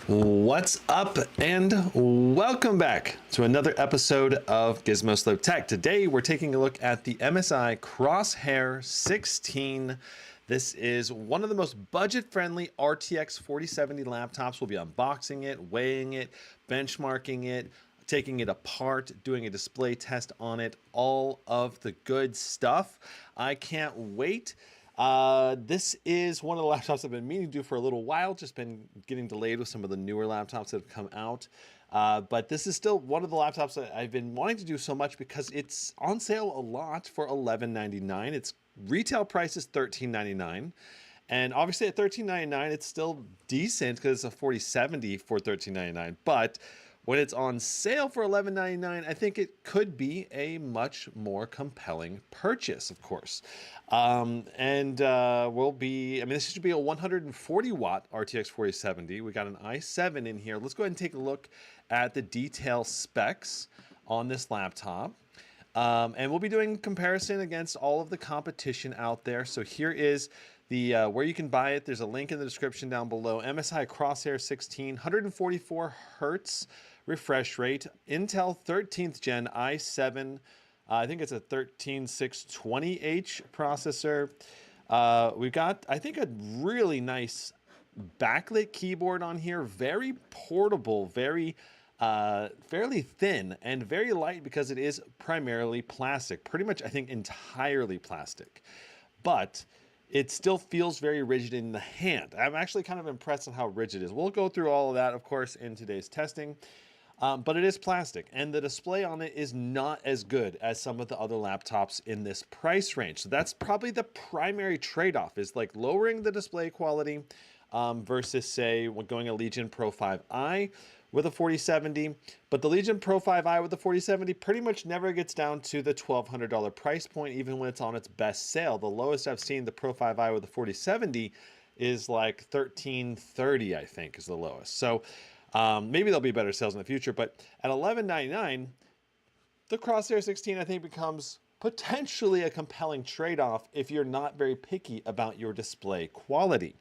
What's up and welcome back to another episode of Gizmo Slow Tech. Today we're taking a look at the MSI Crosshair 16. This is one of the most budget-friendly RTX 4070 laptops. We'll be unboxing it, weighing it, benchmarking it, taking it apart, doing a display test on it, all of the good stuff. I can't wait. This is one of the laptops I've been meaning to do for a little while, just been getting delayed with some of the newer laptops that have come out. But this is still one of the laptops that I've been wanting to do so much because it's on sale a lot for $11.99. Its retail price is $13.99. And obviously at $13.99, it's still decent because it's a 4070 for $13.99. But when it's on sale for $11.99, I think it could be a much more compelling purchase, of course. This should be a 140 watt RTX 4070. We got an i7 in here. Let's go ahead and take a look at the detail specs on this laptop. And we'll be doing comparison against all of the competition out there. So here is the where you can buy it. There's a link in the description down below. MSI Crosshair 16, 144 hertz refresh rate, Intel 13th gen i7. I think it's a 13620H processor. We've got, I think, a really nice backlit keyboard on here. Very portable, very fairly thin and very light because it is primarily plastic. Pretty much, I think, entirely plastic. But it still feels very rigid in the hand. I'm actually kind of impressed on how rigid it is. We'll go through all of that, of course, in today's testing. But it is plastic, and the display on it is not as good as some of the other laptops in this price range. So that's probably the primary trade-off, is like lowering the display quality versus, say, going a Legion Pro 5i with a 4070. But the Legion Pro 5i with the 4070 pretty much never gets down to the $1,200 price point, even when it's on its best sale. The lowest I've seen the Pro 5i with the 4070 is like $1,330, I think, is the lowest. So maybe there'll be better sales in the future, but at $11.99, the Crosshair 16, I think, becomes potentially a compelling trade-off if you're not very picky about your display quality.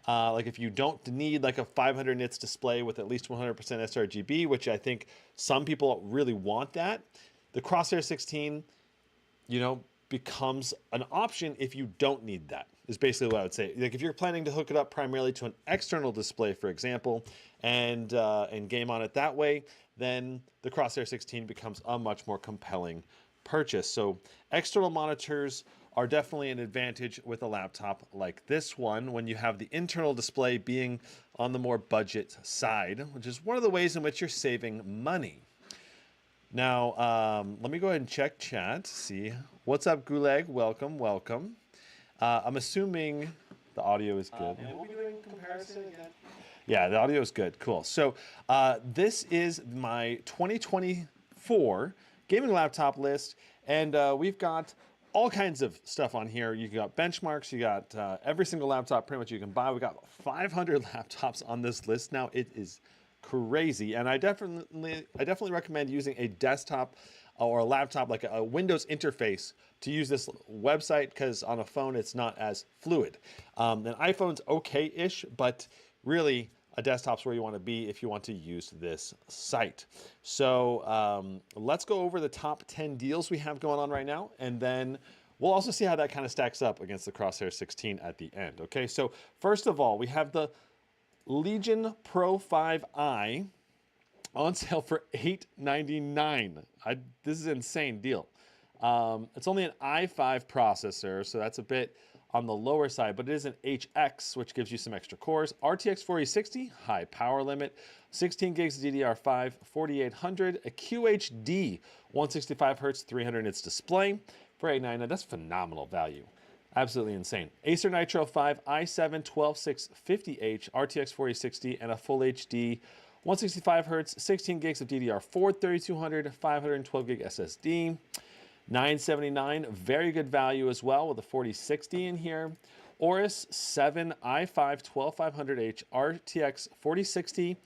Like if you don't need like a 500 nits display with at least 100% sRGB, which I think some people really want that, the Crosshair 16, you know, becomes an option if you don't need that, is basically what I would say. Like if you're planning to hook it up primarily to an external display, for example, and game on it that way, then the Crosshair 16 becomes a much more compelling purchase. So external monitors are definitely an advantage with a laptop like this one when you have the internal display being on the more budget side, which is one of the ways in which you're saving money. Now, let me go ahead and check chat, see. What's up, Gulag? Welcome, welcome. I'm assuming the audio is good. We'll be doing comparison again. Yeah, the audio is good. Cool. So this is my 2024 gaming laptop list, and we've got all kinds of stuff on here. You got benchmarks, you got every single laptop pretty much you can buy. We got 500 laptops on this list now. It is crazy, and I definitely recommend using a desktop or a laptop, like a Windows interface, to use this website, because on a phone it's not as fluid. An iPhone's okay-ish, but really a desktop's where you want to be if you want to use this site. So let's go over the top 10 deals we have going on right now, and then we'll also see how that kind of stacks up against the Crosshair 16 at the end. Okay, so first of all, we have the Legion Pro 5i on sale for $899. This is an insane deal. It's only an i5 processor, so that's a bit on the lower side, but it is an HX, which gives you some extra cores. RTX 4060, high power limit, 16 gigs of DDR5, 4800, a QHD 165 hertz, 300 nits display for $899. That's phenomenal value. Absolutely insane. Acer Nitro 5, i7 12650H, RTX 4060, and a full HD 165 hertz, 16 gigs of DDR4, 3200, 512 gig SSD. $979, very good value as well with a 4060 in here. Aorus 7 i5 12500H RTX 4060,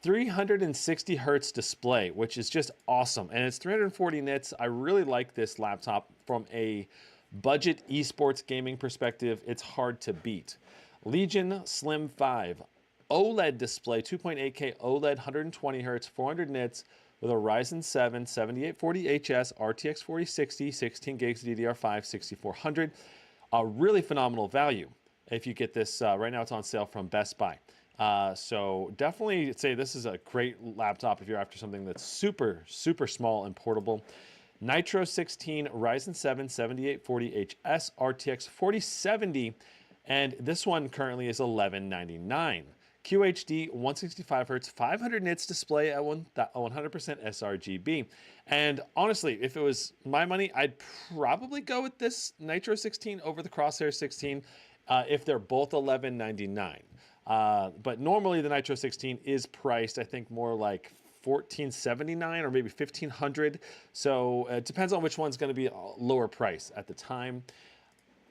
360 hertz display, which is just awesome. And it's 340 nits. I really like this laptop from a budget esports gaming perspective. It's hard to beat. Legion Slim 5 OLED display, 2.8K OLED, 120 hertz, 400 nits with a Ryzen 7 7840HS, RTX 4060, 16 gigs DDR5, 6400. A really phenomenal value if you get this. Right now it's on sale from Best Buy. So definitely say this is a great laptop if you're after something that's super, super small and portable. Nitro 16, Ryzen 7 7840HS, RTX 4070, and this one currently is $1199. QHD 165 hertz 500 nits display at 100% sRGB. And honestly, if it was my money, I'd probably go with this Nitro 16 over the Crosshair 16 if they're both $1199. But normally the Nitro 16 is priced, I think, more like $1479 or maybe $1500. So it depends on which one's going to be a lower price at the time.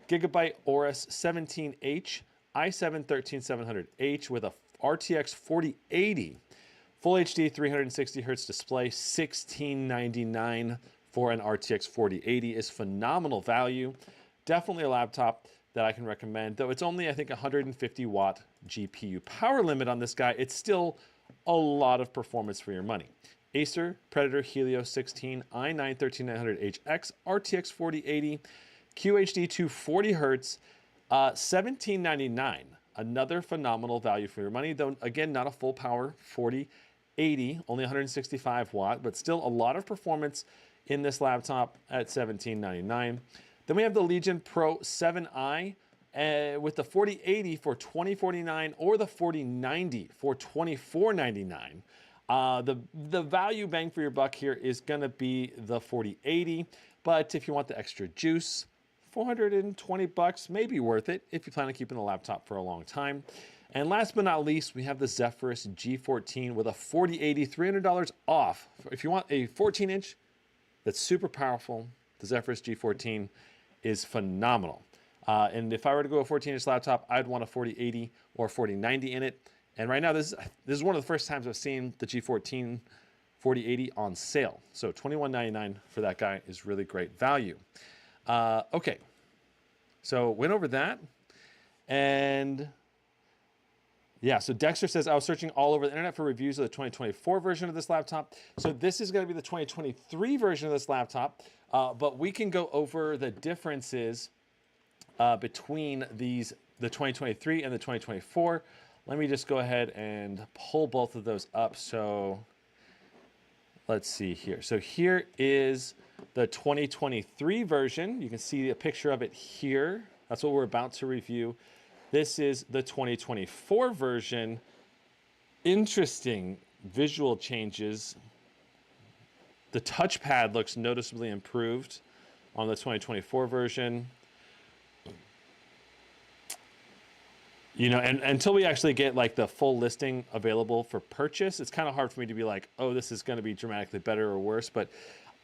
Gigabyte Aorus 17H i7 13700H with a RTX 4080 Full HD 360 hertz display, $1699 for an RTX 4080 is phenomenal value. Definitely a laptop that I can recommend, though it's only, I think, 150 watt GPU power limit on this guy. It's still a lot of performance for your money. Acer Predator Helios 16 i9 13900HX RTX 4080 QHD 240 hertz, $1799. Another phenomenal value for your money, though again, not a full power 4080, only 165 watt, but still a lot of performance in this laptop at $1799. Then we have the Legion Pro 7i with the 4080 for $2049 or the 4090 for $2499. The value bang for your buck here is going to be the 4080, but if you want the extra juice, $420 may be worth it if you plan on keeping the laptop for a long time. And last but not least, we have the Zephyrus G14 with a 4080, $300 off. If you want a 14-inch that's super powerful, the Zephyrus G14 is phenomenal. And if I were to go a 14-inch laptop, I'd want a 4080 or 4090 in it. And right now, this is one of the first times I've seen the G14 4080 on sale. So $2199 for that guy is really great value. Okay, so went over that. And yeah, so Dexter says, I was searching all over the internet for reviews of the 2024 version of this laptop. So this is going to be the 2023 version of this laptop, but we can go over the differences between the 2023 and the 2024. Let me just go ahead and pull both of those up. So let's see here. So here is the 2023 version. You can see a picture of it here. That's what we're about to review. This is the 2024 version. Interesting visual changes. The touchpad looks noticeably improved on the 2024 version. You know, and until we actually get like the full listing available for purchase, it's kind of hard for me to be like, oh, this is going to be dramatically better or worse. But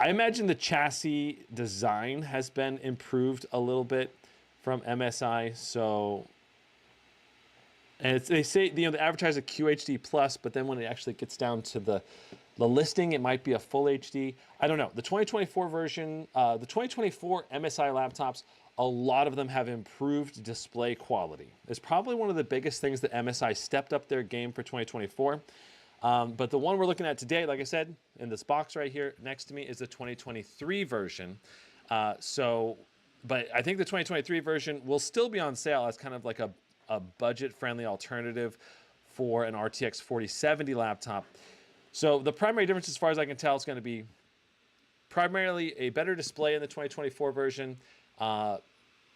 I imagine the chassis design has been improved a little bit from MSI. So, and they say, you know, they advertise a QHD plus, but then when it actually gets down to the listing, it might be a full HD. I don't know. The 2024 version, the 2024 MSI laptops, a lot of them have improved display quality. It's probably one of the biggest things that MSI stepped up their game for 2024. But the one we're looking at today, like I said, in this box right here next to me is the 2023 version. But I think the 2023 version will still be on sale as kind of like a budget-friendly alternative for an RTX 4070 laptop. So the primary difference, as far as I can tell, is going to be primarily a better display in the 2024 version,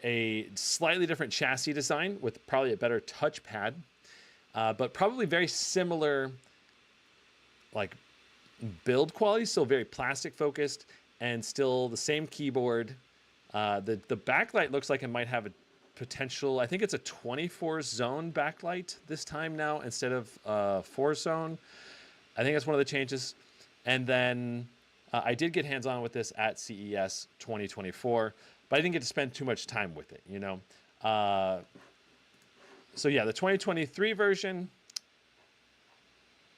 a slightly different chassis design with probably a better touchpad, but probably very similar like build quality, still very plastic focused and still the same keyboard. The backlight looks like it might have a potential, I think it's a 24 zone backlight this time now instead of 4 zone. I think that's one of the changes. And then I did get hands-on with this at CES 2024, but I didn't get to spend too much time with it, you know. So yeah, the 2023 version,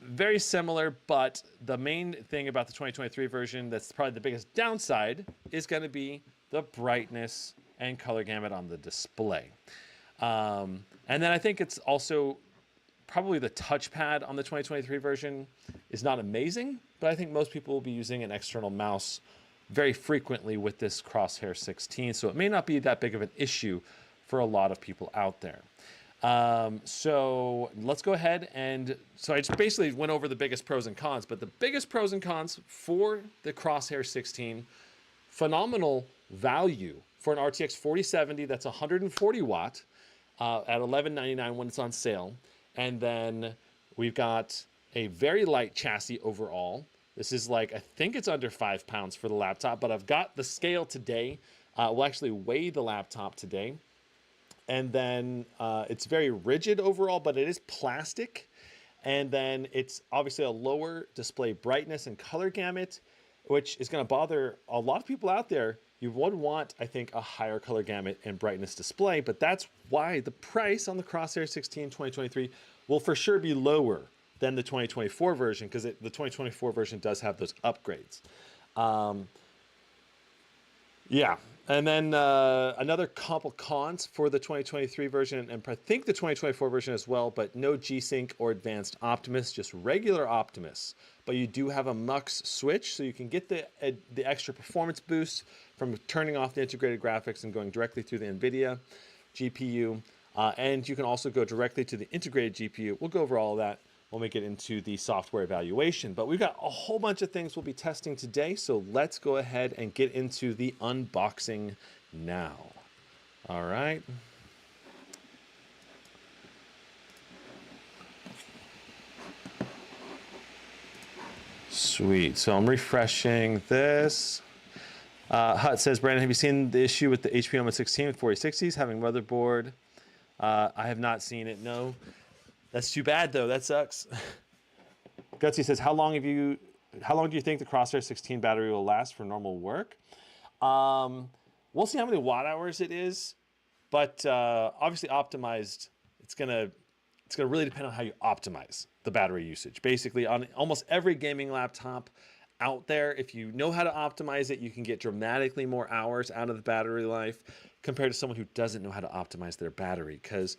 very similar, but the main thing about the 2023 version that's probably the biggest downside is going to be the brightness and color gamut on the display. And then I think it's also probably the touchpad on the 2023 version is not amazing, but I think most people will be using an external mouse very frequently with this Crosshair 16, so it may not be that big of an issue for a lot of people out there. So let's go ahead and, so I just basically went over the biggest pros and cons, but the biggest pros and cons for the Crosshair 16, phenomenal value for an RTX 4070 that's 140 watt at $11.99 when it's on sale. And then we've got a very light chassis overall. This is like, I think it's under 5 pounds for the laptop, but I've got the scale today. We'll actually weigh the laptop today. And then it's very rigid overall, but it is plastic. And then it's obviously a lower display brightness and color gamut, which is going to bother a lot of people out there. You would want, I think, a higher color gamut and brightness display, but that's why the price on the Crosshair 16 2023 will for sure be lower than the 2024 version, because the 2024 version does have those upgrades. Yeah. And then another couple cons for the 2023 version, and I think the 2024 version as well, but no G-Sync or Advanced Optimus, just regular Optimus. But you do have a MUX switch, so you can get the extra performance boost from turning off the integrated graphics and going directly through the NVIDIA GPU. And you can also go directly to the integrated GPU. We'll go over all of that when we get into the software evaluation. But we've got a whole bunch of things we'll be testing today, so let's go ahead and get into the unboxing now. All right. Sweet. So I'm refreshing this. Hut says, Brandon, have you seen the issue with the HP Oma 16 with 4060s having motherboard? I have not seen it, no. That's too bad though. That sucks. Gutsy says, how long do you think the Crosshair 16 battery will last for normal work? We'll see how many watt hours it is, but obviously optimized, it's gonna really depend on how you optimize the battery usage. Basically, on almost every gaming laptop out there, if you know how to optimize it, you can get dramatically more hours out of the battery life compared to someone who doesn't know how to optimize their battery. Because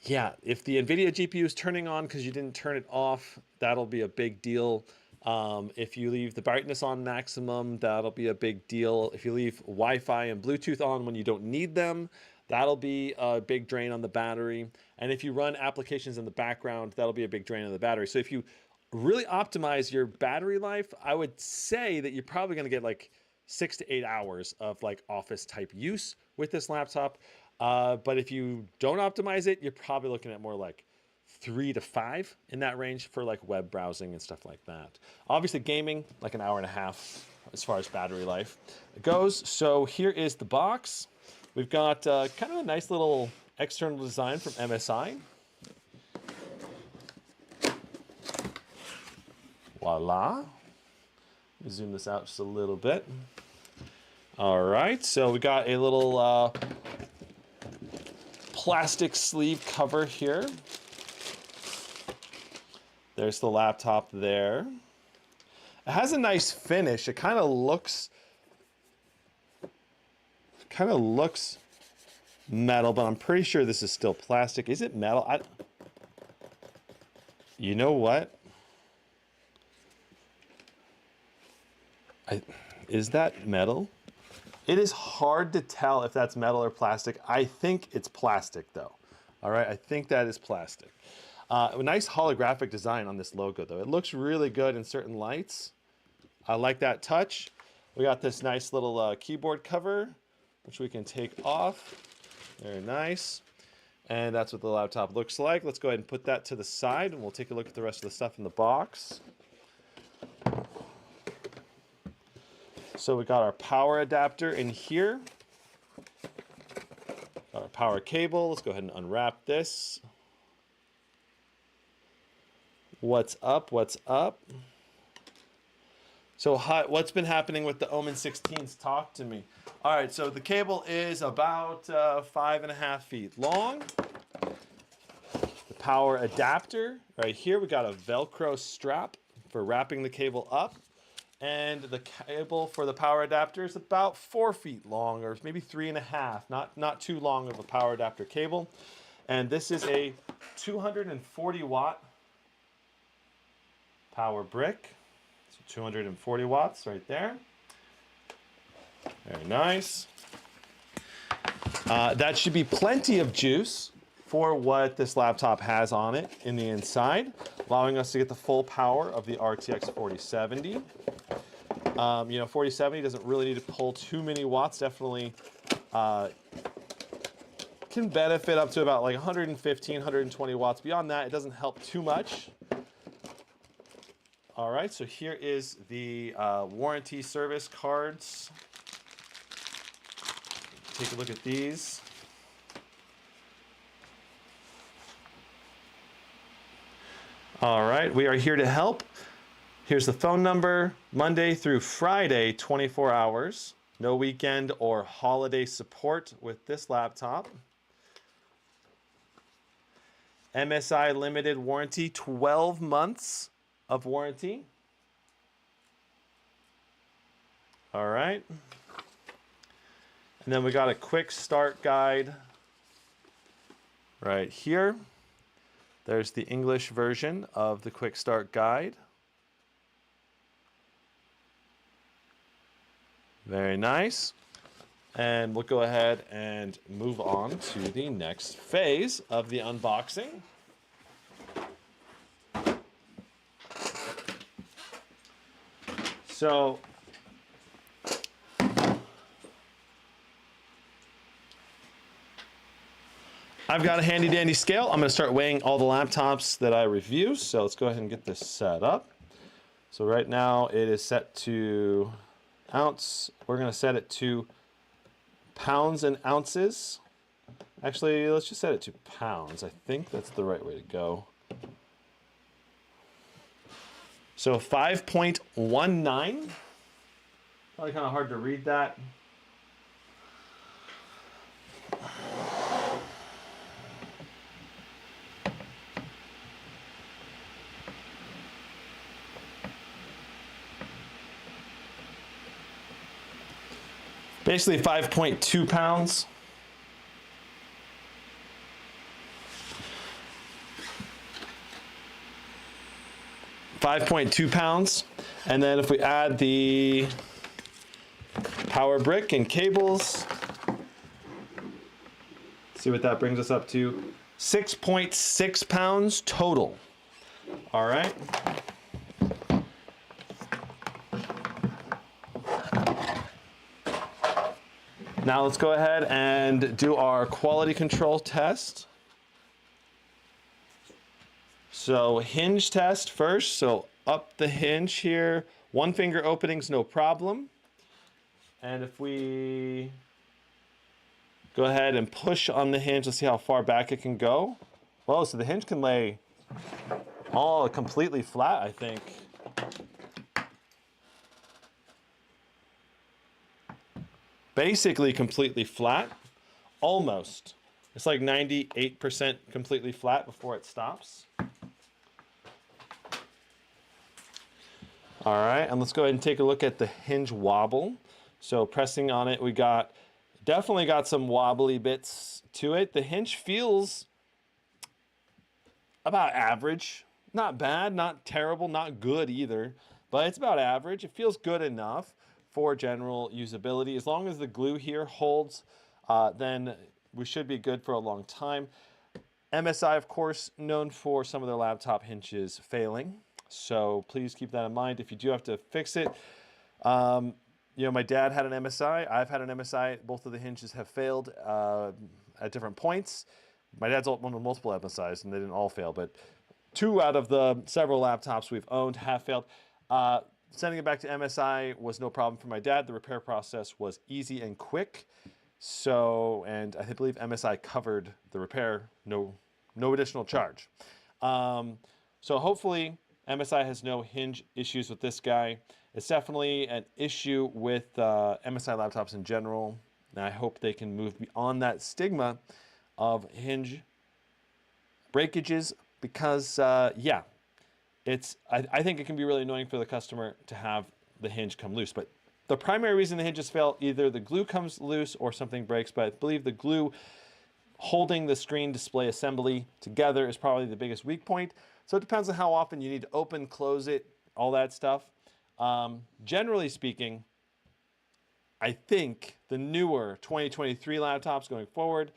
yeah, if the NVIDIA GPU is turning on because you didn't turn it off, that'll be a big deal. If you leave the brightness on maximum, that'll be a big deal. If you leave Wi-Fi and Bluetooth on when you don't need them, that'll be a big drain on the battery. And if you run applications in the background, that'll be a big drain on the battery. So if you really optimize your battery life, I would say that you're probably going to get like 6 to 8 hours of like office type use with this laptop. But if you don't optimize it, you're probably looking at more like 3 to 5 in that range for like web browsing and stuff like that. Obviously gaming, like an hour and a half as far as battery life goes. So here is the box. We've got kind of a nice little external design from MSI. Voila. Let me zoom this out just a little bit. All right, so we got a little plastic sleeve cover here. There's the laptop there. It has a nice finish. It kind of looks metal, but I'm pretty sure this is still plastic. Is it metal? You know what? Is that metal? It is hard to tell if that's metal or plastic. I think it's plastic though. All right, I think that is plastic. A nice holographic design on this logo though. It looks really good in certain lights. I like that touch. We got this nice little keyboard cover, which we can take off. Very nice. And that's what the laptop looks like. Let's go ahead and put that to the side and we'll take a look at the rest of the stuff in the box. So we got our power adapter in here. Got our power cable. Let's go ahead and unwrap this. What's up? What's up? So what's been happening with the Omen 16s? Talk to me. All right, so the cable is about 5.5 feet long. The power adapter right here. We got a Velcro strap for wrapping the cable up. And the cable for the power adapter is about 4 feet long, or maybe 3.5. Not too long of a power adapter cable. And this is a 240 watt power brick. So 240 watts right there. Very nice. That should be plenty of juice for what this laptop has on it in the inside, allowing us to get the full power of the RTX 4070. You know, 4070 doesn't really need to pull too many watts. Definitely can benefit up to about like 115, 120 watts. Beyond that, it doesn't help too much. All right, so here is the warranty service cards. Take a look at these. All right, we are here to help. Here's the phone number, Monday through Friday, 24 hours. No weekend or holiday support with this laptop. MSI limited warranty, 12 months of warranty. All right. And then we got a quick start guide right here. There's the English version of the quick start guide. Very nice. And we'll go ahead and move on to the next phase of the unboxing. So I've got a handy dandy scale. I'm going to start weighing all the laptops that I review. So let's go ahead and get this set up. So right now it is set to ounce. We're going to set it to pounds and ounces. Actually, let's just set it to pounds. I think that's the right way to go. So 5.19. Probably kind of hard to read that. Basically 5.2 pounds. £5.2. And then if we add the power brick and cables, see what that brings us up to. 6.6 pounds total. All right. Now let's go ahead and do our quality control test. So hinge test first. So up the hinge here, one finger openings, no problem. And if we go ahead and push on the hinge, let's see how far back it can go. Well, so the hinge can lay all completely flat, I think. Basically completely flat, almost. It's like 98% completely flat before it stops. All right, and let's go ahead and take a look at the hinge wobble. So pressing on it, we definitely got some wobbly bits to it. The hinge feels about average. Not bad, not terrible, not good either, but it's about average. It feels good enough for general usability. As long as the glue here holds, then we should be good for a long time. MSI, of course, known for some of their laptop hinges failing. So please keep that in mind if you do have to fix it. You know, my dad had an MSI. I've had an MSI. Both of the hinges have failed at different points. My dad's on multiple MSIs, and they didn't all fail, but 2 out of the several laptops we've owned have failed. Sending it back to MSI was no problem for my dad. The repair process was easy and quick. So, and I believe MSI covered the repair, no additional charge. So hopefully MSI has no hinge issues with this guy. It's definitely an issue with MSI laptops in general. And I hope they can move beyond that stigma of hinge breakages, because yeah, I think it can be really annoying for the customer to have the hinge come loose. But the primary reason the hinges fail, either the glue comes loose or something breaks, but I believe the glue holding the screen display assembly together is probably the biggest weak point. So it depends on how often you need to open, close it, all that stuff. Generally speaking, I think the newer 2023 laptops going forward,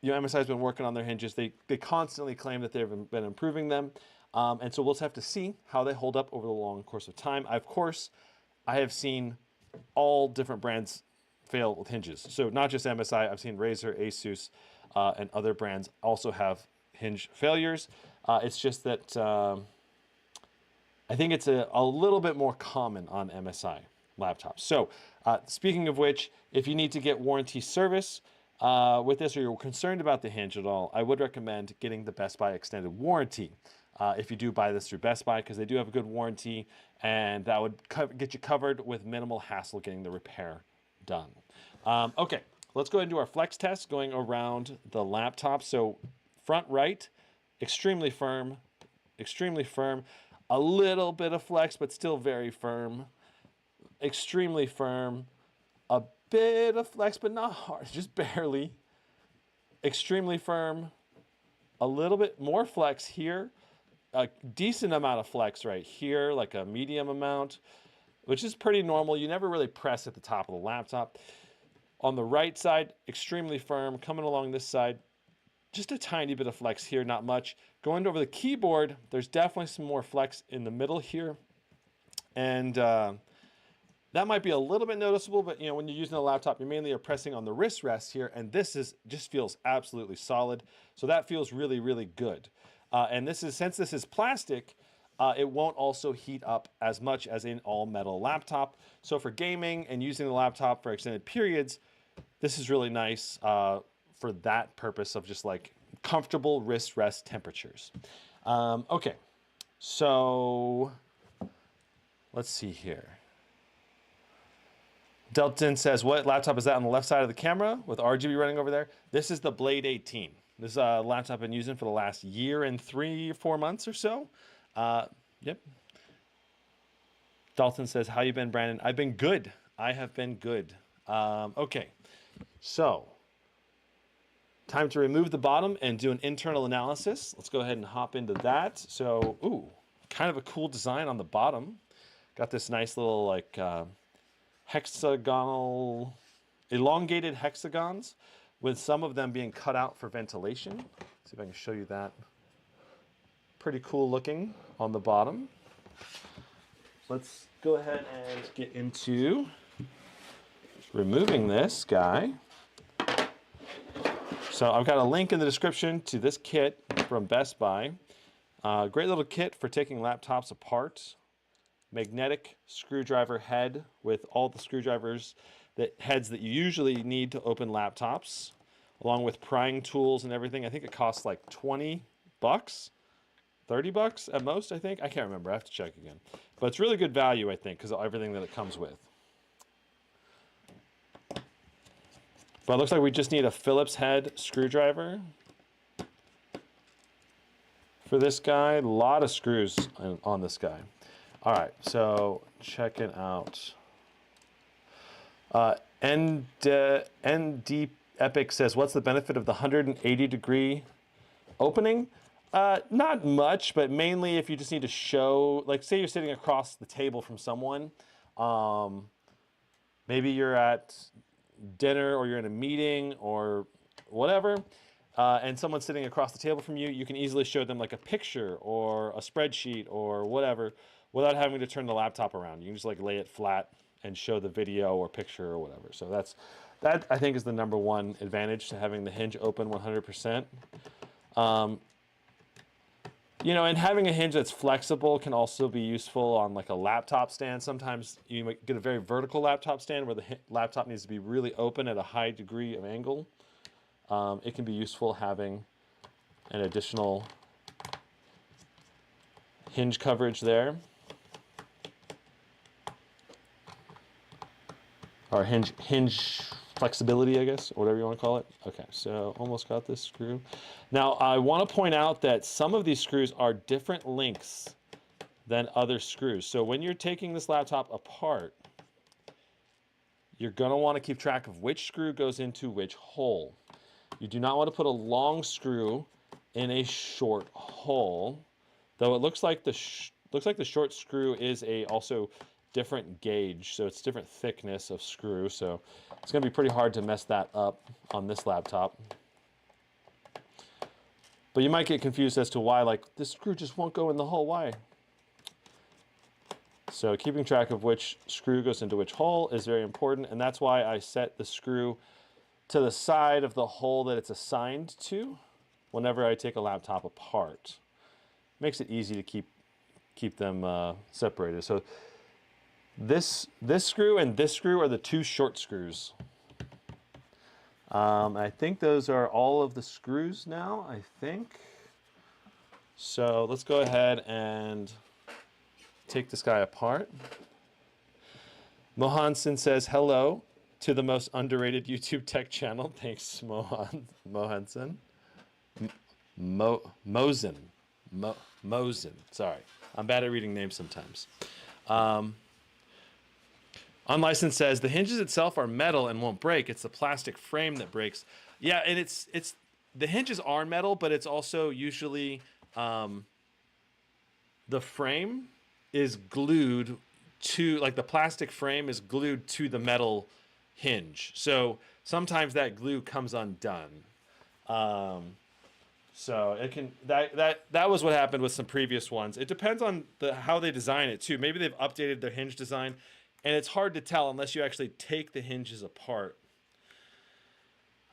MSI has been working on their hinges. They constantly claim that they've been improving them. And so we'll just have to see how they hold up over the long course of time. Of course, I have seen all different brands fail with hinges. So not just MSI, I've seen Razer, Asus, and other brands also have hinge failures. It's just that I think it's a little bit more common on MSI laptops. So speaking of which, if you need to get warranty service with this, or you're concerned about the hinge at all, I would recommend getting the Best Buy extended warranty. If you do buy this through Best Buy, because they do have a good warranty, and that would get you covered with minimal hassle getting the repair done. Okay, let's go ahead and do our flex test going around the laptop. So front right, extremely firm, a little bit of flex, but still very firm, extremely firm, a bit of flex, but not hard, just barely, extremely firm, a little bit more flex here, a decent amount of flex right here, like a medium amount, which is pretty normal. You never really press at the top of the laptop. On the right side, extremely firm. Coming along this side, just a tiny bit of flex here, not much. Going over the keyboard, there's definitely some more flex in the middle here. And that might be a little bit noticeable, but when you're using a laptop, you mainly are pressing on the wrist rest here, and this just feels absolutely solid. So that feels really, really good. And since this is plastic, it won't also heat up as much as an all-metal laptop. So for gaming and using the laptop for extended periods, this is really nice for that purpose of just like comfortable wrist rest temperatures. Okay, so let's see here. Delton says, what laptop is that on the left side of the camera with RGB running over there? This is the Blade 18. This is a laptop I've been using for the last year and 3 or 4 months or so. Yep. Dalton says, how you been, Brandon? I've been good. I have been good. Okay, so time to remove the bottom and do an internal analysis. Let's go ahead and hop into that. So, ooh, kind of a cool design on the bottom. Got this nice little like hexagonal, elongated hexagons with some of them being cut out for ventilation. Let's see if I can show you that. Pretty cool looking on the bottom. Let's go ahead and get into removing this guy. So I've got a link in the description to this kit from Best Buy. Great little kit for taking laptops apart. Magnetic screwdriver head with all the heads that you usually need to open laptops, along with prying tools and everything. I think it costs like 20 bucks. 30 bucks at most, I think. I can't remember. I have to check again. But it's really good value, I think, because of everything that it comes with. But it looks like we just need a Phillips head screwdriver for this guy. A lot of screws on this guy. All right, so check it out. ND Epic says, what's the benefit of the 180-degree opening? Not much, but mainly if you just need to show, like say you're sitting across the table from someone, maybe you're at dinner or you're in a meeting or whatever, and someone's sitting across the table from you, you can easily show them like a picture or a spreadsheet or whatever without having to turn the laptop around. You can just like lay it flat and show the video or picture or whatever. So that I think is the #1 advantage to having the hinge open 100%. And having a hinge that's flexible can also be useful on like a laptop stand. Sometimes you might get a very vertical laptop stand where the laptop needs to be really open at a high degree of angle. It can be useful having an additional hinge coverage there. Or hinge flexibility, I guess, or whatever you want to call it. Okay, so almost got this screw. Now, I want to point out that some of these screws are different lengths than other screws. So when you're taking this laptop apart, you're going to want to keep track of which screw goes into which hole. You do not want to put a long screw in a short hole, though it looks like the short screw is also different gauge, so it's different thickness of screw, so it's going to be pretty hard to mess that up on this laptop. But you might get confused as to why, like, this screw just won't go in the hole. Why? So keeping track of which screw goes into which hole is very important, and that's why I set the screw to the side of the hole that it's assigned to whenever I take a laptop apart. Makes it easy to keep them separated. So this screw and this screw are the two short screws. I think those are all of the screws now, I think. So let's go ahead and take this guy apart. Mohanson says hello to the most underrated YouTube tech channel. Thanks, Mohanson. Mosen. Sorry, I'm bad at reading names sometimes. Unlicensed says the hinges itself are metal and won't break. It's the plastic frame that breaks. Yeah, and it's the hinges are metal, but it's also usually the frame is glued to, like, the plastic frame is glued to the metal hinge. So sometimes that glue comes undone. So it can that was what happened with some previous ones. It depends on how they design it too. Maybe they've updated their hinge design, and it's hard to tell unless you actually take the hinges apart.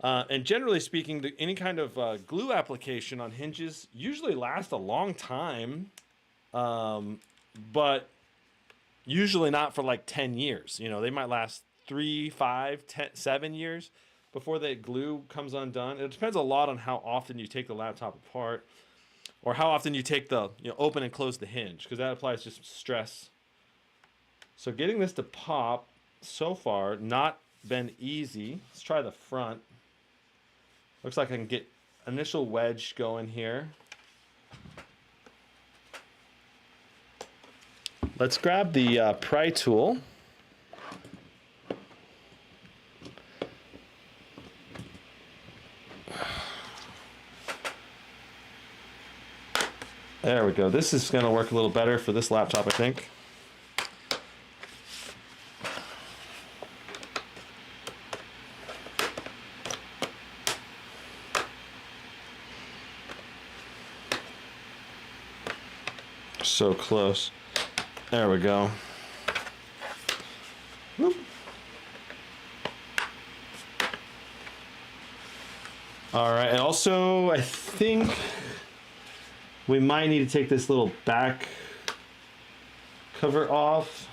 And generally speaking, any kind of glue application on hinges usually lasts a long time, but usually not for like 10 years. You know, they might last 3, 5, 10, 7 years before the glue comes undone. It depends a lot on how often you take the laptop apart, or how often you take the, open and close the hinge, because that applies just stress. So getting this to pop so far not been easy. Let's try the front. Looks like I can get initial wedge going here. Let's grab the pry tool. There we go. This is going to work a little better for this laptop, I think. So close. There we go. Whoop. All right, and also I think we might need to take this little back cover off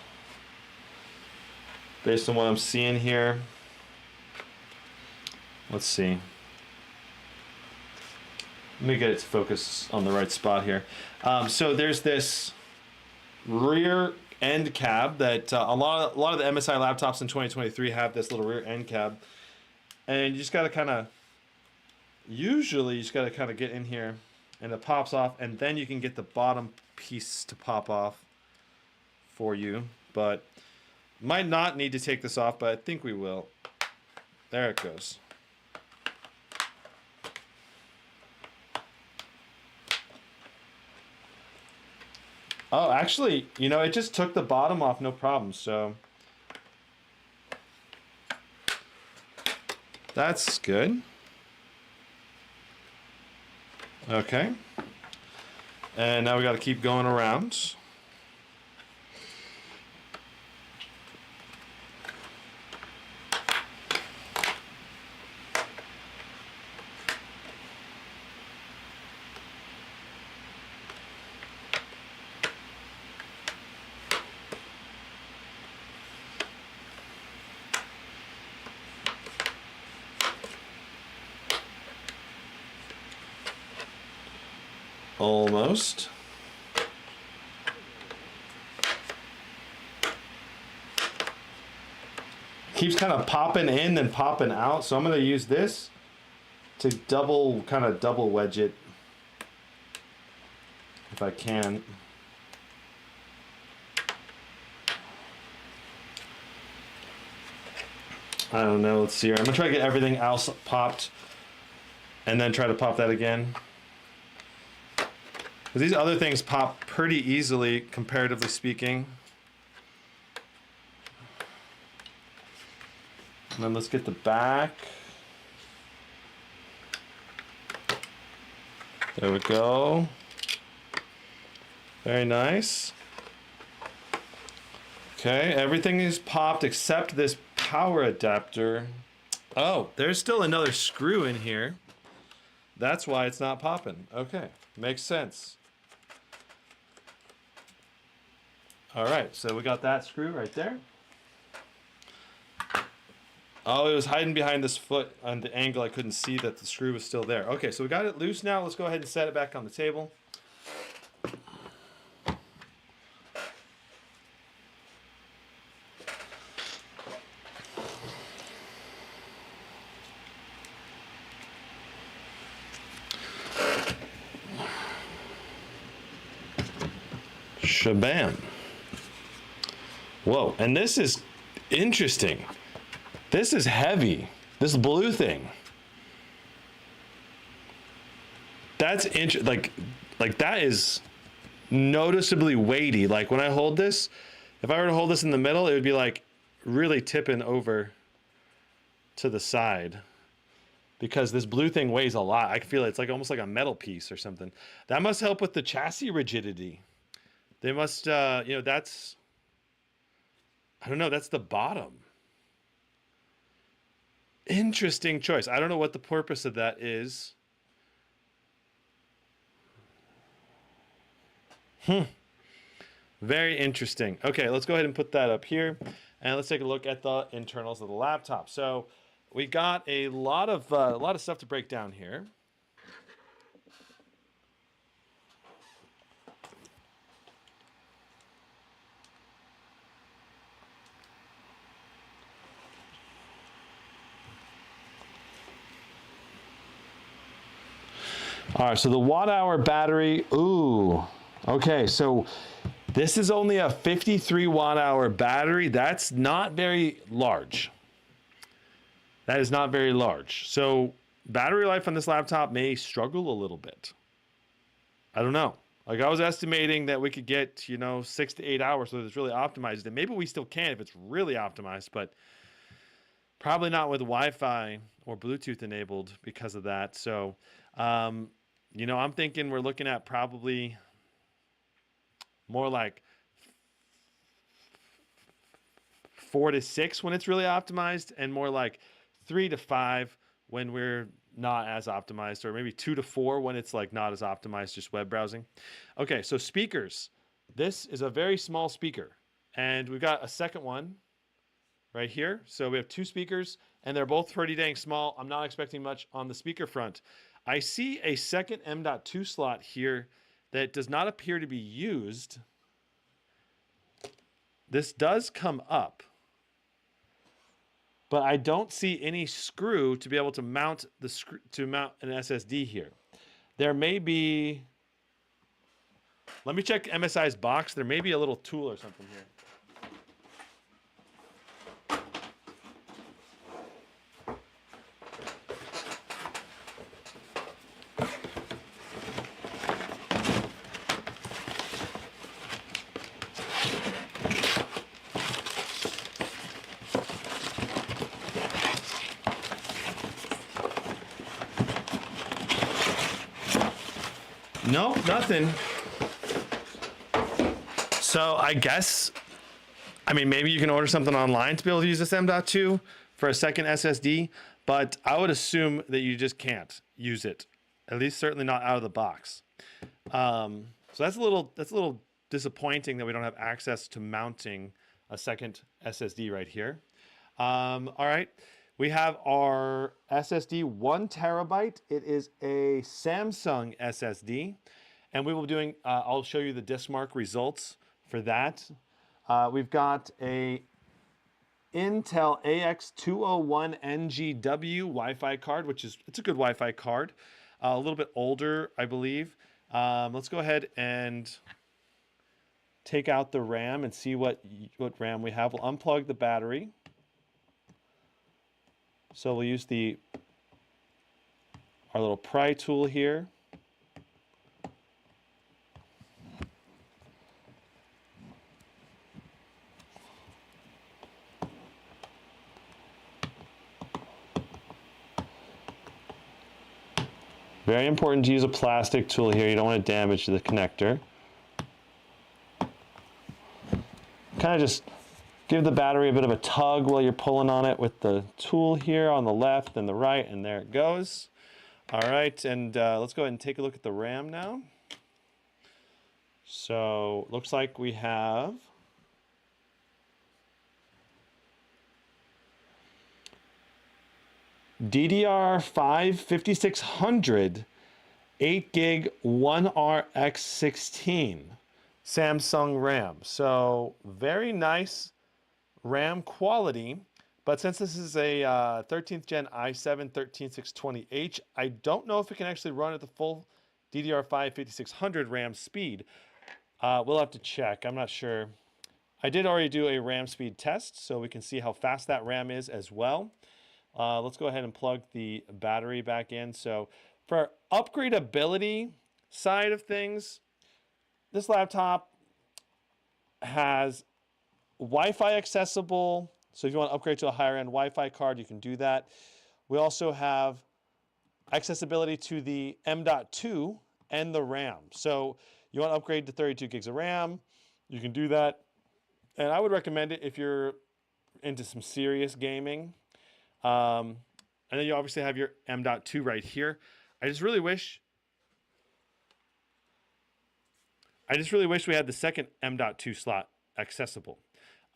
based on what I'm seeing here. Let's see. Let me get it to focus on the right spot here. So there's this rear end cab that a lot of the MSI laptops in 2023 have this little rear end cab, and you just got to kind of, usually you just got to kind of get in here, and it pops off, and then you can get the bottom piece to pop off for you. But might not need to take this off, but I think we will. There it goes. Oh, actually, it just took the bottom off, no problem. So that's good. Okay. And now we got to keep going around. Almost. keeps kind of popping in and popping out. So I'm going to use this to kind of double wedge it if I can. I don't know. Let's see here. I'm going to try to get everything else popped and then try to pop that again. Because these other things pop pretty easily, comparatively speaking. And then let's get the back. There we go. Very nice. Okay, everything is popped except this power adapter. Oh, there's still another screw in here. That's why it's not popping. Okay, makes sense. All right, so we got that screw right there. Oh, it was hiding behind this foot on the angle. I couldn't see that the screw was still there. Okay, so we got it loose now. Let's go ahead and set it back on the table. Shabam. Whoa, and this is interesting. This is heavy. This blue thing. That's like that is noticeably weighty. Like when I hold this, if I were to hold this in the middle, it would be like really tipping over to the side because this blue thing weighs a lot. I can feel it. It's like almost like a metal piece or something. That must help with the chassis rigidity. They must, you know, that's, I don't know, that's the bottom. Interesting choice. I don't know what the purpose of that is. Very interesting. Okay, let's go ahead and put that up here. And let's take a look at the internals of the laptop. So we got a lot of stuff to break down here. All right, so the watt-hour battery, ooh, okay, so this is only a 53 watt-hour battery. That's not very large. That is not very large. So battery life on this laptop may struggle a little bit. I don't know. Like I was estimating that we could get, you know, 6 to 8 hours so that it's really optimized. And maybe we still can if it's really optimized, but probably not with Wi-Fi or Bluetooth enabled because of that. So, you know, I'm thinking we're looking at probably more like 4 to 6 when it's really optimized, and more like 3 to 5 when we're not as optimized, or maybe 2 to 4 when it's like not as optimized, just web browsing. Okay, so speakers. This is a very small speaker, and we've got a second one right here. So we have 2 speakers, and they're both pretty dang small. I'm not expecting much on the speaker front. I see a second M.2 slot here that does not appear to be used. This does come up, but I don't see any screw to be able to mount an SSD here. There may be, let me check MSI's box. There may be a little tool or something here. No, nothing. So I guess, I mean, maybe you can order something online to be able to use this M.2 for a second SSD, but I would assume that you just can't use it, at least certainly not out of the box. So that's a little disappointing that we don't have access to mounting a second SSD right here. All right. We have our SSD, 1 terabyte. It is a Samsung SSD, and we will be doing, I'll show you the DiskMark results for that. We've got a Intel AX201NGW Wi-Fi card, which is, it's a good Wi-Fi card. A little bit older, I believe. Let's go ahead and take out the RAM and see what RAM we have. We'll unplug the battery. So we'll use our little pry tool here. Very important to use a plastic tool here. You don't want to damage the connector. Kind of just give the battery a bit of a tug while you're pulling on it with the tool here on the left and the right, and there it goes. All right, and let's go ahead and take a look at the RAM now. So looks like we have DDR5 5600 8 gig 1RX16 Samsung RAM. So very nice RAM quality, but since this is a 13th gen i7 13620H, I don't know if it can actually run at the full DDR5 5600 RAM speed. We'll have to check. I'm not sure. I did already do a RAM speed test, so we can see how fast that RAM is as well. Let's go ahead and plug the battery back in. So for upgradability side of things, this laptop has Wi-Fi accessible. So if you want to upgrade to a higher end Wi-Fi card, you can do that. We also have accessibility to the M.2 and the RAM. So you want to upgrade to 32 gigs of RAM, you can do that. And I would recommend it if you're into some serious gaming. And then you obviously have your M.2 right here. I just really wish we had the second M.2 slot accessible.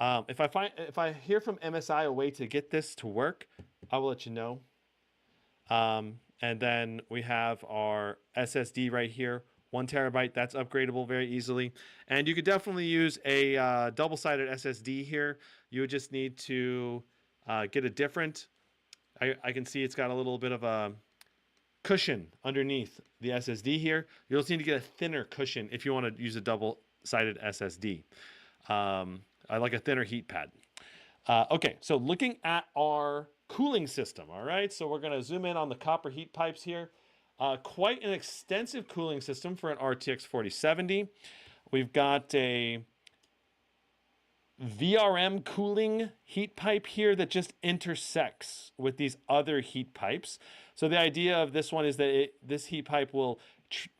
If I hear from MSI a way to get this to work, I will let you know. And then we have our SSD right here, 1 terabyte. That's upgradable very easily. And you could definitely use a double-sided SSD here. You would just need to get a different. I can see it's got a little bit of a cushion underneath the SSD here. You'll just need to get a thinner cushion if you want to use a double-sided SSD. I like a thinner heat pad. Okay, so looking at our cooling system, all right? So we're going to zoom in on the copper heat pipes here. Quite an extensive cooling system for an RTX 4070. We've got a VRM cooling heat pipe here that just intersects with these other heat pipes. So the idea of this one is that this heat pipe will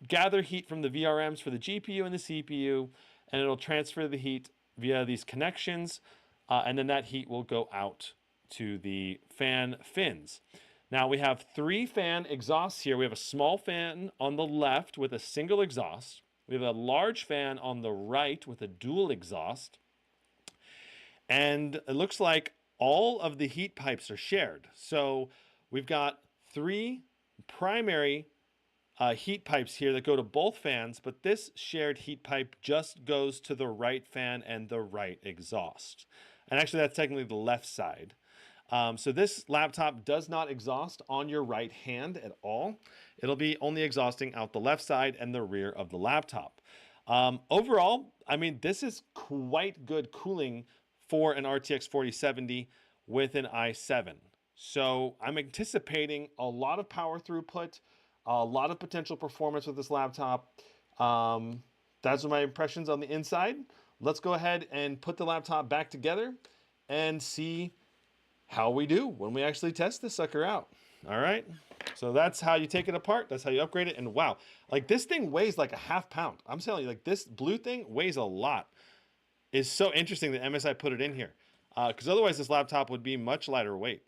gather heat from the VRMs for the GPU and the CPU, and it'll transfer the heat via these connections, and then that heat will go out to the fan fins. Now we have 3 fan exhausts here. We have a small fan on the left with a single exhaust. We have a large fan on the right with a dual exhaust. And it looks like all of the heat pipes are shared. So we've got 3 primary heat pipes here that go to both fans, but this shared heat pipe just goes to the right fan and the right exhaust. And actually that's technically the left side. So this laptop does not exhaust on your right hand at all. It'll be only exhausting out the left side and the rear of the laptop. Overall, I mean, this is quite good cooling for an RTX 4070 with an i7. So I'm anticipating a lot of power throughput, a lot of potential performance with this laptop. That's my impressions on the inside. Let's go ahead and put the laptop back together and see how we do when we actually test this sucker out. All right. So that's how you take it apart. That's how you upgrade it. And wow, like this thing weighs like a ½ pound. I'm telling you, like this blue thing weighs a lot. It's so interesting that MSI put it in here, because otherwise this laptop would be much lighter weight.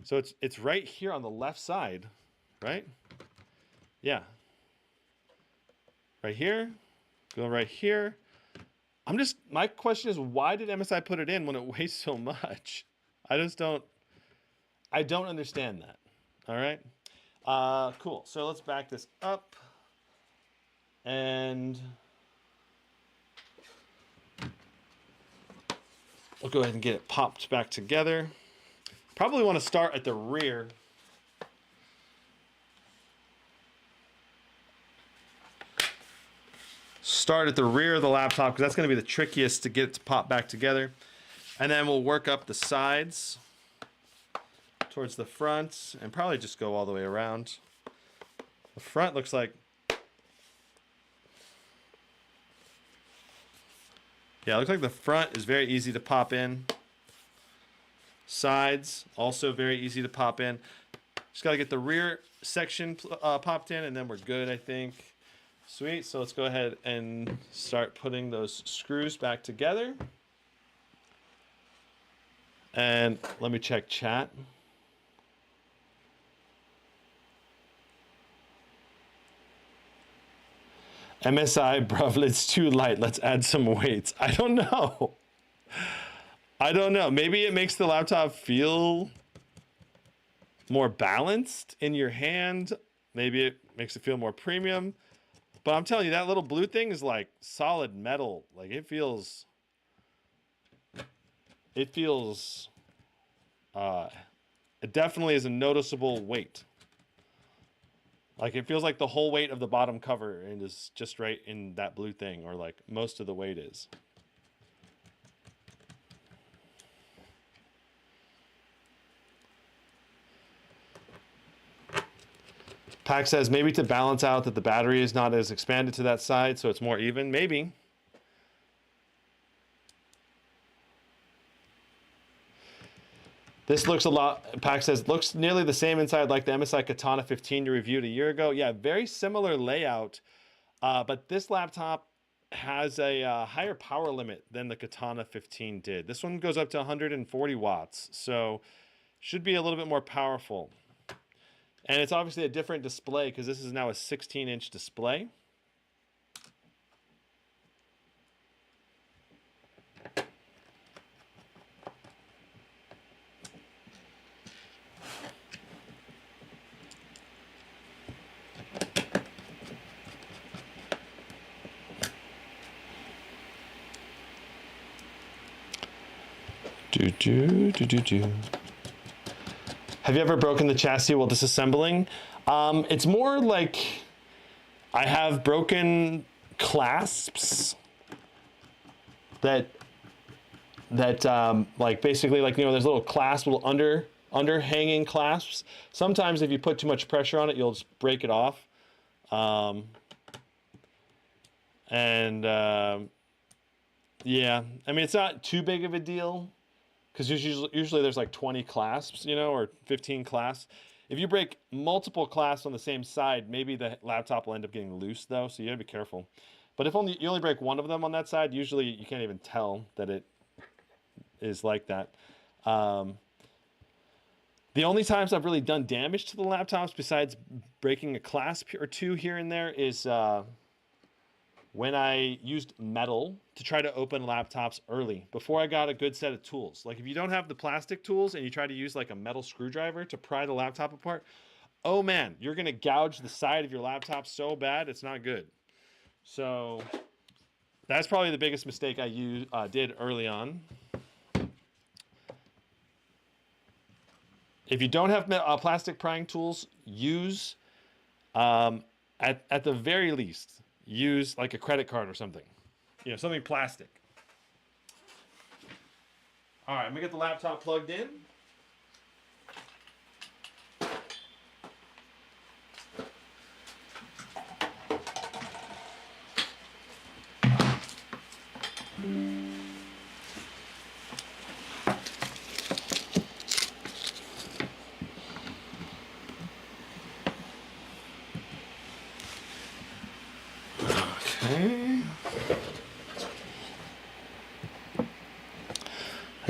So it's right here on the left side, right? Yeah. Right here, go right here. My question is, why did MSI put it in when it weighs so much? I don't understand that. All right. Cool. So let's back this up. And I'll go ahead and get it popped back together. Probably want to start at the rear. Start at the rear of the laptop because that's going to be the trickiest to get it to pop back together. And then we'll work up the sides towards the front and probably just go all the way around. The front looks like, yeah, it looks like the front is very easy to pop in. Sides also very easy to pop in. Just got to get the rear section popped in and then we're good, I think. Sweet, so let's go ahead and start putting those screws back together. And let me check chat. MSI, bruv, it's too light. Let's add some weights. I don't know. I don't know. Maybe it makes the laptop feel more balanced in your hand. Maybe it makes it feel more premium. But I'm telling you, that little blue thing is like solid metal. Like it feels, it definitely is a noticeable weight. Like it feels like the whole weight of the bottom cover and is just right in that blue thing, or like most of the weight is. Pack says maybe to balance out that the battery is not as expanded to that side, so it's more even. Maybe. This looks a lot, Pack says, looks nearly the same inside like the MSI Katana 15 you reviewed a year ago. Yeah, very similar layout, but this laptop has a higher power limit than the Katana 15 did. This one goes up to 140 watts, so should be a little bit more powerful. And it's obviously a different display because this is now a 16-inch display. Have you ever broken the chassis while disassembling? It's more like I have broken clasps that like basically like, you know, there's little clasp, little underhanging clasps. Sometimes if you put too much pressure on it, you'll just break it off. Yeah, I mean, it's not too big of a deal, because usually there's like 20 clasps, you know, or 15 clasps. If you break multiple clasps on the same side, maybe the laptop will end up getting loose though, so you gotta be careful. But if you only break one of them on that side, usually you can't even tell that it is like that. The only times I've really done damage to the laptops, besides breaking a clasp or two here and there, is when I used metal to try to open laptops early, before I got a good set of tools. Like if you don't have the plastic tools and you try to use like a metal screwdriver to pry the laptop apart, oh man, you're gonna gouge the side of your laptop so bad, it's not good. So that's probably the biggest mistake I did early on. If you don't have plastic prying tools, use, at the very least, use like a credit card or something. You know, something plastic. All right, I'm gonna get the laptop plugged in.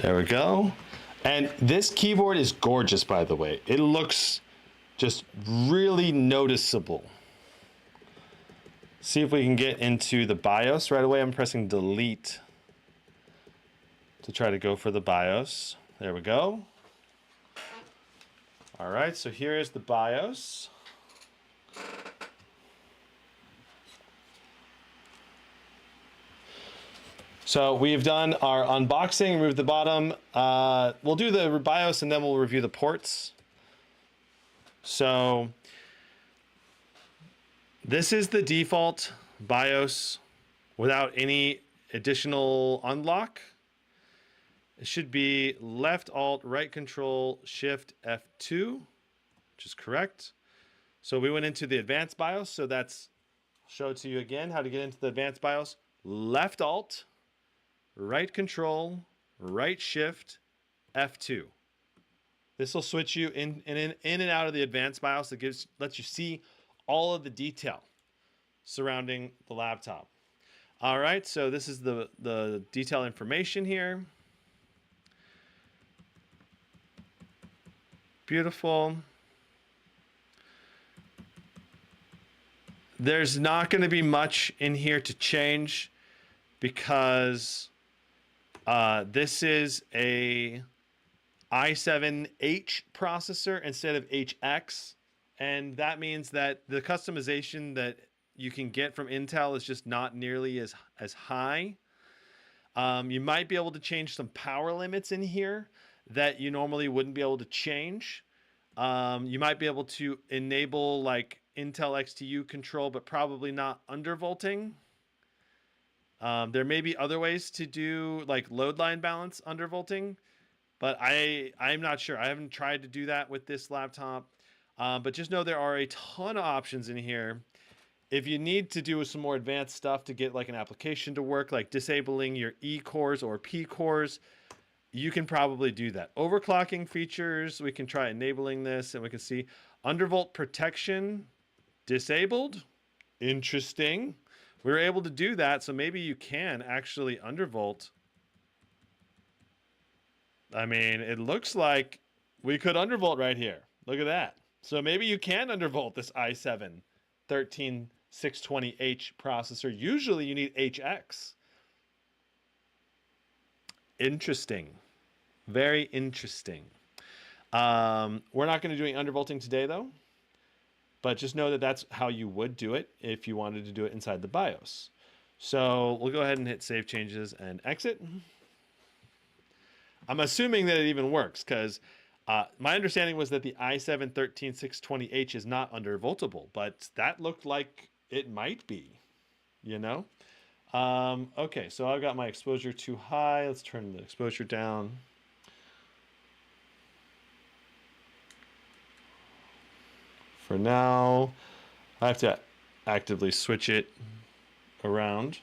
There we go. And this keyboard is gorgeous, by the way. It looks just really noticeable. See if we can get into the BIOS right away. I'm pressing delete to try to go for the BIOS. There we go. All right, so here is the BIOS. So we've done our unboxing, removed the bottom. We'll do the BIOS and then we'll review the ports. So this is the default BIOS without any additional unlock. It should be left Alt, right Control, Shift F2, which is correct. So we went into the advanced BIOS. So that's, I'll show it to you again, how to get into the advanced BIOS. Left Alt, right Control, right Shift, F2. This will switch you in and out of the advanced BIOS. That lets you see all of the detail surrounding the laptop. All right, so this is the detail information here. Beautiful. There's not going to be much in here to change because this is a i7H processor instead of HX, and that means that the customization that you can get from Intel is just not nearly as high. You might be able to change some power limits in here that you normally wouldn't be able to change. You might be able to enable like Intel XTU control, but probably not undervolting. There may be other ways to do like load line balance undervolting, but I'm not sure. I haven't tried to do that with this laptop, but just know there are a ton of options in here. If you need to do some more advanced stuff to get like an application to work, like disabling your E cores or P cores, you can probably do that. Overclocking features, we can try enabling this and we can see undervolt protection disabled. Interesting. We were able to do that, so maybe you can actually undervolt. I mean, it looks like we could undervolt right here. Look at that. So maybe you can undervolt this i7 13620H processor. Usually you need HX. Interesting. Very interesting. We're not going to do any undervolting today, though. But just know that that's how you would do it if you wanted to do it inside the BIOS. So we'll go ahead and hit Save Changes and exit. I'm assuming that it even works because my understanding was that the i7 13620H is not undervoltable, but that looked like it might be, you know? Okay, so I've got my exposure too high. Let's turn the exposure down. For now, I have to actively switch it around.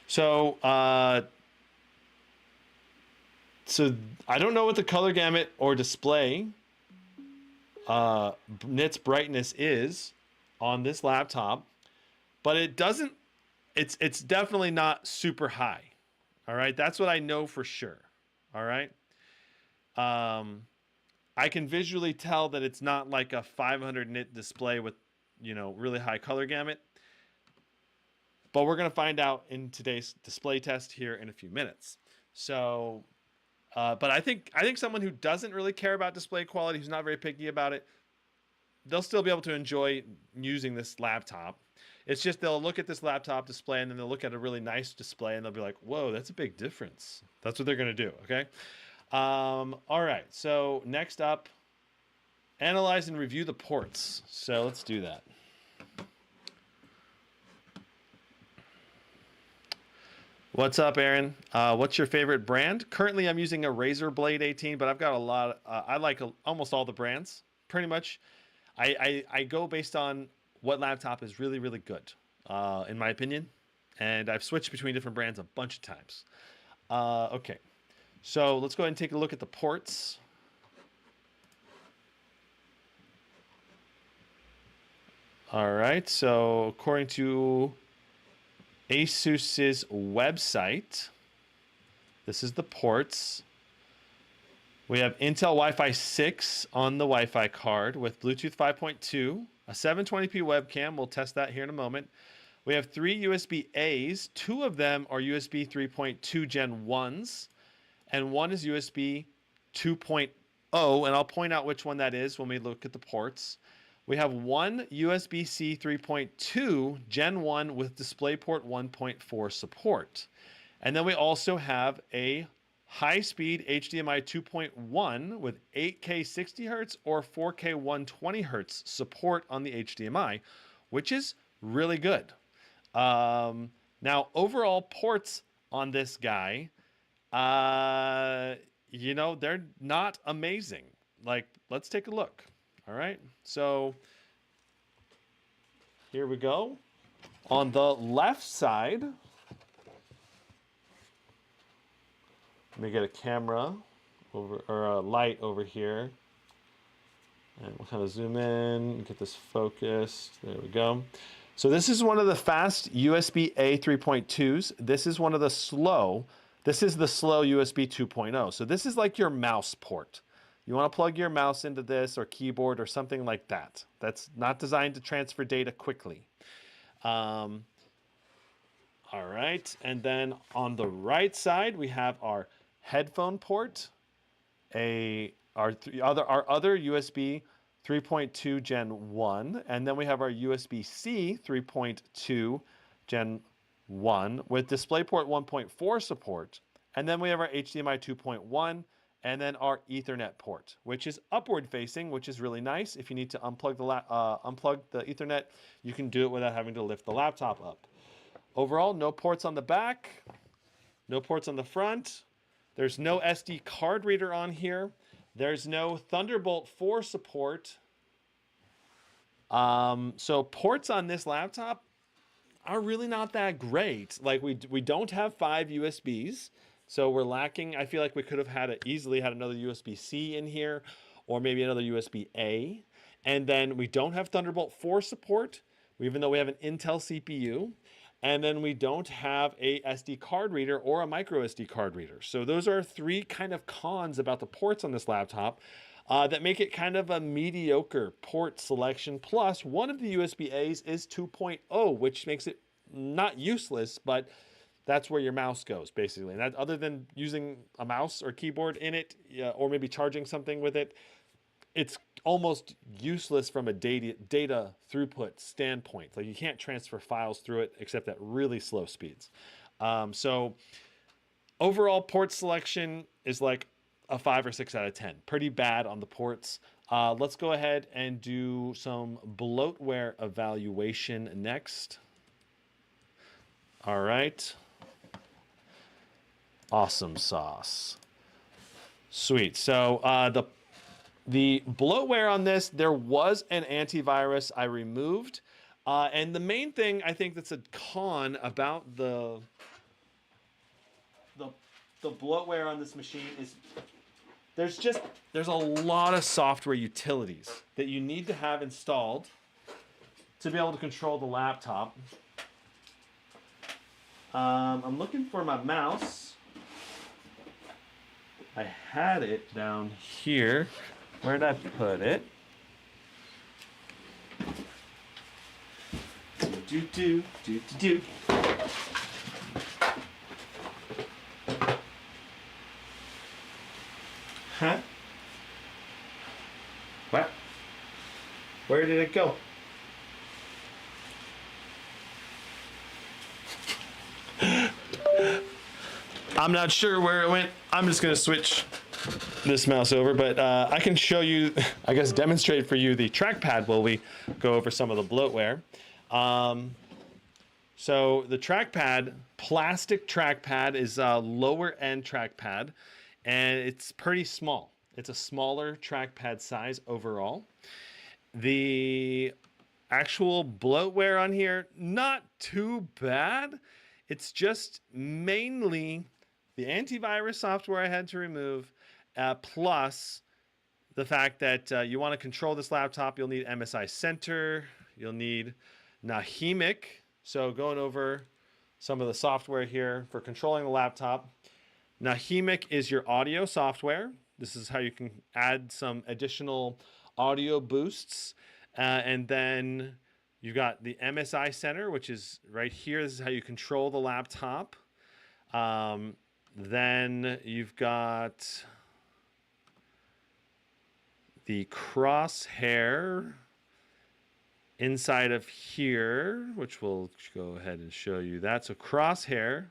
So, so I don't know what the color gamut or display nits brightness is on this laptop, but it doesn't. It's definitely not super high. All right, that's what I know for sure. All right. I can visually tell that it's not like a 500 nit display with, you know, really high color gamut. But we're going to find out in today's display test here in a few minutes. So, but I think someone who doesn't really care about display quality, who's not very picky about it, they'll still be able to enjoy using this laptop. It's just they'll look at this laptop display and then they'll look at a really nice display and they'll be like, whoa, that's a big difference. That's what they're going to do, okay? All right, so next up, analyze and review the ports. So let's do that. What's up, Aaron? What's your favorite brand? Currently, I'm using a Razer Blade 18, but I've got a lot. I like almost all the brands, pretty much. I go based on what laptop is really, really good, in my opinion. And I've switched between different brands a bunch of times. Okay. So let's go ahead and take a look at the ports. All right, so according to Asus's website, this is the ports. We have Intel Wi-Fi 6 on the Wi-Fi card with Bluetooth 5.2, a 720p webcam. We'll test that here in a moment. We have 3 USB-As. 2 of them are USB 3.2 Gen 1s. And one is USB 2.0, and I'll point out which one that is when we look at the ports. We have one USB-C 3.2 Gen 1 with DisplayPort 1.4 support. And then we also have a high-speed HDMI 2.1 with 8K 60 hertz or 4K 120 hertz support on the HDMI, which is really good. Now, overall ports on this guy, you know, they're not amazing. Like, let's take a look. All right, so here we go. On the left side, let me get a camera over, or a light over here. And we'll kind of zoom in, get this focused. There we go. So this is one of the fast USB-A 3.2s. This is one of the slow. This is the slow USB 2.0. So this is like your mouse port. You want to plug your mouse into this or keyboard or something like that. That's not designed to transfer data quickly. All right, and then on the right side, we have our headphone port, our other USB 3.2 Gen 1, and then we have our USB-C 3.2 Gen 1 with DisplayPort 1.4 support, and then we have our HDMI 2.1, and then our Ethernet port, which is upward facing, which is really nice. If you need to unplug the Ethernet, you can do it without having to lift the laptop up. Overall, no ports on the back, no ports on the front. There's no SD card reader on here. There's no Thunderbolt 4 support. So ports on this laptop are really not that great. Like we don't have 5 USBs. So we're lacking. I feel like we could have easily had another USB-C in here, or maybe another USB-A. And then we don't have Thunderbolt 4 support, even though we have an Intel CPU. And then we don't have a SD card reader or a micro SD card reader. So those are 3 kind of cons about the ports on this laptop that make it kind of a mediocre port selection. Plus, one of the USB-As is 2.0, which makes it not useless, but that's where your mouse goes, basically. And that, other than using a mouse or keyboard in it, or maybe charging something with it, it's almost useless from a data throughput standpoint. Like you can't transfer files through it except at really slow speeds. So overall port selection is like a 5 or 6 out of 10. Pretty bad on the ports. Let's go ahead and do some bloatware evaluation next. All right. Awesome sauce. Sweet. So the bloatware on this, there was an antivirus I removed. And the main thing I think that's a con about the bloatware on this machine is there's a lot of software utilities that you need to have installed to be able to control the laptop. I'm looking for my mouse. I had it down here. Where did I put it? Do. Huh? What? Where did it go? I'm not sure where it went. I'm just gonna switch this mouse over, but I can show you, I guess demonstrate for you the trackpad while we go over some of the bloatware. So the trackpad, plastic trackpad, is a lower end trackpad, and it's pretty small. It's a smaller trackpad size overall. The actual bloatware on here, not too bad. It's just mainly the antivirus software I had to remove, plus the fact that you want to control this laptop, you'll need MSI Center, you'll need Nahimic. So going over some of the software here for controlling the laptop. Nahimic is your audio software. This is how you can add some additional audio boosts. And then you've got the MSI Center, which is right here. This is how you control the laptop. Then you've got the Crosshair inside of here, which we'll go ahead and show you that. So Crosshair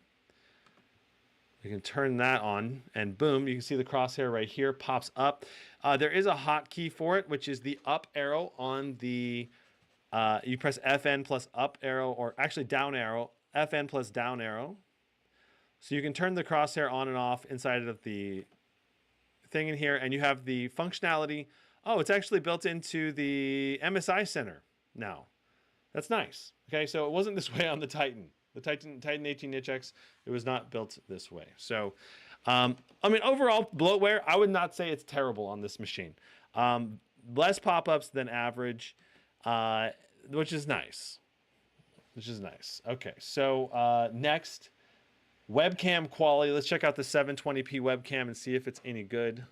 You can turn that on and boom, you can see the crosshair right here pops up. There is a hotkey for it, which is the up arrow on the, you press FN plus up arrow, or actually down arrow, FN plus down arrow. So you can turn the crosshair on and off inside of the thing in here, and you have the functionality. Oh, it's actually built into the MSI Center now. That's nice. Okay, so it wasn't this way on the Titan. The Titan 18HX, it was not built this way. So, I mean, overall, bloatware, I would not say it's terrible on this machine. Less pop-ups than average, which is nice. Which is nice. Okay, so next, webcam quality. Let's check out the 720p webcam and see if it's any good.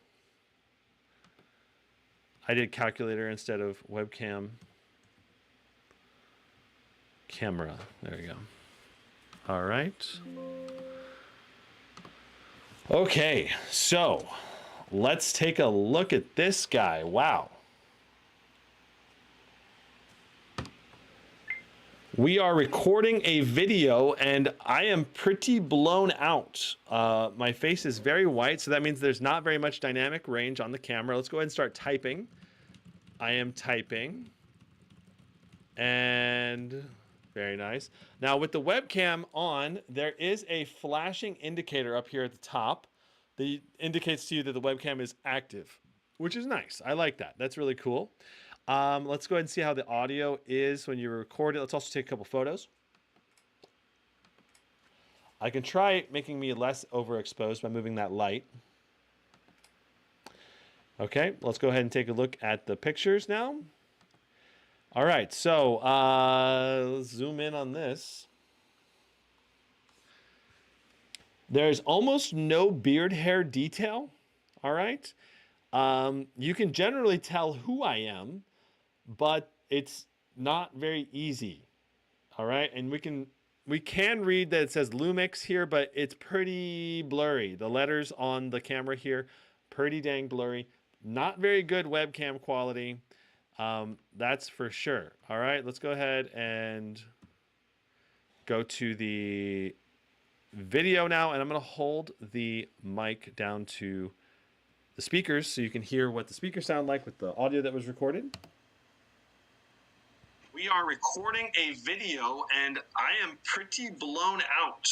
I did calculator instead of webcam. Camera. There we go. All right. Okay, so let's take a look at this guy. Wow. We are recording a video and I am pretty blown out. My face is very white, so that means there's not very much dynamic range on the camera. Let's go ahead and start typing. I am typing. And very nice. Now with the webcam on, there is a flashing indicator up here at the top that indicates to you that the webcam is active, which is nice. I like that. That's really cool. Let's go ahead and see how the audio is when you record it. Let's also take a couple photos. I can try making me less overexposed by moving that light. Okay, let's go ahead and take a look at the pictures now. All right, so let's zoom in on this. There's almost no beard hair detail. All right. You can generally tell who I am, but it's not very easy. All right, and we can read that it says Lumix here, but it's pretty blurry. The letters on the camera here, pretty dang blurry. Not very good webcam quality. That's for sure. All right, let's go ahead and go to the video now, and I'm going to hold the mic down to the speakers so you can hear what the speakers sound like with the audio that was recorded. We are recording a video and I am pretty blown out.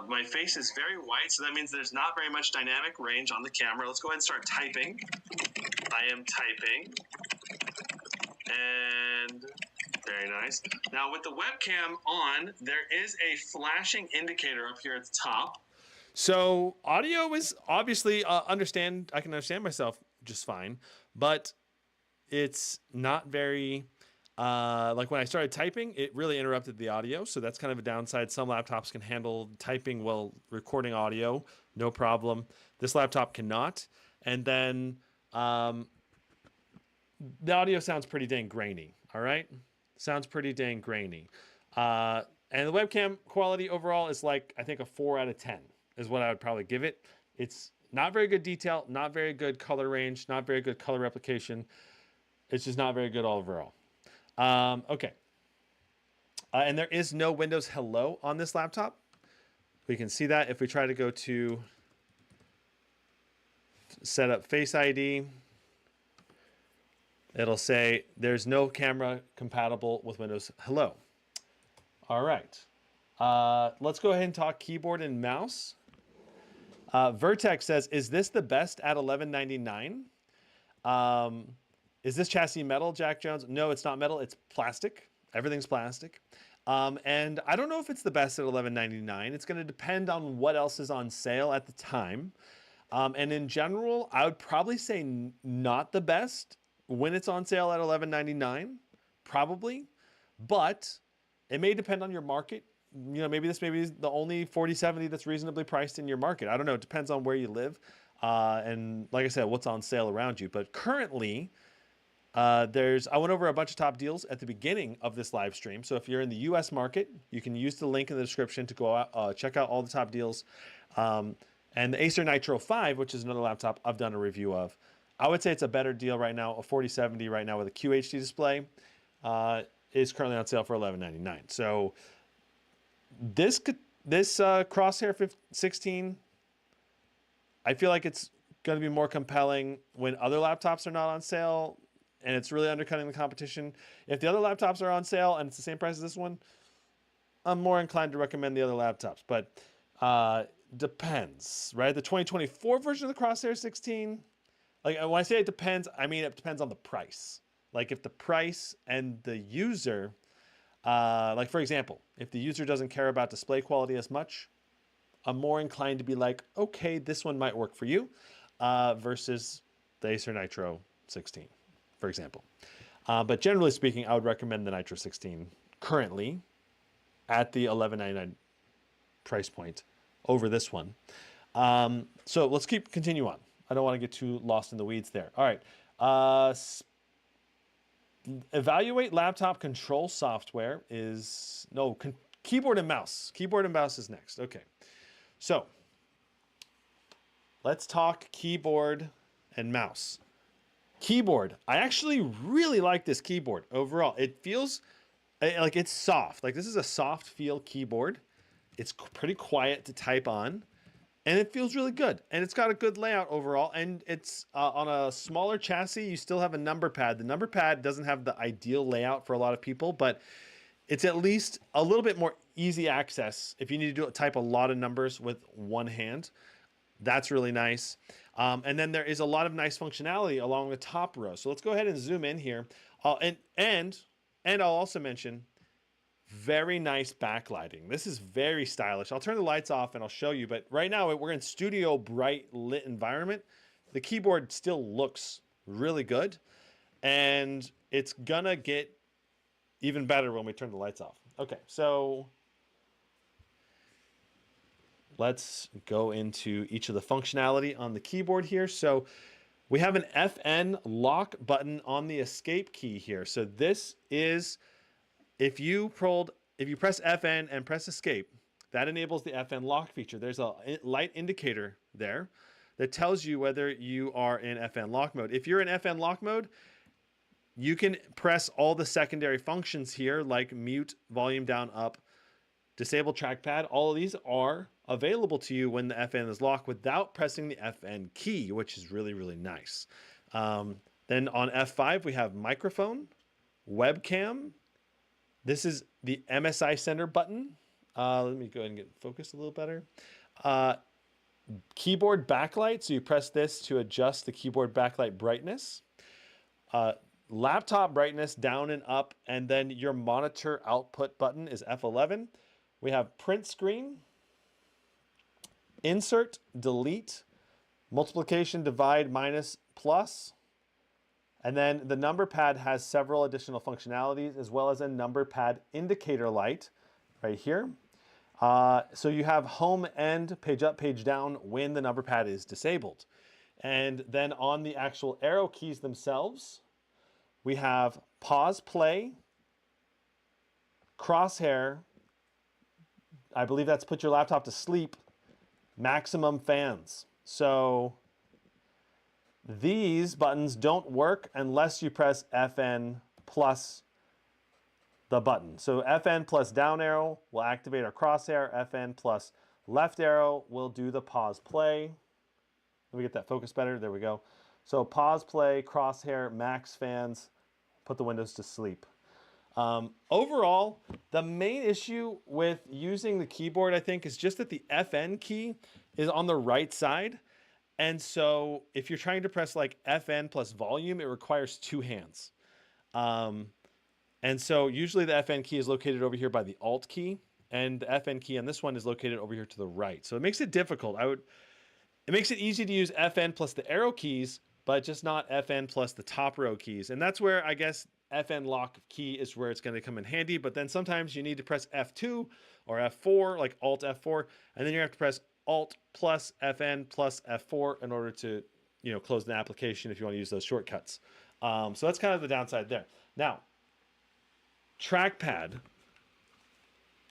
My face is very white, so that means there's not very much dynamic range on the camera. Let's go ahead and start typing. I am typing. And very nice. Now with the webcam on, there is a flashing indicator up here at the top. So audio is obviously I can understand myself just fine, but it's not very like when I started typing, it really interrupted the audio. So that's kind of a downside. Some laptops can handle typing while recording audio, no problem. This laptop cannot. And then the audio sounds pretty dang grainy. All right. Sounds pretty dang grainy. And the webcam quality overall is like, I think a 4 out of 10 is what I would probably give it. It's not very good detail, not very good color range, not very good color replication. It's just not very good overall. Okay. And there is no Windows Hello on this laptop. We can see that if we try to go to set up Face ID, it'll say there's no camera compatible with Windows Hello. All right. Let's go ahead and talk keyboard and mouse. Vertex says, is this the best at $11.99? Is this chassis metal, Jack Jones? No, it's not metal. It's plastic. Everything's plastic. And I don't know if it's the best at $11.99. It's going to depend on what else is on sale at the time. And in general, I would probably say not the best when it's on sale at $11.99, probably. But it may depend on your market. You know, maybe this is the only 4070 that's reasonably priced in your market. I don't know. It depends on where you live. And like I said, what's on sale around you. But currently, I went over a bunch of top deals at the beginning of this live stream. So if you're in the US market, you can use the link in the description to go out, check out all the top deals. And the Acer Nitro 5, which is another laptop I've done a review of, I would say it's a better deal right now. A 4070 right now with a QHD display is currently on sale for $11.99. So this Crosshair 16 I feel like it's going to be more compelling when other laptops are not on sale and it's really undercutting the competition. If the other laptops are on sale and it's the same price as this one, I'm more inclined to recommend the other laptops. But depends, right? The 2024 version of the Crosshair 16, like when I say it depends, I mean it depends on the price. Like if the price and the user, like for example, if the user doesn't care about display quality as much, I'm more inclined to be like, okay, this one might work for you, versus the Acer Nitro 16, for example. But generally speaking, I would recommend the Nitro 16 currently at the $1199 price point over this one. So let's continue on. I don't want to get too lost in the weeds there. All right. Evaluate laptop control software is, no, keyboard and mouse. Keyboard and mouse is next. Okay. So let's talk keyboard and mouse. Keyboard. I actually really like this keyboard overall. It feels like it's soft. Like this is a soft feel keyboard. It's pretty quiet to type on, and it feels really good. And it's got a good layout overall. And it's on a smaller chassis. You still have a number pad. The number pad doesn't have the ideal layout for a lot of people, but it's at least a little bit more easy access if you need to type a lot of numbers with one hand. That's really nice. And then there is a lot of nice functionality along the top row. So let's go ahead and zoom in here. And I'll also mention very nice backlighting. This is very stylish. I'll turn the lights off and I'll show you. But right now we're in studio bright lit environment. The keyboard still looks really good. And it's gonna get even better when we turn the lights off. Okay, so let's go into each of the functionality on the keyboard here. So we have an FN lock button on the escape key here. So this is, if you press FN and press escape, that enables the FN lock feature. There's a light indicator there that tells you whether you are in FN lock mode. If you're in FN lock mode, you can press all the secondary functions here, like mute, volume down, up, disable trackpad. All of these are available to you when the FN is locked without pressing the FN key, which is really, really nice. Then on F5, we have microphone, webcam. This is the MSI center button. Let me go ahead and get focused a little better. Keyboard backlight. So you press this to adjust the keyboard backlight brightness. Laptop brightness down and up, and then your monitor output button is F11. We have print screen, insert, delete, multiplication, divide, minus, plus, and then the number pad has several additional functionalities as well as a number pad indicator light right here. So you have home end, page up, page down when the number pad is disabled. And then on the actual arrow keys themselves, we have pause, play, crosshair. I believe that's put your laptop to sleep. Maximum fans. So these buttons don't work unless you press FN plus the button. So FN plus down arrow will activate our crosshair. FN plus left arrow will do the pause, play. Let me get that focus better. There we go. So pause, play, crosshair, max fans, put the windows to sleep. Overall, the main issue with using the keyboard, I think, is just that the FN key is on the right side. And so if you're trying to press like FN plus volume, it requires two hands. And so usually the FN key is located over here by the Alt key, and the FN key on this one is located over here to the right. So it makes it difficult. It makes it easy to use FN plus the arrow keys, but just not FN plus the top row keys. And that's where I guess FN lock key is where it's going to come in handy. But then sometimes you need to press F2 or F4, like Alt F4, and then you have to press Alt plus FN plus F4 in order to, close the application if you want to use those shortcuts. So that's kind of the downside there. Now, trackpad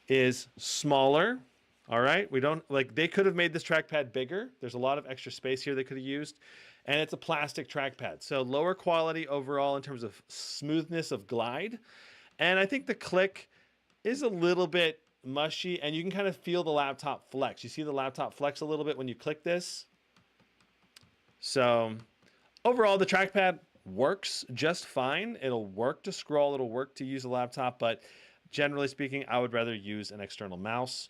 is smaller. All right, they could have made this trackpad bigger. There's a lot of extra space here they could have used. And it's a plastic trackpad. So lower quality overall in terms of smoothness of glide. And I think the click is a little bit mushy, and you can kind of feel the laptop flex. You see the laptop flex a little bit when you click this. So overall, the trackpad works just fine. It'll work to scroll, it'll work to use a laptop, but generally speaking, I would rather use an external mouse.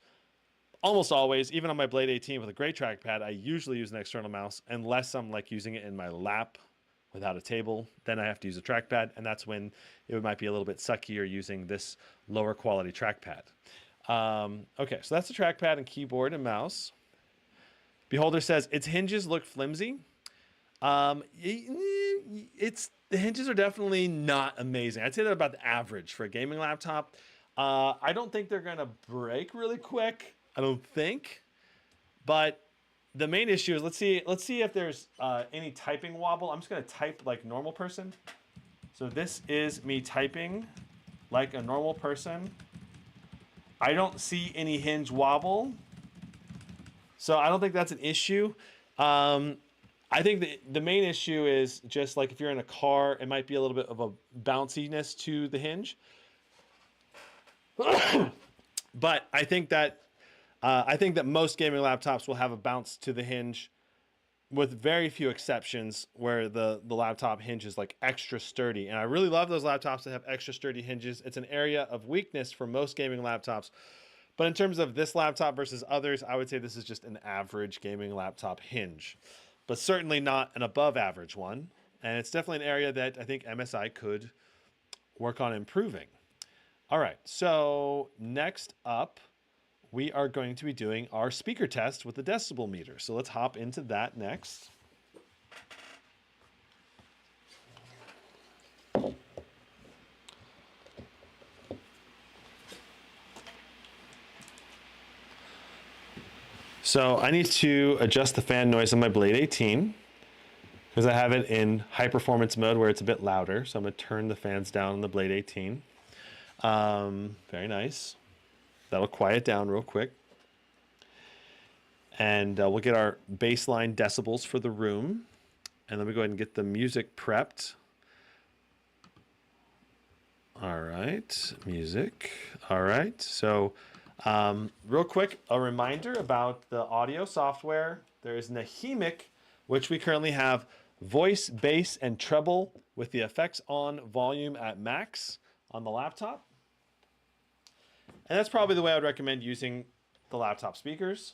Almost always, even on my Blade 18 with a great trackpad, I usually use an external mouse unless I'm like using it in my lap without a table. Then I have to use a trackpad, and that's when it might be a little bit suckier using this lower quality trackpad. Okay, so that's the trackpad and keyboard and mouse. Beholder says its hinges look flimsy. The hinges are definitely not amazing. I'd say they're about the average for a gaming laptop. I don't think they're gonna break really quick. I don't think, but the main issue is let's see if there's any typing wobble. I'm just gonna type like normal person. So this is me typing like a normal person. I don't see any hinge wobble, so I don't think that's an issue. I think the main issue is just like if you're in a car, it might be a little bit of a bounciness to the hinge. But I think that most gaming laptops will have a bounce to the hinge, with very few exceptions where the laptop hinge is like extra sturdy. And I really love those laptops that have extra sturdy hinges. It's an area of weakness for most gaming laptops. But in terms of this laptop versus others, I would say this is just an average gaming laptop hinge, but certainly not an above average one. And it's definitely an area that I think MSI could work on improving. All right, so next up, we are going to be doing our speaker test with the decibel meter. So let's hop into that next. So I need to adjust the fan noise on my Blade 18 because I have it in high performance mode where it's a bit louder. So I'm gonna turn the fans down on the Blade 18. Very nice. That'll quiet down real quick. And we'll get our baseline decibels for the room. And let me go ahead and get the music prepped. All right, music. All right, so real quick, a reminder about the audio software. There is Nahimic, which we currently have voice, bass, and treble with the effects on volume at max on the laptop. And that's probably the way I would recommend using the laptop speakers.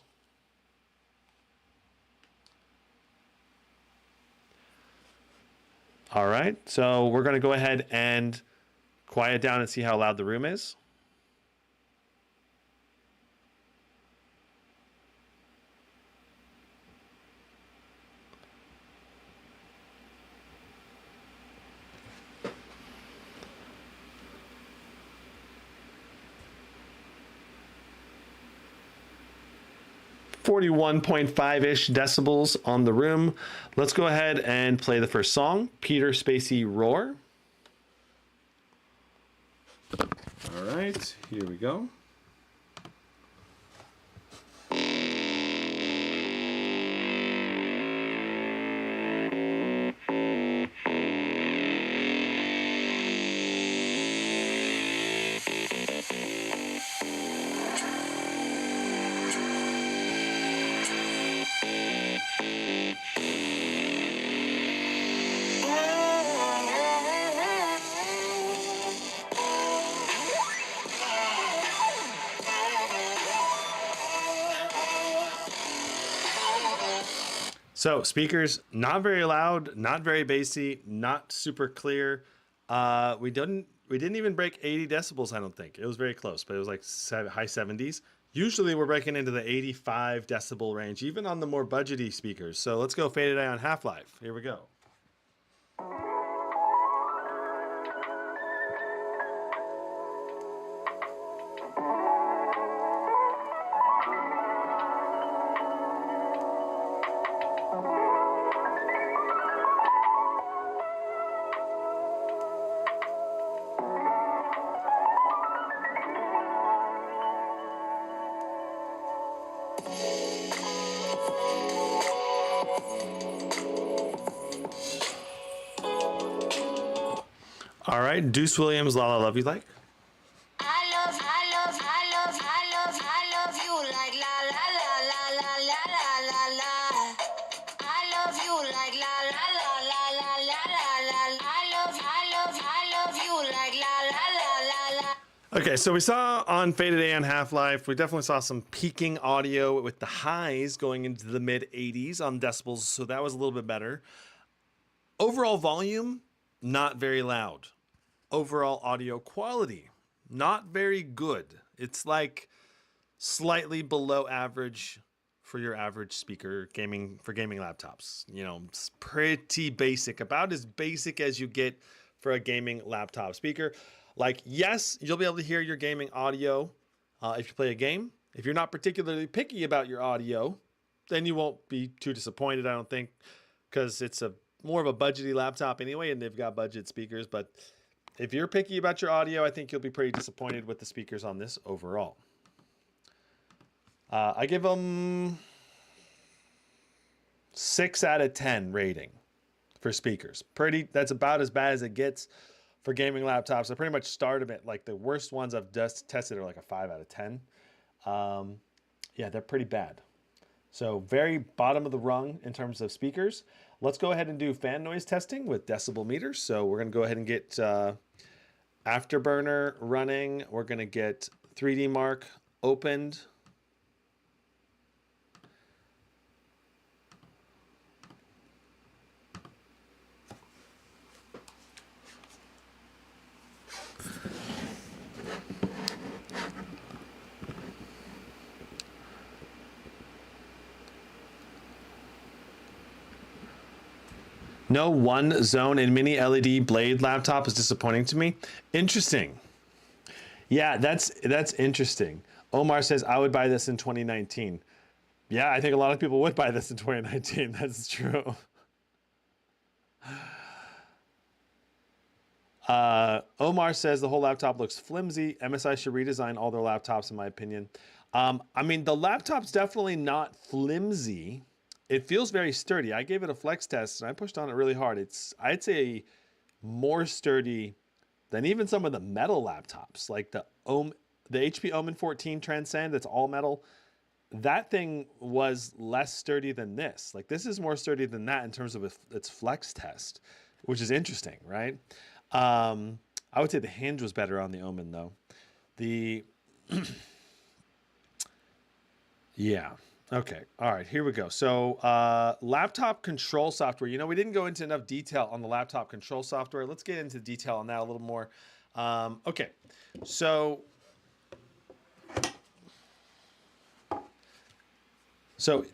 All right, so we're going to go ahead and quiet down and see how loud the room is. .5-ish decibels on the room. Let's go ahead and play the first song, Peter Spacey Roar. All right, here we go. So speakers, not very loud, not very bassy, not super clear. We didn't even break 80 decibels, I don't think. It was very close, but it was like high 70s. Usually we're breaking into the 85 decibel range, even on the more budgety speakers. So let's go Faded Eye on Half-Life. Here we go. All right, Deuce Williams, La La Love You Like. I love you like la la la la la la la la la. I love you like Okay, so we saw on Faded A on Half-Life, we definitely saw some peaking audio with the highs going into the mid 80s on decibels, so that was a little bit better. Overall volume, not very loud. Overall audio quality, not very good. It's like slightly below average for your average speaker for gaming laptops. You know, it's pretty basic, about as basic as you get for a gaming laptop speaker. Like, yes, you'll be able to hear your gaming audio if you play a game. If you're not particularly picky about your audio, then you won't be too disappointed, I don't think, because it's more of a budgety laptop anyway, and they've got budget speakers. But if you're picky about your audio, I think you'll be pretty disappointed with the speakers on this overall. I give them 6 out of 10 rating for speakers. That's about as bad as it gets for gaming laptops. I pretty much start them at, like, the worst ones I've just tested are like a 5 out of 10. Yeah, they're pretty bad. So very bottom of the rung in terms of speakers. Let's go ahead and do fan noise testing with decibel meters. So we're going to go ahead and get Afterburner running. We're going to get 3D Mark opened. No one zone in mini LED Blade laptop is disappointing to me. Interesting. Yeah, that's interesting. Omar says, I would buy this in 2019. Yeah, I think a lot of people would buy this in 2019. That's true. Omar says the whole laptop looks flimsy. MSI should redesign all their laptops, in my opinion. I mean, the laptop's definitely not flimsy. It feels very sturdy. I gave it a flex test and I pushed on it really hard. I'd say more sturdy than even some of the metal laptops, like the HP Omen 14 Transcend. That's all metal. That thing was less sturdy than this. Like, this is more sturdy than that in terms of its flex test, which is interesting, right? I would say the hinge was better on the Omen though. Yeah. Okay. All right. Here we go. So laptop control software. You know, we didn't go into enough detail on the laptop control software. Let's get into detail on that a little more. Okay. So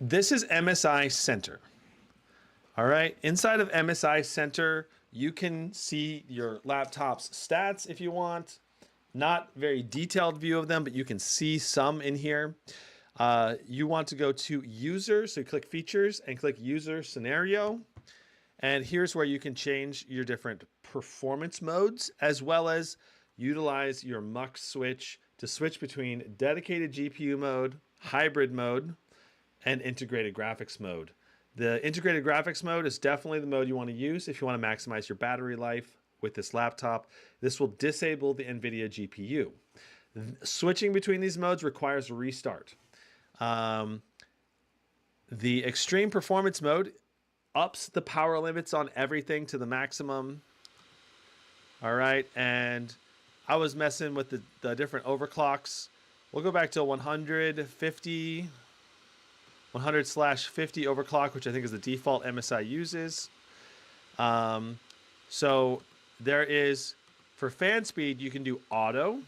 this is MSI Center. All right. Inside of MSI Center, you can see your laptop's stats if you want. Not very detailed view of them, but you can see some in here. You want to go to user, so click features and click user scenario. And here's where you can change your different performance modes, as well as utilize your mux switch to switch between dedicated GPU mode, hybrid mode, and integrated graphics mode. The integrated graphics mode is definitely the mode you want to use if you want to maximize your battery life with this laptop. This will disable the NVIDIA GPU. Switching between these modes requires a restart. The extreme performance mode ups the power limits on everything to the maximum. All right, and I was messing with the different overclocks. We'll go back to 100/50 overclock, which I think is the default MSI uses. So there is, for fan speed, you can do auto,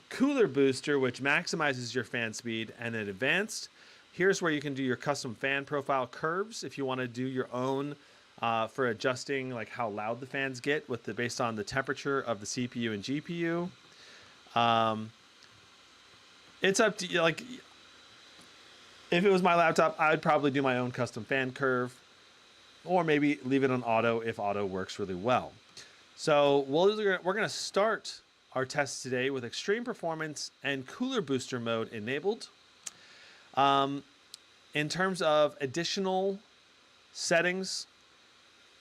cooler booster, which maximizes your fan speed, and then advanced. Here's where you can do your custom fan profile curves if you want to do your own for adjusting like how loud the fans get based on the temperature of the CPU and GPU. It's up to you. Like, if it was my laptop, I would probably do my own custom fan curve, or maybe leave it on auto if auto works really well. So we're going to start our test today with extreme performance and cooler booster mode enabled. In terms of additional settings,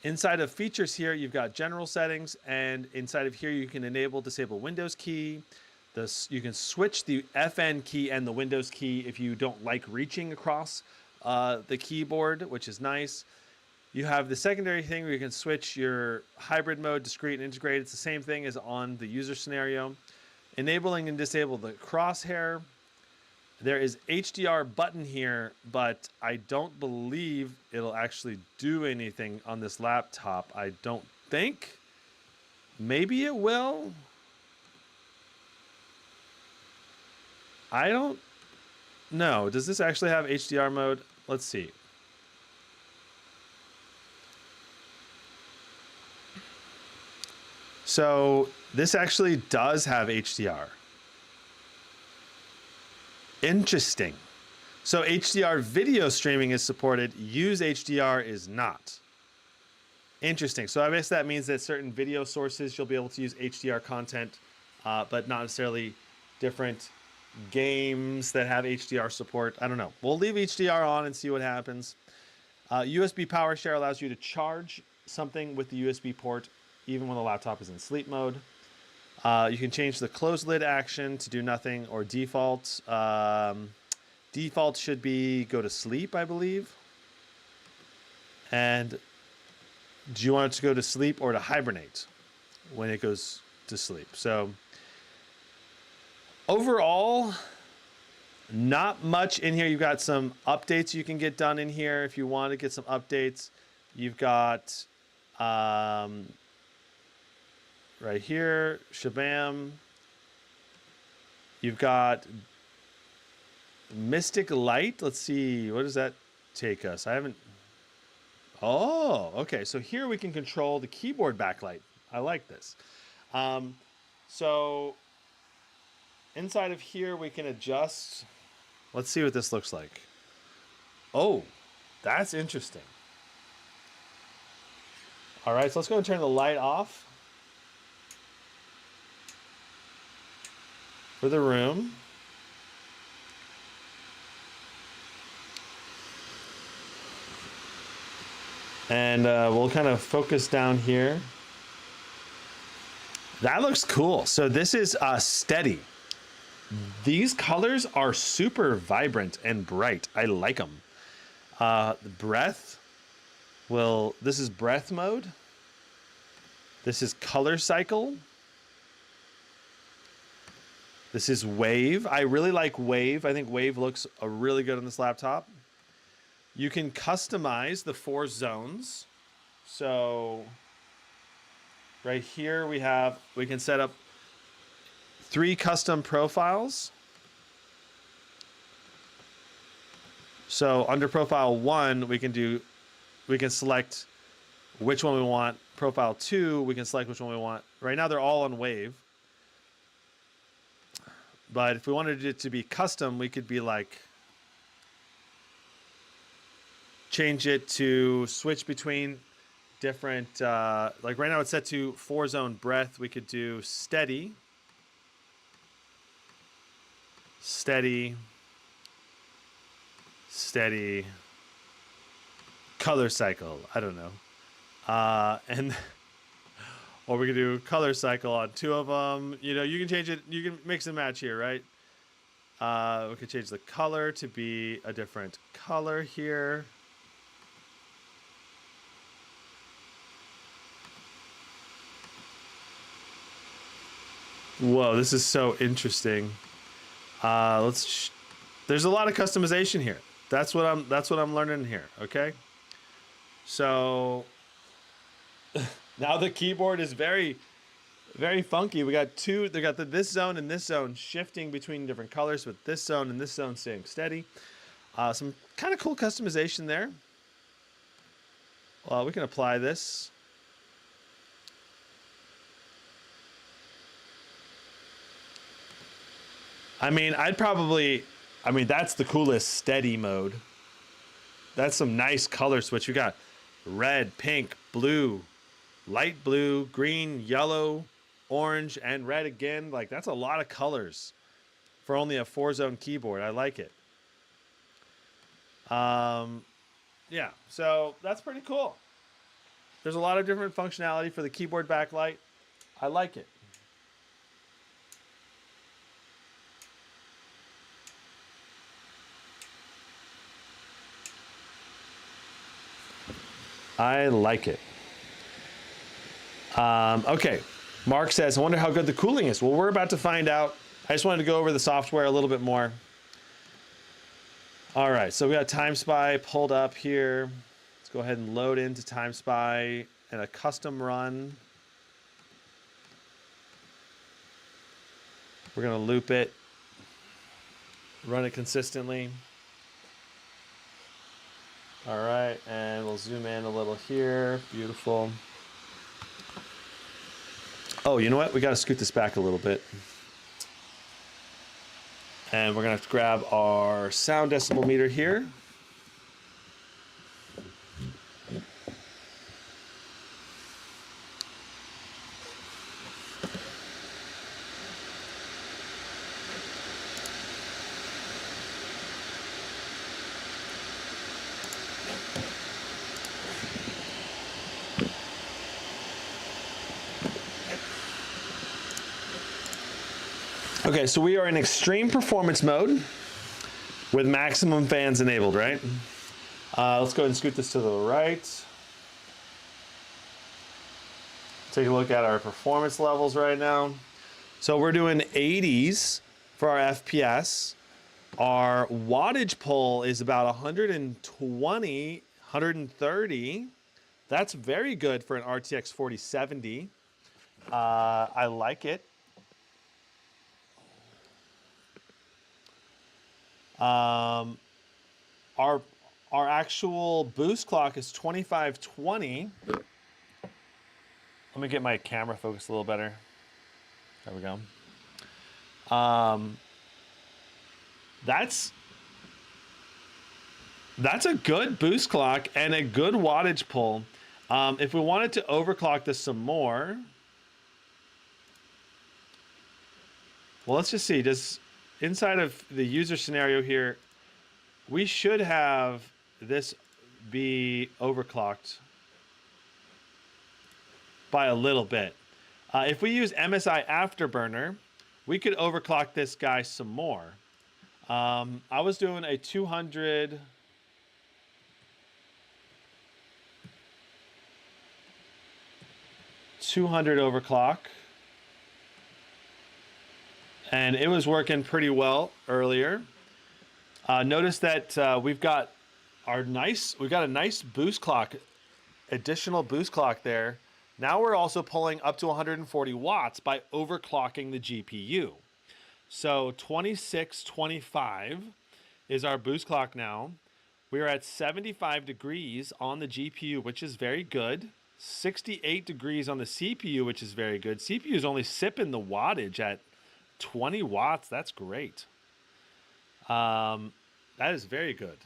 inside of features here, you've got general settings, and inside of here, you can disable Windows key. You can switch the FN key and the Windows key if you don't like reaching across the keyboard, which is nice. You have the secondary thing where you can switch your hybrid mode, discrete and integrated. It's the same thing as on the user scenario. enabling and disable the crosshair. There is HDR button here, but I don't believe it'll actually do anything on this laptop. I don't think. Maybe it will. I don't know. Does this actually have HDR mode? Let's see. So this actually does have HDR. Interesting. So HDR video streaming is supported. Use HDR is not. Interesting. So I guess that means that certain video sources you'll be able to use HDR content, but not necessarily different games that have HDR support. I don't know. We'll leave HDR on and see what happens. USB power share allows you to charge something with the USB port even when the laptop is in sleep mode. You can change the close lid action to do nothing or default. Default should be go to sleep, I believe. And do you want it to go to sleep or to hibernate when it goes to sleep? So overall, not much in here. You've got some updates you can get done in here if you want to get some updates. You've got right here, Shabam. You've got Mystic Light. Let's see, what does that take us? I haven't. Oh, okay. So here we can control the keyboard backlight. I like this. So inside of here, we can adjust. Let's see what this looks like. Oh, that's interesting. All right, so let's go and turn the light off for the room. And we'll kind of focus down here. That looks cool. So this is steady. These colors are super vibrant and bright. I like them. The breath will, this is breath mode. This is color cycle. This is wave. I really like wave. I think wave looks really good on this laptop. You can customize the 4 zones. So right here we can set up 3 custom profiles. So under profile 1, we can select which one we want. Profile 2, we can select which one we want. Right now they're all on wave. But if we wanted it to be custom, we could be like, change it to switch between different, like right now it's set to 4 zone breath. We could do steady, steady, steady, color cycle. I don't know. And, or we could do color cycle on 2 of them. You know, you can change it. You can mix and match here, right? We could change the color to be a different color here. Whoa, this is so interesting. There's a lot of customization here. That's what I'm learning here. Okay. So now the keyboard is very, very funky. We got they got this zone and this zone shifting between different colors, but this zone and this zone staying steady. Some kind of cool customization there. Well, we can apply this. I mean, that's the coolest steady mode. That's some nice color switch. We got red, pink, blue, light blue, green, yellow, orange, and red again. Like, that's a lot of colors for only a 4-zone keyboard. I like it. Yeah, so that's pretty cool. There's a lot of different functionality for the keyboard backlight. I like it. I like it. Okay, Mark says, I wonder how good the cooling is. Well, we're about to find out. I just wanted to go over the software a little bit more. All right, so we got TimeSpy pulled up here. Let's go ahead and load into TimeSpy and a custom run. We're gonna loop it, run it consistently. All right, and we'll zoom in a little here. Beautiful. Oh, you know what? We got to scoot this back a little bit. And we're going to have to grab our sound decibel meter here. Okay, so we are in extreme performance mode with maximum fans enabled, right? Let's go ahead and scoot this to the right. Take a look at our performance levels right now. So we're doing 80s for our FPS. Our wattage pull is about 120, 130. That's very good for an RTX 4070. I like it. Our actual boost clock is 2520. Let me get my camera focused a little better. There we go. That's a good boost clock and a good wattage pull. If we wanted to overclock this some more, well, let's just see. Does inside of the user scenario here, we should have this be overclocked by a little bit. If we use MSI Afterburner, we could overclock this guy some more. I was doing a 200 overclock, and it was working pretty well earlier. Notice that we've got a nice boost clock, additional boost clock there. Now we're also pulling up to 140 watts by overclocking the GPU. So 2625 is our boost clock now. We are at 75 degrees on the GPU, which is very good. 68 degrees on the CPU, which is very good. CPU is only sipping the wattage at 20 watts. That's great. That is very good.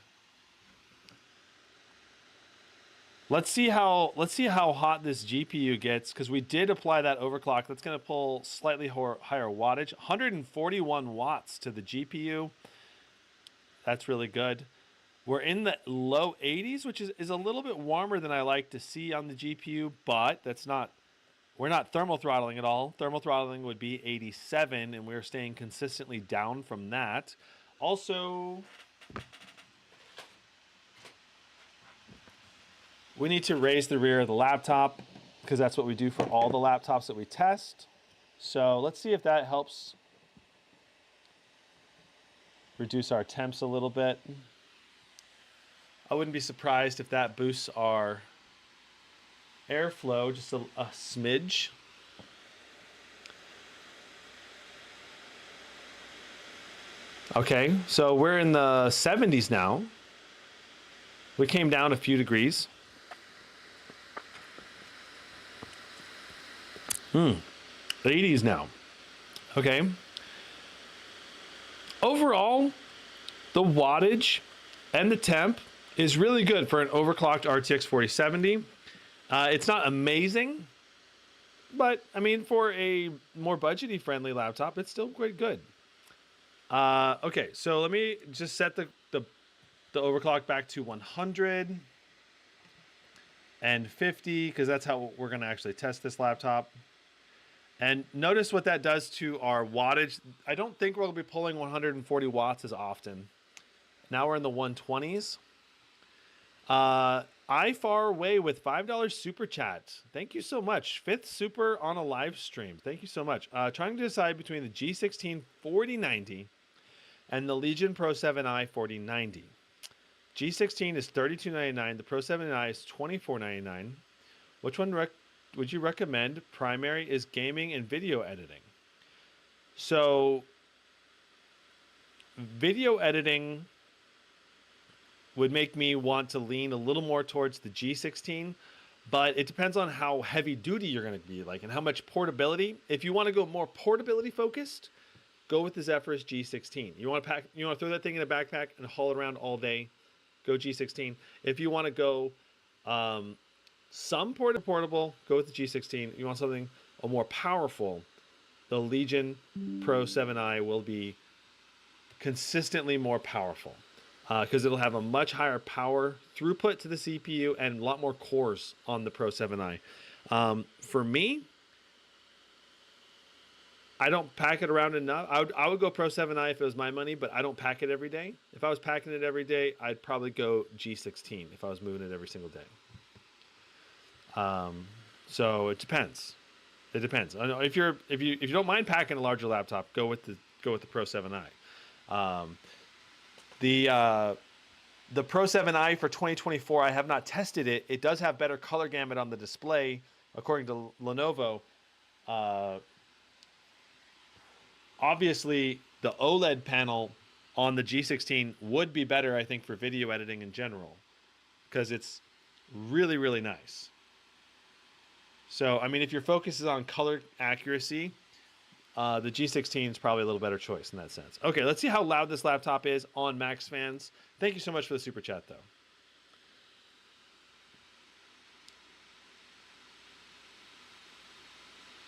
Let's see how hot this GPU gets, because we did apply that overclock. That's going to pull slightly higher wattage. 141 watts to the GPU. That's really good. We're in the low 80s, which is a little bit warmer than I like to see on the GPU, but we're not thermal throttling at all. Thermal throttling would be 87, and we're staying consistently down from that. Also, we need to raise the rear of the laptop, because that's what we do for all the laptops that we test. So let's see if that helps reduce our temps a little bit. I wouldn't be surprised if that boosts our airflow just a smidge. Okay, so we're in the 70s now. We came down a few degrees. 80s now. Okay. Overall, the wattage and the temp is really good for an overclocked RTX 4070. It's not amazing, but I mean, for a more budgety friendly laptop, it's still quite good. Okay, so let me just set the overclock back to 100 and 50, because that's how we're going to actually test this laptop. And notice what that does to our wattage. I don't think we're going to be pulling 140 watts as often. Now we're in the 120s. I Far Away with $5 super chat. Thank you so much. 5th super on a live stream. Thank you so much. Trying to decide between the G16 4090 and the Legion Pro 7i 4090. G16 is $32.99. The Pro 7i is $24.99. Which one would you recommend? Primary is gaming and video editing. So, video editing would make me want to lean a little more towards the G16, but it depends on how heavy duty you're going to be like and how much portability. If you want to go more portability focused, go with the Zephyrus G16. You want to throw that thing in a backpack and haul it around all day, go G16. If you want to go some portable, go with the G16. You want something more powerful, the Legion Pro 7i will be consistently more powerful. Because it'll have a much higher power throughput to the CPU and a lot more cores on the Pro 7i. For me, I don't pack it around enough. I would go Pro 7i if it was my money, but I don't pack it every day. If I was packing it every day, I'd probably go G16 if I was moving it every single day. So it depends. It depends. I know if you don't mind packing a larger laptop, go with the Pro 7i. The Pro 7i for 2024, I have not tested it. It does have better color gamut on the display, according to Lenovo. Obviously, the OLED panel on the G16 would be better, I think, for video editing in general, because it's really, really nice. So, I mean, if your focus is on color accuracy, the G16 is probably a little better choice in that sense. Okay, let's see how loud this laptop is on Max Fans. Thank you so much for the super chat, though.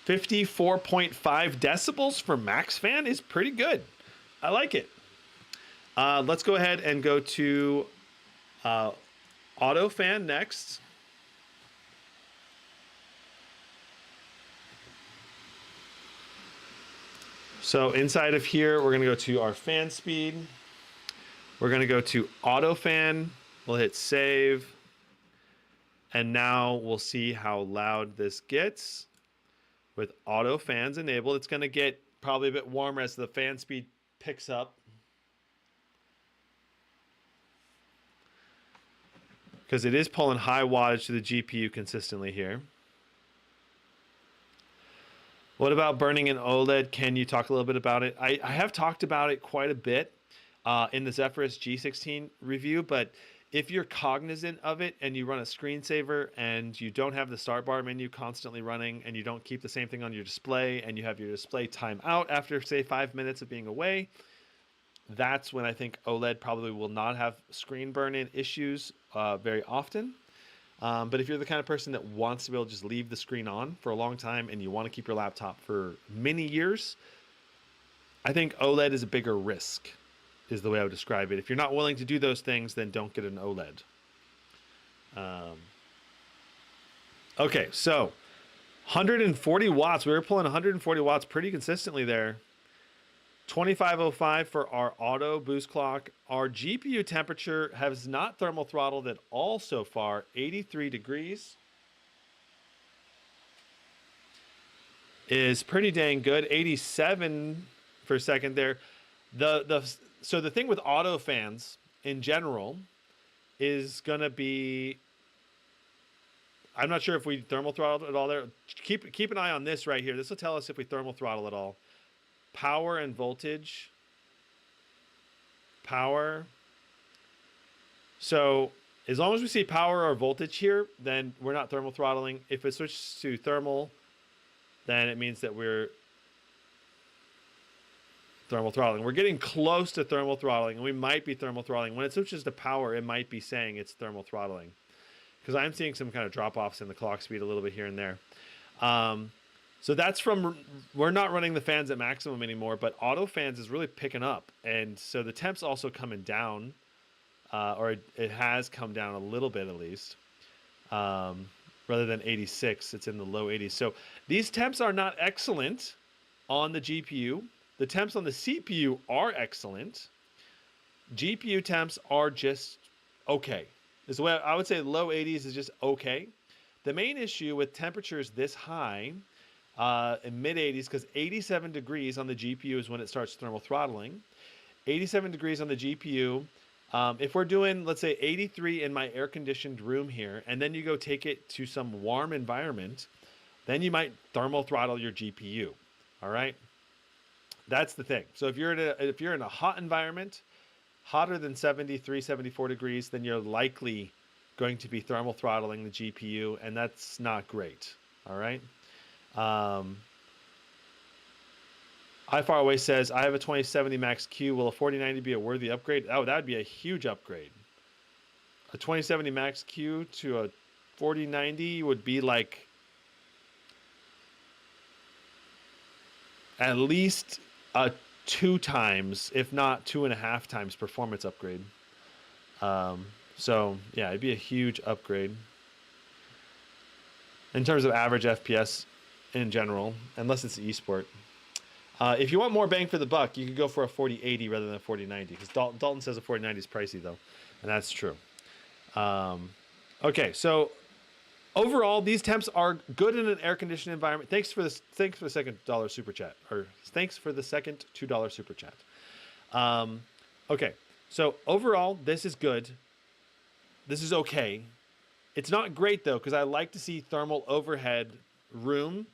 54.5 decibels for Max Fan is pretty good. I like it. Let's go ahead and go to Auto Fan next. So inside of here, we're going to go to our fan speed. We're going to go to Auto Fan. We'll hit save. And now we'll see how loud this gets. With Auto Fans enabled, it's going to get probably a bit warmer as the fan speed picks up. Because it is pulling high wattage to the GPU consistently here. What about burning an OLED? Can you talk a little bit about it? I have talked about it quite a bit in the Zephyrus G16 review, but if you're cognizant of it and you run a screensaver and you don't have the start bar menu constantly running and you don't keep the same thing on your display and you have your display time out after, say, 5 minutes of being away, that's when I think OLED probably will not have screen burn-in issues very often. But if you're the kind of person that wants to be able to just leave the screen on for a long time and you want to keep your laptop for many years, I think OLED is a bigger risk, is the way I would describe it. If you're not willing to do those things, then don't get an OLED. Okay, so 140 watts. We were pulling 140 watts pretty consistently there. 2505 for our auto boost clock. Our GPU temperature has not thermal throttled at all so far. 83 degrees is pretty dang good. 87 for a second there. So the thing with auto fans in general is going to be, I'm not sure if we thermal throttled at all there. Keep an eye on this right here. This will tell us if we thermal throttle at all. Power and voltage. Power. So as long as we see power or voltage here, then we're not thermal throttling. If it switches to thermal, then it means that we're thermal throttling. We're getting close to thermal throttling, and we might be thermal throttling. When it switches to power, it might be saying it's thermal throttling, because I'm seeing some kind of drop-offs in the clock speed a little bit here and there. So that's from, we're not running the fans at maximum anymore, but auto fans is really picking up. And so the temp's also coming down, or it has come down a little bit at least. Rather than 86, it's in the low 80s. So these temps are not excellent on the GPU. The temps on the CPU are excellent. GPU temps are just okay. is the way I would say. Low 80s is just okay. The main issue with temperatures this high in mid 80s, because 87 degrees on the GPU is when it starts thermal throttling. 87 degrees on the GPU. If we're doing, let's say, 83 in my air-conditioned room here, and then you go take it to some warm environment, then you might thermal throttle your GPU. All right, that's the thing. So if you're in a hot environment, hotter than 73, 74 degrees, then you're likely going to be thermal throttling the GPU, and that's not great. All right. iFarAway says, I have a 2070 Max Q. Will a 4090 be a worthy upgrade? Oh, that would be a huge upgrade. A 2070 Max Q to a 4090 would be like at least a 2 times, if not 2.5 times performance upgrade. So yeah, it'd be a huge upgrade in terms of average FPS in general, unless it's esport. If you want more bang for the buck, you could go for a 4080 rather than a 4090, because Dalton says a 4090 is pricey though, and that's true. Okay, so overall, these temps are good in an air-conditioned environment. Thanks for the second $2 super chat, or thanks for the second $2 super chat. Okay, so overall, this is good. This is okay. It's not great though, because I like to see thermal overhead room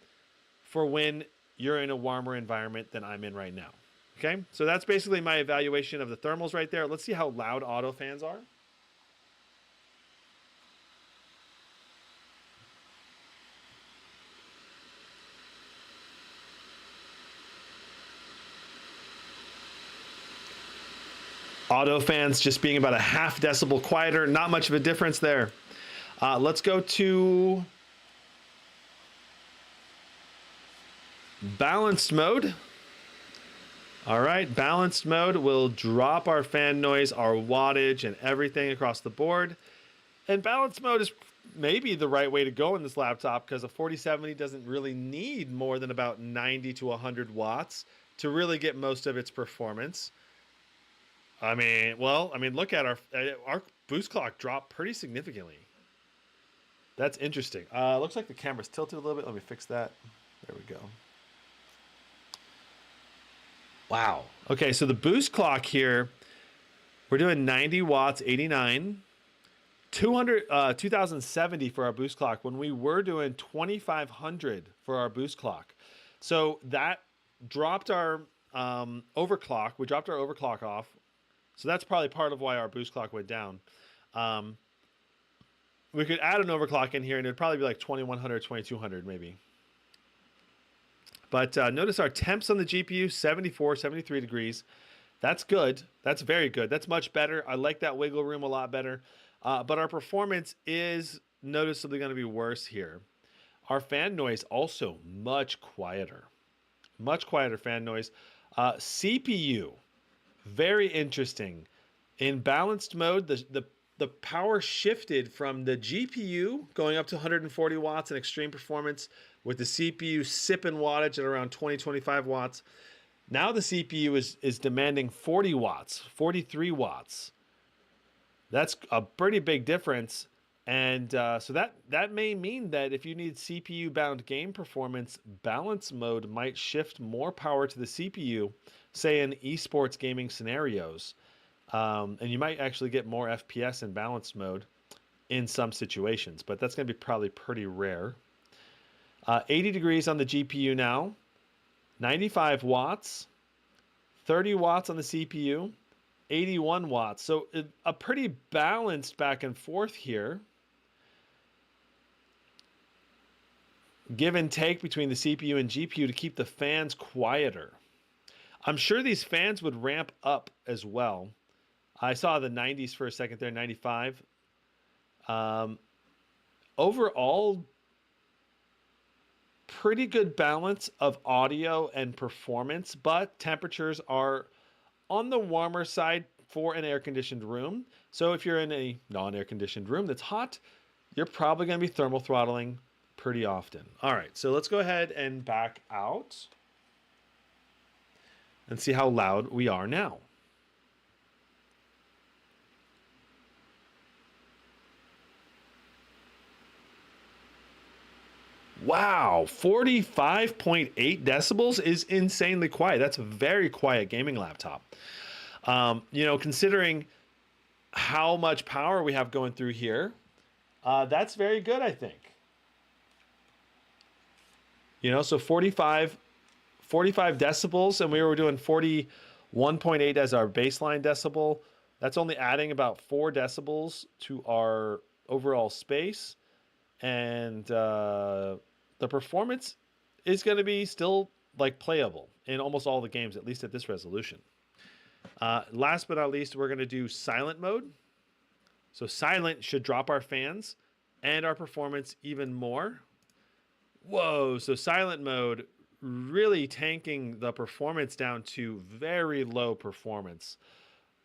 for when you're in a warmer environment than I'm in right now. Okay, so that's basically my evaluation of the thermals right there. Let's see how loud auto fans are. Auto fans just being about a half decibel quieter, not much of a difference there. Let's go to balanced mode. All right, balanced mode will drop our fan noise, our wattage, and everything across the board. And balanced mode is maybe the right way to go in this laptop, because a 4070 doesn't really need more than about 90 to 100 watts to really get most of its performance. I mean, look at our boost clock dropped pretty significantly. That's interesting. Looks like the camera's tilted a little bit. Let me fix that. There we go. Wow. Okay, so the boost clock here, we're doing 90 watts, 89, 2070 for our boost clock, when we were doing 2500 for our boost clock. So that dropped our overclock. We dropped our overclock off. So that's probably part of why our boost clock went down. We could add an overclock in here, and it'd probably be like 2100, 2200 maybe. But notice our temps on the GPU, 74, 73 degrees. That's good. That's very good. That's much better. I like that wiggle room a lot better. But our performance is noticeably going to be worse here. Our fan noise also much quieter. Much quieter fan noise. CPU, very interesting. In balanced mode, the power shifted from the GPU going up to 140 watts in extreme performance, with the CPU sipping wattage at around 20, 25 watts. Now the CPU is demanding 40 watts, 43 watts. That's a pretty big difference. And so that may mean that if you need CPU-bound game performance, balance mode might shift more power to the CPU, say in esports gaming scenarios. And you might actually get more FPS in balanced mode in some situations, but that's going to be probably pretty rare. 80 degrees on the GPU now, 95 watts, 30 watts on the CPU, 81 watts. So a pretty balanced back and forth here. Give and take between the CPU and GPU to keep the fans quieter. I'm sure these fans would ramp up as well. I saw the 90s for a second there, 95. Overall, pretty good balance of audio and performance, but temperatures are on the warmer side for an air-conditioned room. So if you're in a non-air-conditioned room that's hot, you're probably going to be thermal throttling pretty often. All right, so let's go ahead and back out and see how loud we are now. Wow, 45.8 decibels is insanely quiet. That's a very quiet gaming laptop. You know, considering how much power we have going through here, that's very good, I think. You know, so 45 decibels, and we were doing 41.8 as our baseline decibel. That's only adding about 4 decibels to our overall space. And the performance is going to be still like playable in almost all the games, at least at this resolution. Last but not least, we're going to do silent mode. So silent should drop our fans and our performance even more. Whoa, so silent mode really tanking the performance down to very low performance.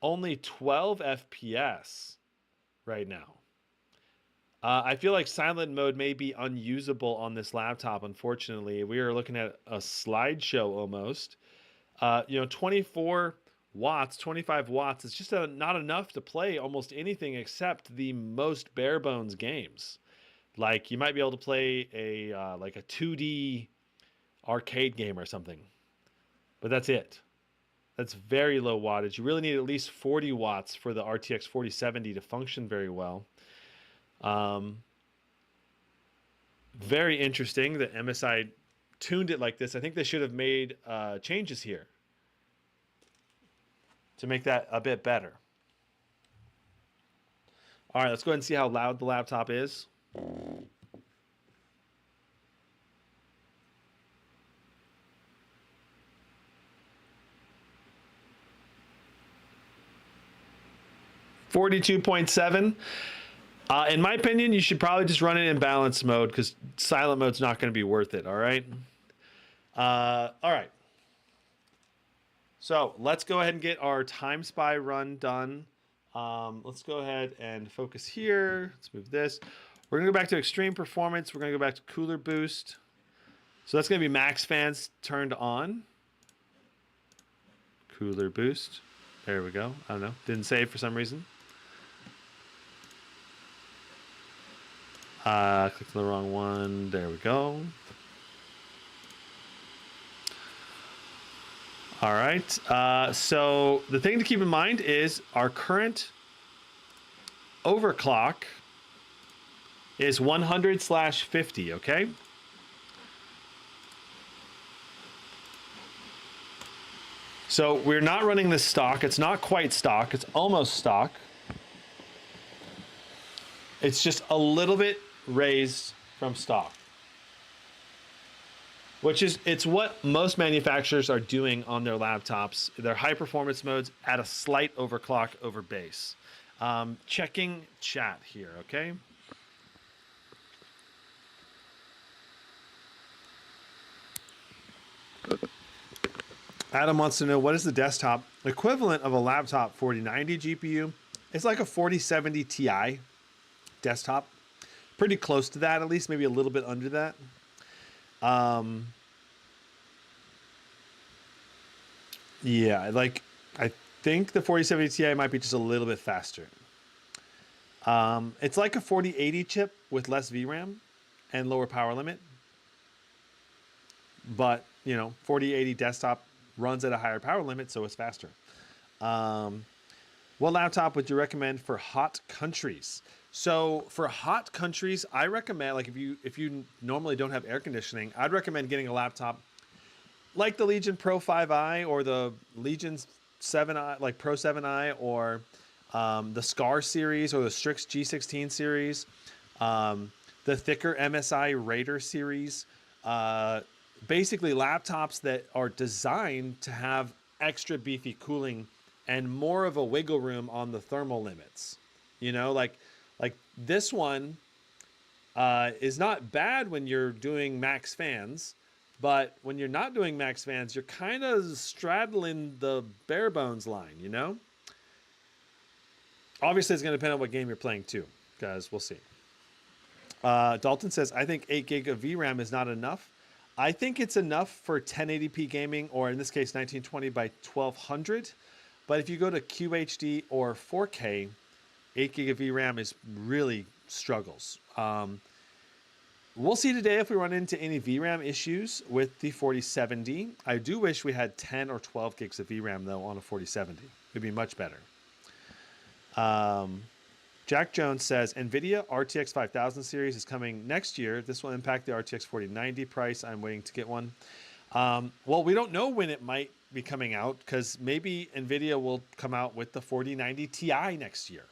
Only 12 FPS right now. I feel like silent mode may be unusable on this laptop, unfortunately. We are looking at a slideshow almost. You know, 24 watts, 25 watts is just not enough to play almost anything except the most bare bones games. Like you might be able to play a like a 2D arcade game or something, but that's it. That's very low wattage. You really need at least 40 watts for the RTX 4070 to function very well. Very interesting that MSI tuned it like this. I think they should have made changes here to make that a bit better. All right, let's go ahead and see how loud the laptop is. $42.7. In my opinion, you should probably just run it in balance mode because silent mode's not going to be worth it. All right. All right. So let's go ahead and get our time spy run done. Let's go ahead and focus here. Let's move this. We're going to go back to extreme performance. We're going to go back to cooler boost. So that's going to be max fans turned on. Cooler boost. There we go. I don't know. Didn't save for some reason. Clicked on the wrong one. There we go. All right. So the thing to keep in mind is our current overclock is 100/50, okay? So we're not running this stock. It's not quite stock. It's almost stock. It's just a little bit raised from stock. It's what most manufacturers are doing on their laptops. Their high performance modes add a slight overclock over base. Checking chat here, okay? Adam wants to know, what is the desktop equivalent of a laptop 4090 GPU? It's like a 4070 Ti desktop. Pretty close to that, at least, maybe a little bit under that. Yeah, like I think the 4070 Ti might be just a little bit faster. It's like a 4080 chip with less VRAM and lower power limit. But, you know, 4080 desktop runs at a higher power limit, so it's faster. What laptop would you recommend for hot countries? So for hot countries, I recommend, like if you normally don't have air conditioning, I'd recommend getting a laptop like the Legion Pro 5i or the Legion 7i, like Pro 7i, or the Scar series or the Strix G16 series, the thicker MSI Raider series. Basically laptops that are designed to have extra beefy cooling and more of a wiggle room on the thermal limits. You know, like this one is not bad when you're doing max fans, but when you're not doing max fans, you're kind of straddling the bare bones line, you know? Obviously, it's going to depend on what game you're playing too, guys. We'll see. Dalton says, I think 8 gig of VRAM is not enough. I think it's enough for 1080p gaming, or in this case, 1920 by 1200. But if you go to QHD or 4K, 8 gig of VRAM is really struggles. we'll see today if we run into any VRAM issues with the 4070. I do wish we had 10 or 12 gigs of VRAM though on a 4070. It'd be much better. Jack Jones says, NVIDIA RTX 5000 series is coming next year. This will impact the RTX 4090 price. I'm waiting to get one. Well, we don't know when it might be coming out because maybe NVIDIA will come out with the 4090 Ti next year.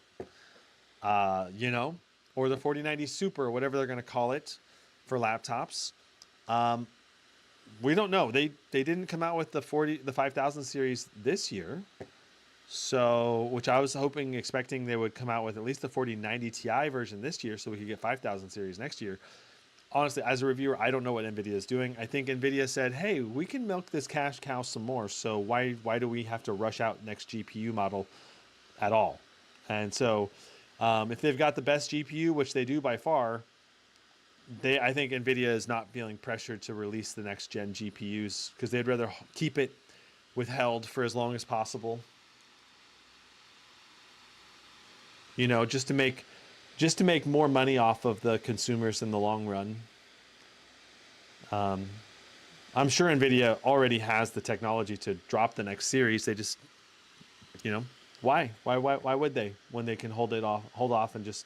You know, or the 4090 Super, or whatever they're going to call it for laptops. We don't know. They didn't come out with the 5000 series this year. So, which I was expecting they would come out with at least the 4090 Ti version this year so we could get 5000 series next year. Honestly, as a reviewer, I don't know what NVIDIA is doing. I think NVIDIA said, hey, we can milk this cash cow some more. So why do we have to rush out next GPU model at all? And so if they've got the best GPU, which they do by far, I think NVIDIA is not feeling pressured to release the next gen GPUs because they'd rather keep it withheld for as long as possible. You know, just to make more money off of the consumers in the long run. I'm sure NVIDIA already has the technology to drop the next series. They just, you know, why would they when they can hold off and just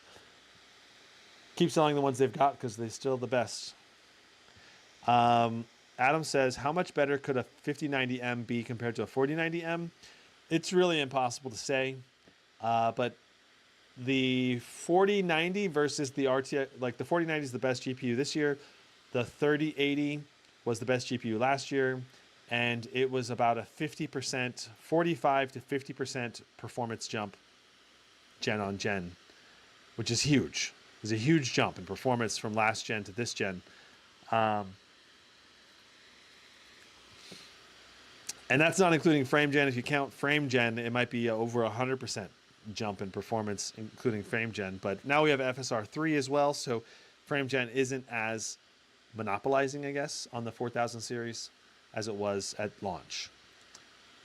keep selling the ones they've got because they're still the best. Adam says, how much better could a 5090M be compared to a 4090M? It's really impossible to say, but the 4090 versus the RTX, like the 4090 is the best GPU this year. The 3080 was the best GPU last year. And it was about a 50%, 45 to 50% performance jump gen on gen, which is huge. It's a huge jump in performance from last gen to this gen. And that's not including frame gen. If you count frame gen, it might be over 100% jump in performance, including frame gen. But now we have FSR 3 as well, so frame gen isn't as monopolizing, I guess, on the 4000 series as it was at launch.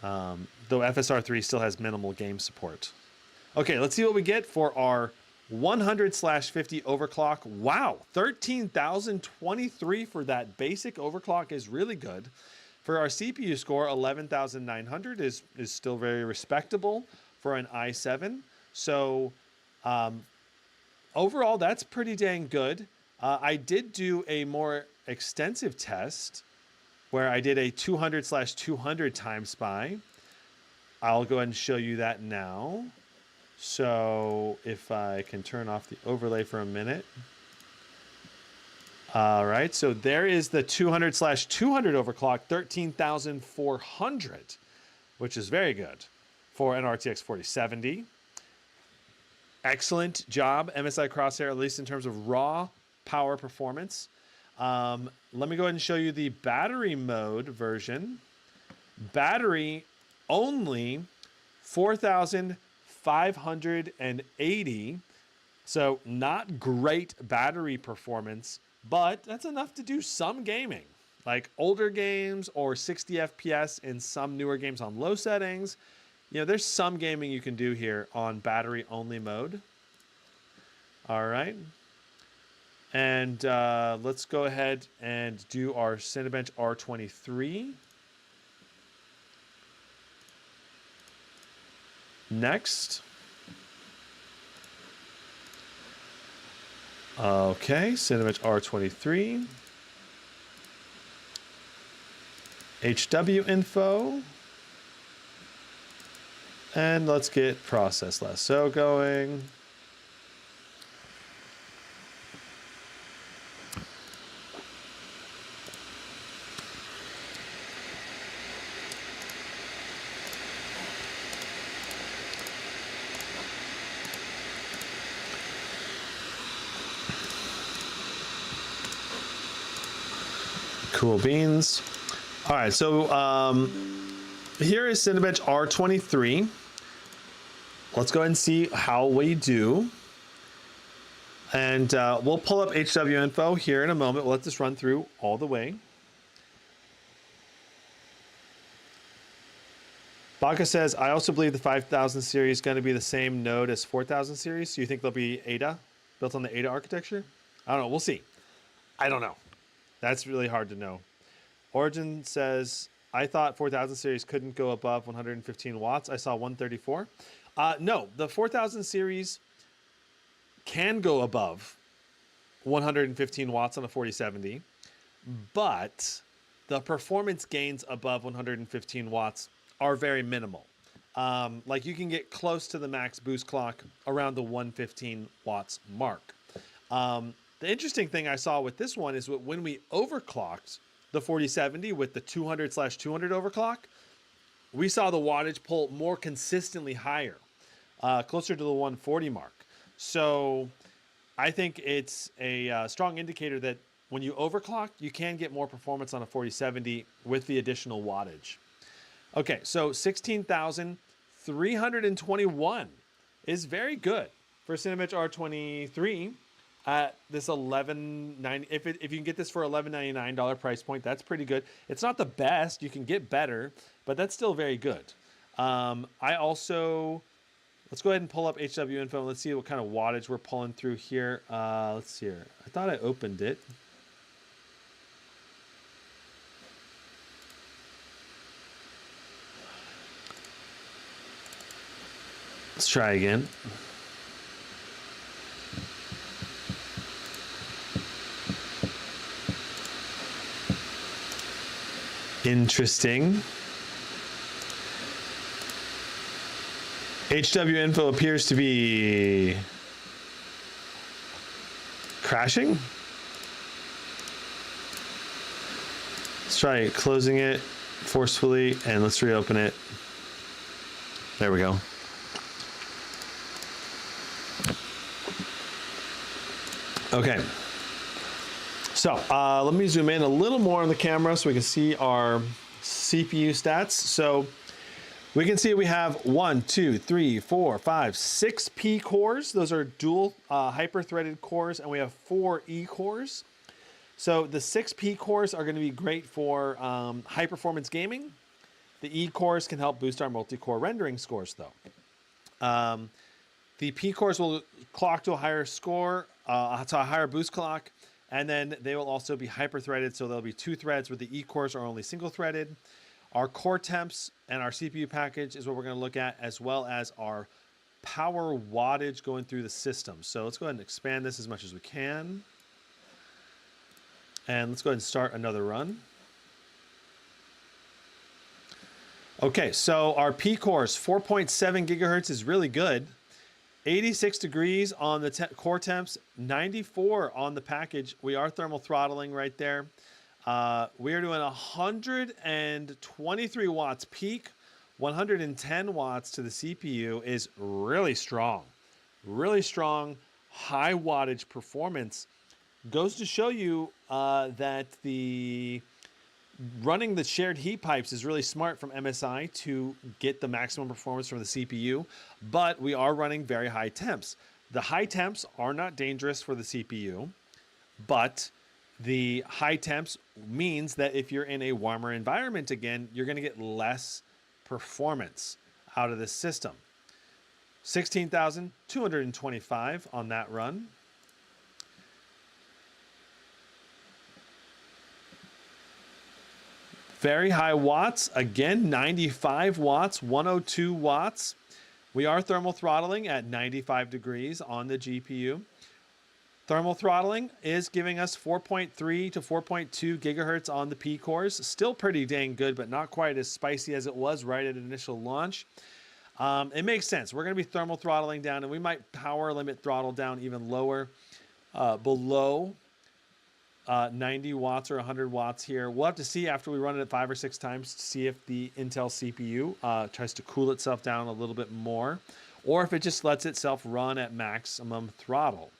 Though FSR 3 still has minimal game support. Okay, let's see what we get for our 100/50 overclock. Wow, 13,023 for that basic overclock is really good. For our CPU score, 11,900 is still very respectable for an i7. So overall, that's pretty dang good. I did do a more extensive test where I did a 200/200 time spy. I'll go ahead and show you that now. So if I can turn off the overlay for a minute. All right, so there is the 200/200 overclock, 13,400, which is very good for an RTX 4070. Excellent job, MSI Crosshair, at least in terms of raw power performance. Let me go ahead and show you the battery mode version. Battery only 4,580. So not great battery performance, but that's enough to do some gaming, like older games or 60 FPS in some newer games on low settings. You know, there's some gaming you can do here on battery only mode. All right. And let's go ahead and do our Cinebench R23. Next. Okay, Cinebench R23. HW info. And let's get process lasso going. Cool beans. All right, so here is Cinebench R23. Let's go ahead and see how we do. And we'll pull up HW info here in a moment. We'll let this run through all the way. Baka says, I also believe the 5000 series is going to be the same node as 4000 series. So you think there'll be Ada, built on the Ada architecture? I don't know. We'll see. I don't know. That's really hard to know. Origin says, I thought 4000 series couldn't go above 115 watts. I saw 134. No, the 4000 series can go above 115 watts on a 4070, but the performance gains above 115 watts are very minimal. Like you can get close to the max boost clock around the 115 watts mark. The interesting thing I saw with this one is when we overclocked the 4070 with the 200/200 overclock, we saw the wattage pull more consistently higher, closer to the 140 mark. So I think it's a strong indicator that when you overclock, you can get more performance on a 4070 with the additional wattage. Okay, so 16,321 is very good for Cinebench R23 at this $11.90. If you can get this for $11.99 price point, that's pretty good. It's not the best. You can get better, but that's still very good. I also, let's go ahead and pull up HW info and let's see what kind of wattage we're pulling through here. Let's see here. I thought I opened it. Let's try again. Interesting. HW info appears to be crashing. Let's try closing it forcefully and let's reopen it. There we go. Okay. So let me zoom in a little more on the camera so we can see our CPU stats. So we can see we have 1, 2, 3, 4, 5, 6 P cores. Those are dual hyper-threaded cores, and we have 4 E cores. So the 6 P cores are going to be great for high-performance gaming. The E cores can help boost our multi-core rendering scores, though. The P cores will clock to a higher score, to a higher boost clock, and then they will also be hyper-threaded, so there'll be 2 threads where the E cores are only single-threaded. Our core temps and our CPU package is what we're going to look at, as well as our power wattage going through the system. So let's go ahead and expand this as much as we can. And let's go ahead and start another run. Okay, so our P cores, 4.7 gigahertz is really good. 86 degrees on the core temps, 94 on the package. We are thermal throttling right there. We are doing 123 watts peak, 110 watts to the CPU is really strong. Really strong, high wattage performance. Goes to show you that running the shared heat pipes is really smart from MSI to get the maximum performance from the CPU, but we are running very high temps. The high temps are not dangerous for the CPU, but the high temps means that if you're in a warmer environment again, you're going to get less performance out of this system. 16,225 on that run. Very high watts, again, 95 watts, 102 watts. We are thermal throttling at 95 degrees on the GPU. Thermal throttling is giving us 4.3 to 4.2 gigahertz on the P cores. Still pretty dang good, but not quite as spicy as it was right at initial launch. It makes sense. We're going to be thermal throttling down, and we might power limit throttle down even lower, below 90 watts or 100 watts here. We'll have to see after we run it 5 or 6 times to see if the Intel CPU tries to cool itself down a little bit more, or if it just lets itself run at maximum throttle.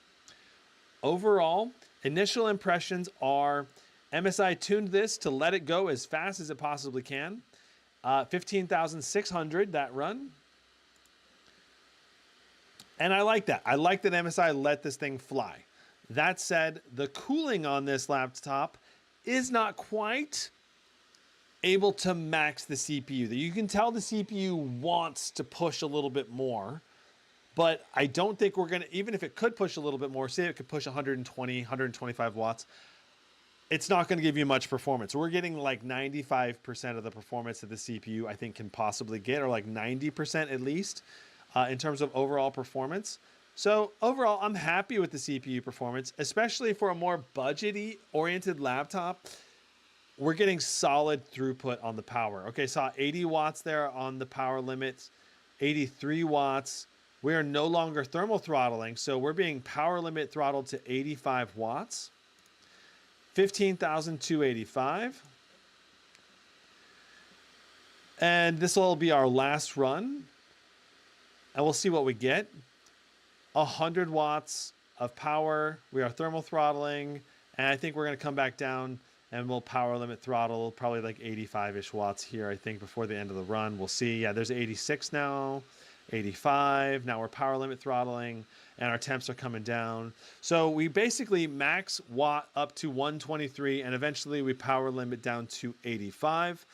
Overall, initial impressions are MSI tuned this to let it go as fast as it possibly can. 15,600 that run. And I like that. I like that MSI let this thing fly. That said, the cooling on this laptop is not quite able to max the CPU. You can tell the CPU wants to push a little bit more, but I don't think we're going to, even if it could push a little bit more, say it could push 120, 125 watts, it's not going to give you much performance. We're getting like 95% of the performance that the CPU I think can possibly get, or like 90% at least, in terms of overall performance. So overall, I'm happy with the CPU performance, especially for a more budgety oriented laptop. We're getting solid throughput on the power. Okay, saw 80 watts there on the power limit, 83 watts. We are no longer thermal throttling, so we're being power limit throttled to 85 watts. 15,285. And this will be our last run. And we'll see what we get. 100 watts of power. We are thermal throttling. And I think we're going to come back down and we'll power limit throttle probably like 85-ish watts here, I think, before the end of the run. We'll see. Yeah, there's 86 now. 85. Now we're power limit throttling and our temps are coming down. So we basically max watt up to 123 and eventually we power limit down to 85.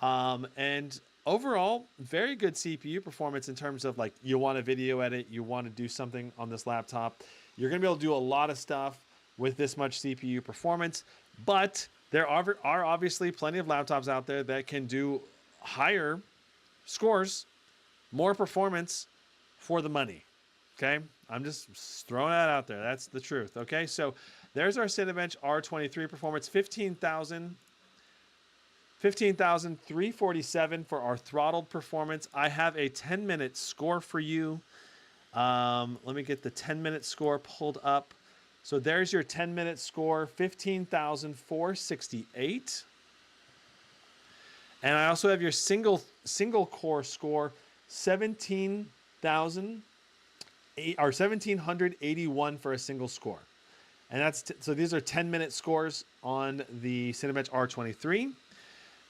And overall, very good CPU performance in terms of like you want to video edit, you want to do something on this laptop. You're going to be able to do a lot of stuff with this much CPU performance, but there are obviously plenty of laptops out there that can do higher scores, more performance for the money. Okay, I'm just throwing that out there. That's the truth. Okay, so there's our Cinebench R23 performance, 15,347 for our throttled performance. I have a 10-minute score for you. Let me get the 10-minute score pulled up. So there's your 10-minute score, 15,468. And I also have your single core score, 1781 for a single score. And that's so these are 10-minute scores on the Cinebench R23.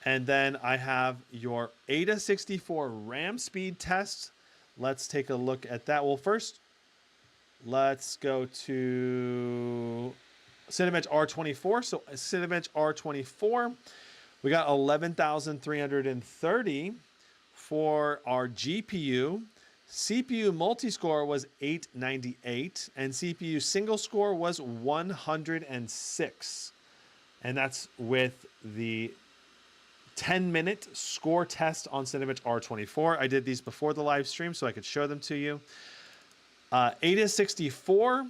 And then I have your AIDA 64 RAM speed test. Let's take a look at that. Well, first, let's go to Cinebench R24. So Cinebench R24, we got 11,330 for our GPU. CPU multi-score was 898 and CPU single score was 106. And that's with the 10-minute score test on Cinebench R24. I did these before the live stream so I could show them to you. AIDA 64,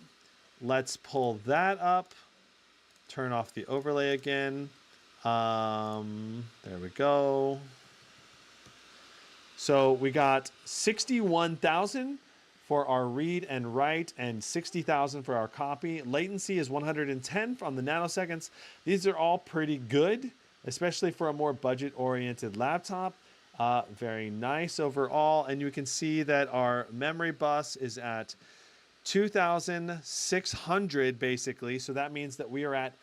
let's pull that up. Turn off the overlay again. There we go. So we got 61,000 for our read and write and 60,000 for our copy. Latency is 110 from the nanoseconds. These are all pretty good, especially for a more budget-oriented laptop. Very nice overall. And you can see that our memory bus is at 2,600 basically. So that means that we are at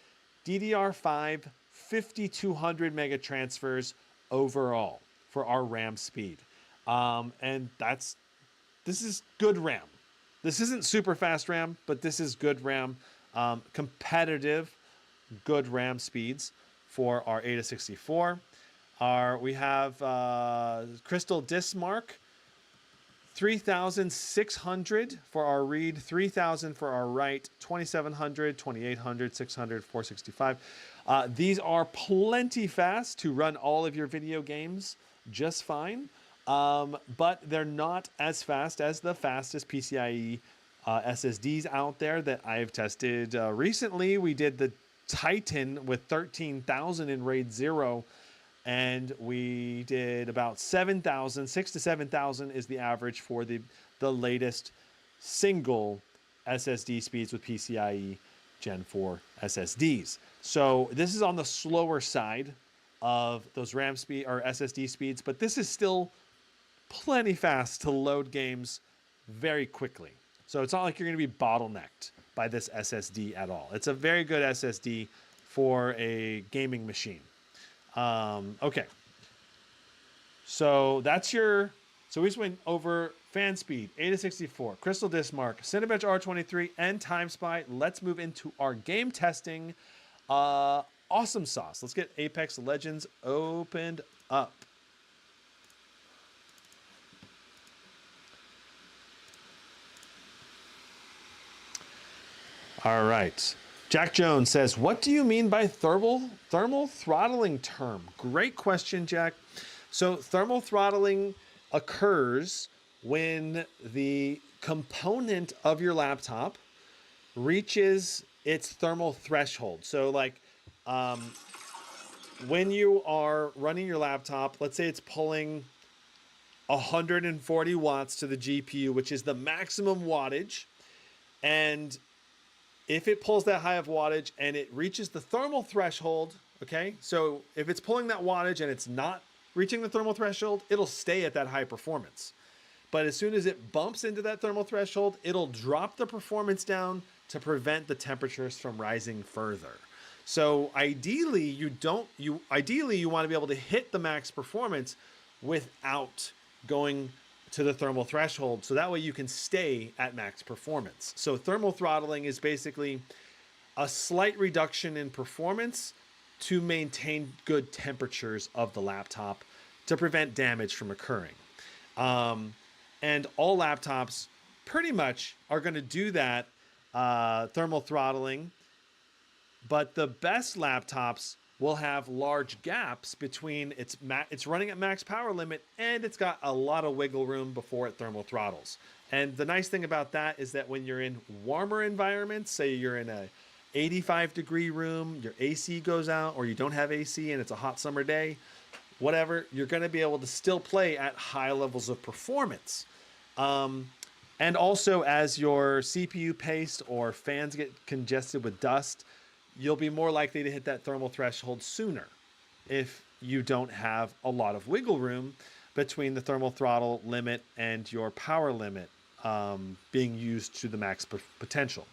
DDR5 5,200 mega transfers overall for our RAM speed. And this is good RAM. This isn't super fast RAM, but this is good RAM. Competitive, good RAM speeds for our AIDA 64. We have CrystalDiskMark, 3,600 for our read, 3,000 for our write, 2,700, 2,800, 600, 465. These are plenty fast to run all of your video games just fine, but they're not as fast as the fastest PCIe SSDs out there that I've tested recently. We did the Titan with 13,000 in RAID 0, and we did about 7,000, 6,000 to 7,000 is the average for the latest single SSD speeds with PCIe Gen 4 SSDs. So this is on the slower side of those RAM speed or SSD speeds, but this is still plenty fast to load games very quickly. So it's not like you're going to be bottlenecked by this SSD at all. It's a very good SSD for a gaming machine. Okay. So that's so we just went over fan speed, AIDA 64, CrystalDiskMark, Cinebench R23, and TimeSpy. Let's move into our game testing. Awesome sauce. Let's get Apex Legends opened up. All right. Jack Jones says, what do you mean by thermal throttling term? Great question, Jack. So thermal throttling occurs when the component of your laptop reaches its thermal threshold. So like when you are running your laptop, let's say it's pulling 140 watts to the GPU, which is the maximum wattage. And if it pulls that high of wattage and it reaches the thermal threshold, okay? So if it's pulling that wattage and it's not reaching the thermal threshold, it'll stay at that high performance. But as soon as it bumps into that thermal threshold, it'll drop the performance down to prevent the temperatures from rising further. So ideally, you want to be able to hit the max performance without going to the thermal threshold, so that way you can stay at max performance. So thermal throttling is basically a slight reduction in performance to maintain good temperatures of the laptop to prevent damage from occurring. And all laptops pretty much are going to do that thermal throttling, but the best laptops will have large gaps between it's running at max power limit and it's got a lot of wiggle room before it thermal throttles. And the nice thing about that is that when you're in warmer environments, say you're in a 85-degree room, your AC goes out, or you don't have AC and it's a hot summer day, whatever, you're going to be able to still play at high levels of performance. And also, as your CPU paste or fans get congested with dust, you'll be more likely to hit that thermal threshold sooner if you don't have a lot of wiggle room between the thermal throttle limit and your power limit being used to the max potential.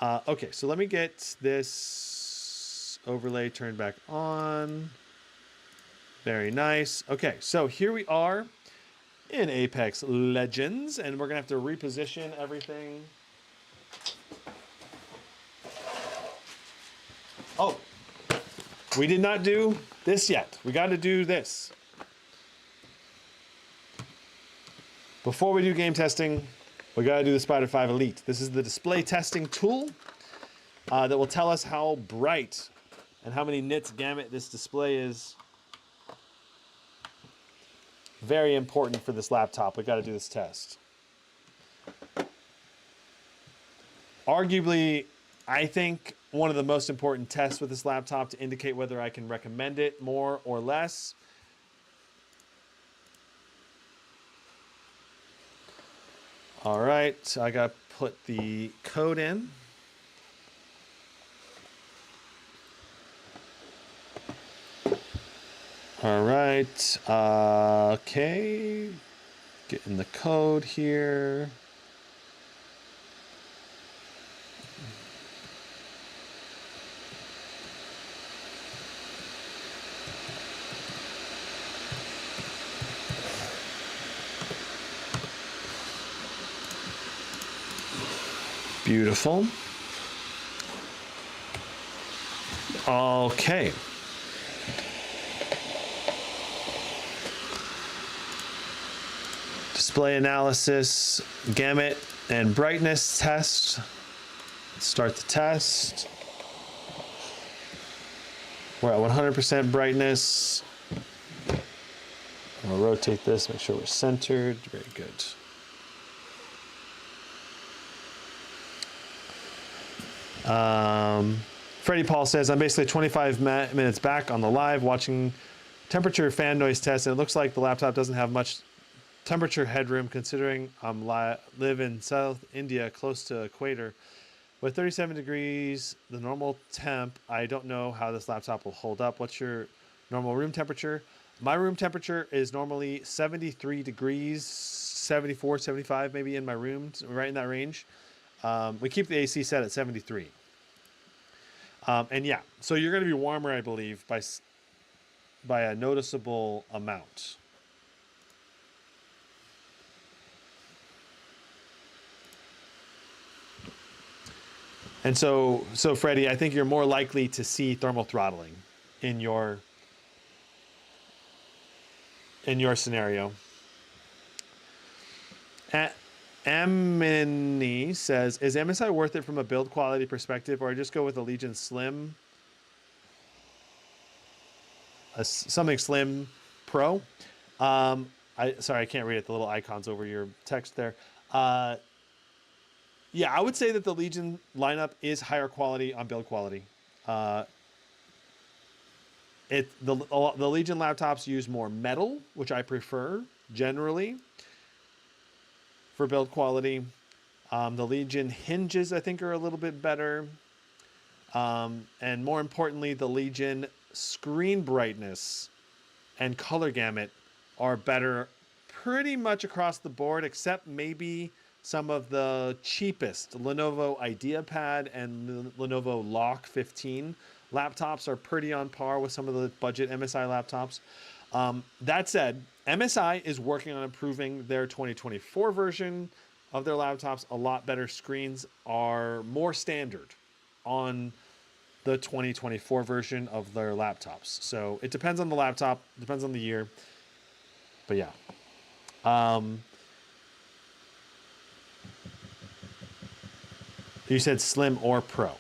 Okay, so let me get this overlay turned back on. Very nice. Okay, so here we are in Apex Legends, and we're gonna have to reposition everything. Oh, we did not do this yet. We got to do this. Before we do game testing, we got to do the Spider 5 Elite. This is the display testing tool that will tell us how bright and how many nits gamut this display is. Very important for this laptop. We got to do this test. Arguably, I think one of the most important tests with this laptop to indicate whether I can recommend it more or less. All right, I got to put the code in. All right, okay, getting the code here. Beautiful. Okay. Display analysis, gamut, and brightness test. Let's start the test. We're at 100% brightness. I'll rotate this, make sure we're centered. Very good. Freddie Paul says, I'm basically 25 minutes back on the live watching temperature fan noise test, and it looks like the laptop doesn't have much temperature headroom considering live in South India close to equator. With 37 degrees, the normal temp, I don't know how this laptop will hold up. What's your normal room temperature? My room temperature is normally 73 degrees, 74, 75 maybe in my room, right in that range. We keep the AC set at 73. And yeah, so you're going to be warmer, I believe, by a noticeable amount. And so Freddie, I think you're more likely to see thermal throttling in your scenario. Amini says, is MSI worth it from a build quality perspective, or I just go with a Legion Slim, something Slim Pro? Sorry, I can't read it. The little icons over your text there. Yeah, I would say that the Legion lineup is higher quality on build quality. The Legion laptops use more metal, which I prefer generally for build quality. The Legion hinges, I think, are a little bit better. And more importantly, the Legion screen brightness and color gamut are better pretty much across the board, except maybe some of the cheapest Lenovo IdeaPad and Lenovo Lock 15 laptops are pretty on par with some of the budget MSI laptops. That said, MSI is working on improving their 2024 version of their laptops. A lot better screens are more standard on the 2024 version of their laptops. So it depends on the laptop, depends on the year. But yeah. You said Slim or Pro.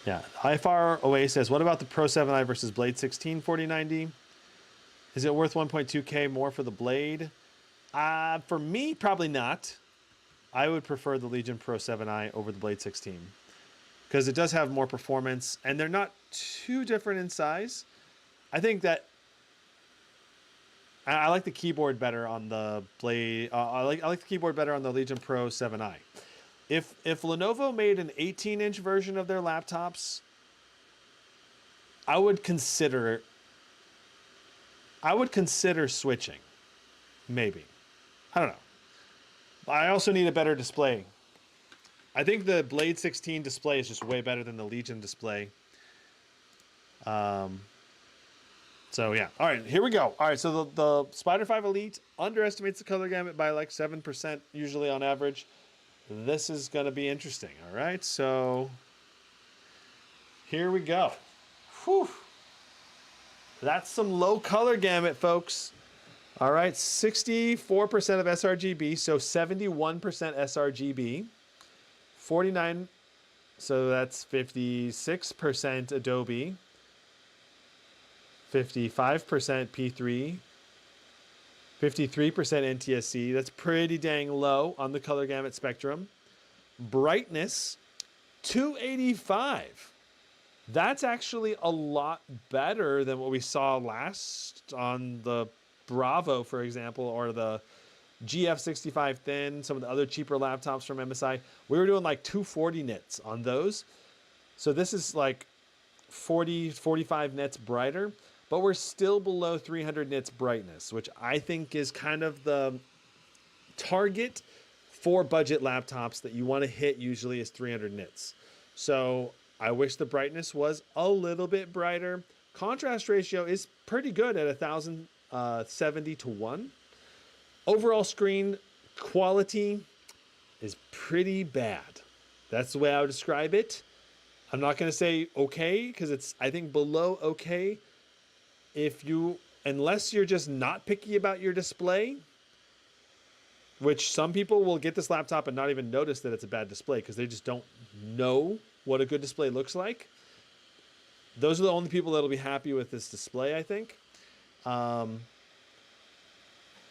Yeah. IFR08 says, what about the Pro 7i versus Blade 16 4090? Is it worth 1.2K more for the Blade? For me, probably not. I would prefer the Legion Pro 7i over the Blade 16 because it does have more performance and they're not too different in size. I think that I like the keyboard better on the Blade. I like the keyboard better on the Legion Pro 7i. If Lenovo made an 18-inch version of their laptops, I would consider switching. Maybe. I don't know. I also need a better display. I think the Blade 16 display is just way better than the Legion display. So yeah. All right, here we go. All right, so the Spider 5 Elite underestimates the color gamut by like 7% usually on average. This is going to be interesting. All right, so here we go. Whew. That's some low color gamut, folks. All right, 64% of sRGB, so 71% sRGB. 49, so that's 56% Adobe. 55% P3. 53% NTSC. That's pretty dang low on the color gamut spectrum. Brightness, 285. That's actually a lot better than what we saw last on the Bravo, for example, or the GF65 Thin, some of the other cheaper laptops from MSI. We were doing like 240 nits on those. So this is like 40, 45 nits brighter, but we're still below 300 nits brightness, which I think is kind of the target for budget laptops that you want to hit usually is 300 nits. So I wish the brightness was a little bit brighter. Contrast ratio is pretty good at 1070 to 1. Overall screen quality is pretty bad. That's the way I would describe it. I'm not going to say okay because it's, I think, below okay. Unless you're just not picky about your display, which some people will get this laptop and not even notice that it's a bad display because they just don't know what a good display looks like. Those are the only people that'll be happy with this display, I think.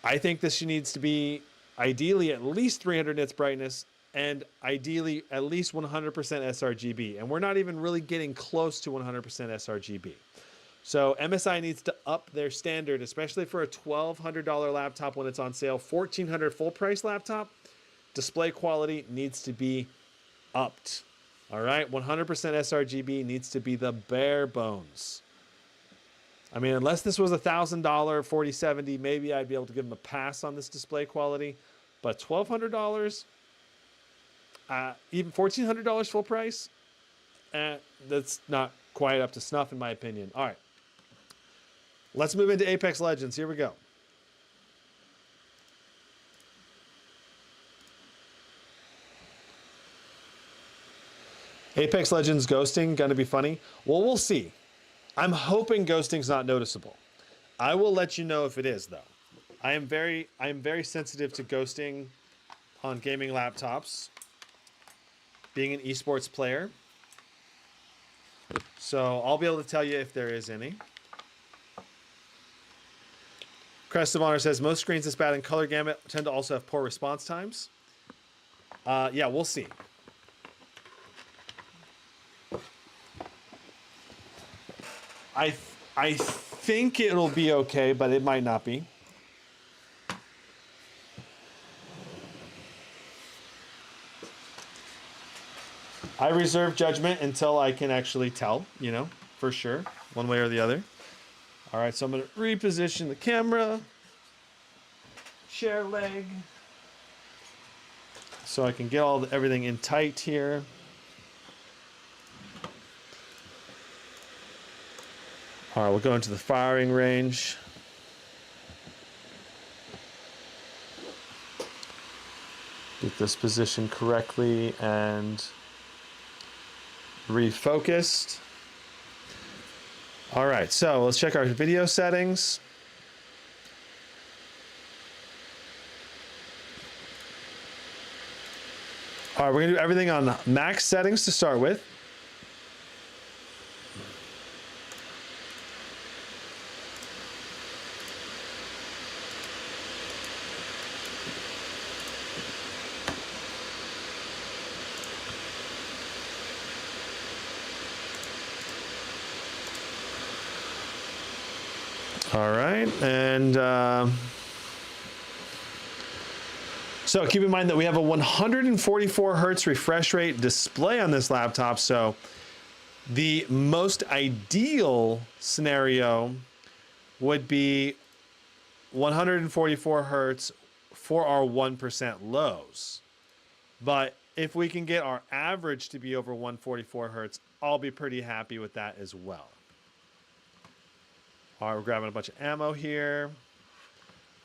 I think this needs to be ideally at least 300 nits brightness and ideally at least 100% sRGB. And we're not even really getting close to 100% sRGB. So MSI needs to up their standard, especially for a $1,200 laptop when it's on sale. $1,400 full price laptop, display quality needs to be upped. All right, 100% sRGB needs to be the bare bones. I mean, unless this was a $1,000 4070, maybe I'd be able to give them a pass on this display quality. But $1,200, even $1,400 full price, that's not quite up to snuff in my opinion. All right, let's move into Apex Legends. Here we go. Apex Legends ghosting, gonna be funny? Well, we'll see. I'm hoping ghosting's not noticeable. I will let you know if it is, though. I am very sensitive to ghosting. on gaming laptops, being an esports player. So I'll be able to tell you if there is any. Crest of Honor says, most screens this bad in color gamut tend to also have poor response times. Yeah, we'll see. I think it'll be okay, but it might not be. I reserve judgment until I can actually tell, you know, for sure, one way or the other. All right, so I'm going to reposition the camera, share leg, so I can get everything in tight here. All right, we'll go into the firing range. Get this positioned correctly and refocused. All right, so let's check our video settings. All right, we're gonna do everything on max settings to start with. All right, and so keep in mind that we have a 144 hertz refresh rate display on this laptop. So the most ideal scenario would be 144 hertz for our 1% lows. But if we can get our average to be over 144 hertz, I'll be pretty happy with that as well. All right, we're grabbing a bunch of ammo here.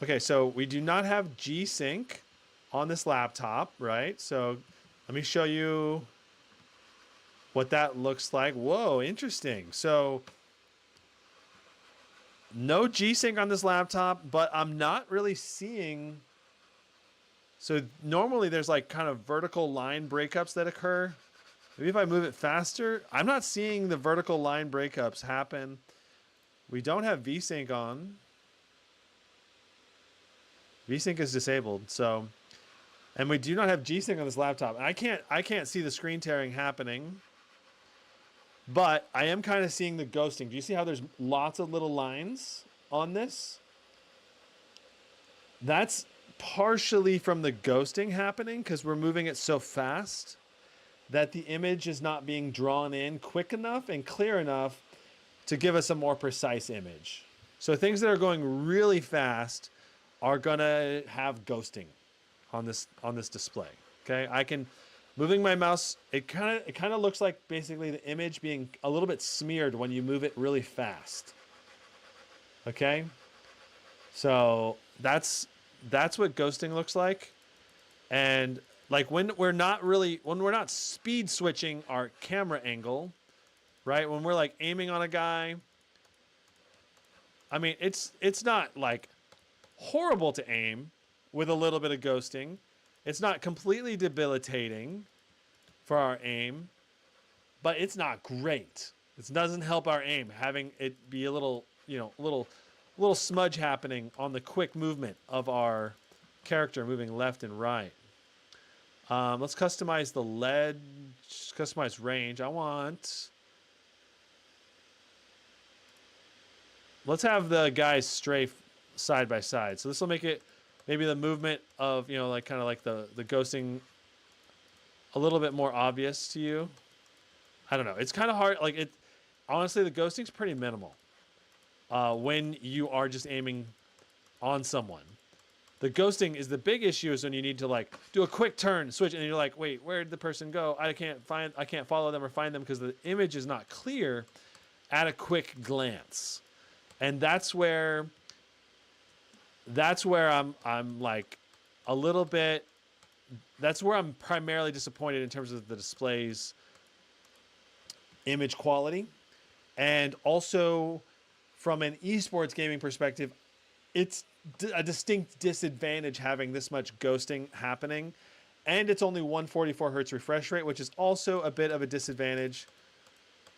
Okay, so we do not have G-Sync on this laptop, right? So let me show you what that looks like. Whoa, interesting. So no G-Sync on this laptop, but I'm not really seeing. So normally there's like kind of vertical line breakups that occur. Maybe if I move it faster, I'm not seeing the vertical line breakups happen. We don't have VSync on. VSync is disabled, so, and we do not have G-Sync on this laptop. I can't see the screen tearing happening, but I am kind of seeing the ghosting. Do you see how there's lots of little lines on this? That's partially from the ghosting happening because we're moving it so fast that the image is not being drawn in quick enough and clear enough to give us a more precise image. So things that are going really fast are gonna have ghosting on this display. Okay, moving my mouse, it kind of looks like basically the image being a little bit smeared when you move it really fast. Okay, so that's what ghosting looks like. And like when we're not speed switching our camera angle, right? When we're like aiming on a guy, I mean, it's not like horrible to aim with a little bit of ghosting. It's not completely debilitating for our aim, but it's not great. It doesn't help our aim having it be a little, you know, little smudge happening on the quick movement of our character moving left and right. Let's customize the LED, customize range. Let's have the guys strafe side by side. So this will make it maybe the movement of, you know, like kind of like the ghosting a little bit more obvious to you. I don't know. It's kind of hard. Like it, honestly, the ghosting's pretty minimal when you are just aiming on someone. The ghosting is the big issue is when you need to like do a quick turn, switch, and you're like, wait, where did the person go? I can't follow them or find them because the image is not clear at a quick glance. And that's where I'm like a little bit, that's where I'm primarily disappointed in terms of the display's image quality. And also from an esports gaming perspective, it's a distinct disadvantage having this much ghosting happening. And it's only 144 hertz refresh rate, which is also a bit of a disadvantage.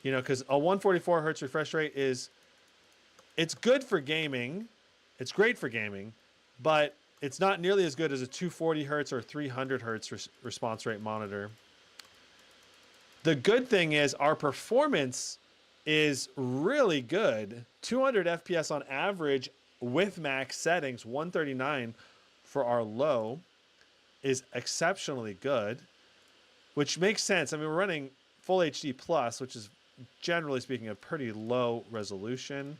You know, because a 144 hertz refresh rate it's good for gaming. It's great for gaming, but it's not nearly as good as a 240 hertz or 300 hertz response rate monitor. The good thing is our performance is really good. 200 FPS on average with max settings, 139 for our low is exceptionally good, which makes sense. I mean, we're running full HD plus, which is generally speaking a pretty low resolution.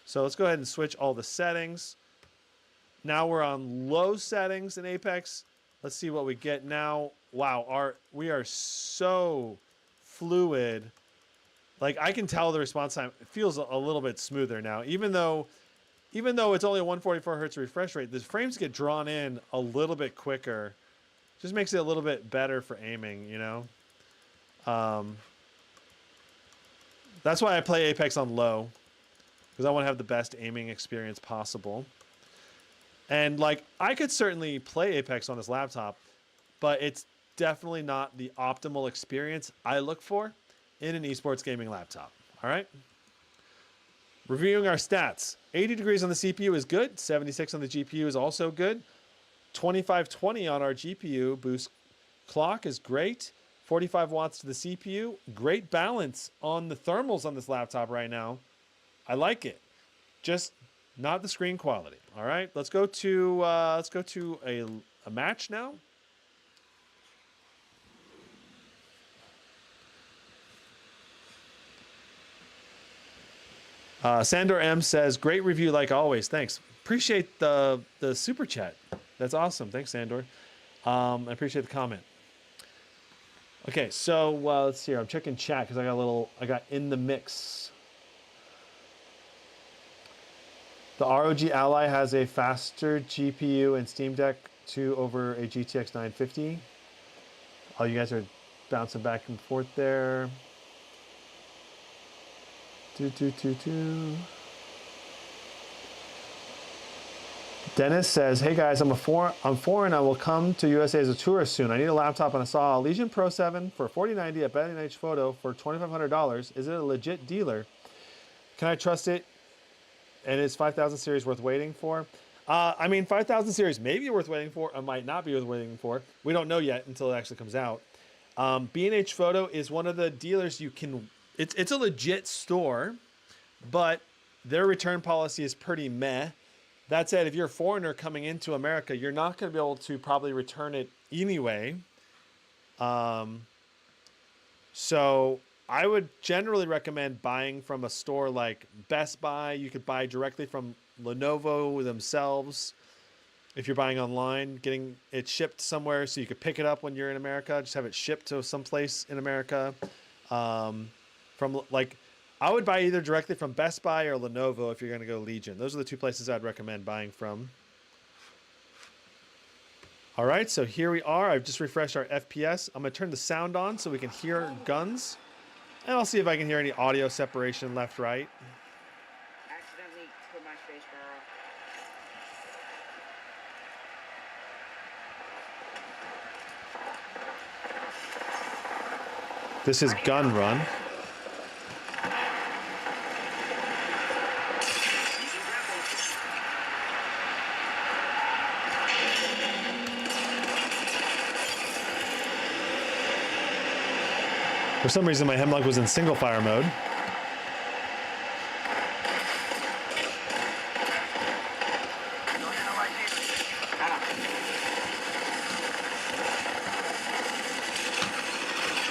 So let's go ahead and switch all the settings. Now we're on low settings in Apex. Let's see what we get now. Wow, we are so fluid. Like, I can tell the response time feels a little bit smoother now, even though it's only a 144 hertz refresh rate. The frames get drawn in a little bit quicker. Just makes it a little bit better for aiming, you know. That's why I play Apex on low, because I want to have the best aiming experience possible. And like, I could certainly play Apex on this laptop, but it's definitely not the optimal experience I look for in an esports gaming laptop. All right. Reviewing our stats. 80 degrees on the CPU is good. 76 on the GPU is also good. 2520 on our GPU boost clock is great. 45 watts to the CPU. Great balance on the thermals on this laptop right now. I like it. Just not the screen quality. All right, let's go to a match now. Sandor M says, great review like always. Thanks. Appreciate the super chat. That's awesome. Thanks, Sandor. I appreciate the comment. Okay, so let's see here. I'm checking chat because I got in the mix. The ROG Ally has a faster GPU and Steam Deck 2 over a GTX 950. Oh, you guys are bouncing back and forth there. Dennis says, hey guys, I'm foreign. I will come to USA as a tourist soon. I need a laptop and I saw a Legion Pro 7 for $4090 at Betting H Photo for $2,500. Is it a legit dealer? Can I trust it? And is 5000 series worth waiting for? I mean, 5000 series may be worth waiting for. It might not be worth waiting for. We don't know yet until it actually comes out. B&H Photo is one of the dealers you can... It's a legit store, but their return policy is pretty meh. That said, if you're a foreigner coming into America, you're not going to be able to probably return it anyway. So I would generally recommend buying from a store like Best Buy. You could buy directly from Lenovo themselves. If you're buying online, getting it shipped somewhere so you could pick it up when you're in America. Just have it shipped to some place in America. I would buy either directly from Best Buy or Lenovo if you're going to go Legion. Those are the two places I'd recommend buying from. All right, so here we are. I've just refreshed our FPS. I'm going to turn the sound on so we can hear guns. And I'll see if I can hear any audio separation left, right. Accidentally put my spacebar off. This is Gun Run. For some reason, my Hemlock was in single fire mode.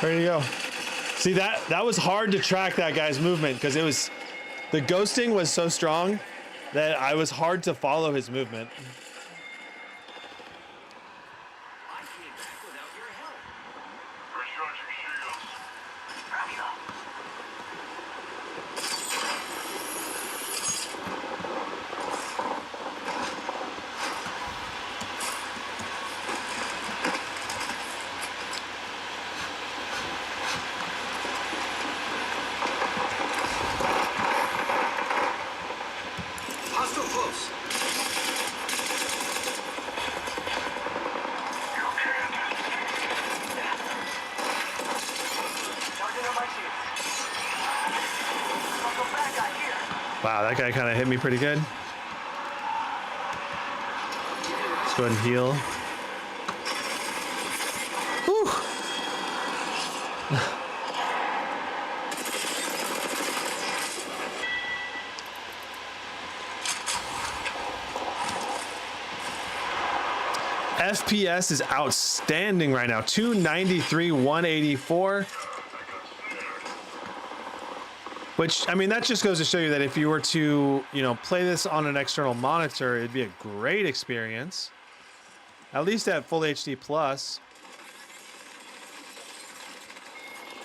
There you go. See, that was hard to track that guy's movement because the ghosting was so strong that I was hard to follow his movement. Wow, that guy kind of hit me pretty good. Let's go ahead and heal. Whew. FPS is outstanding right now. 293, 184. Which, I mean, that just goes to show you that if you were to, you know, play this on an external monitor, it'd be a great experience. At least at full HD plus.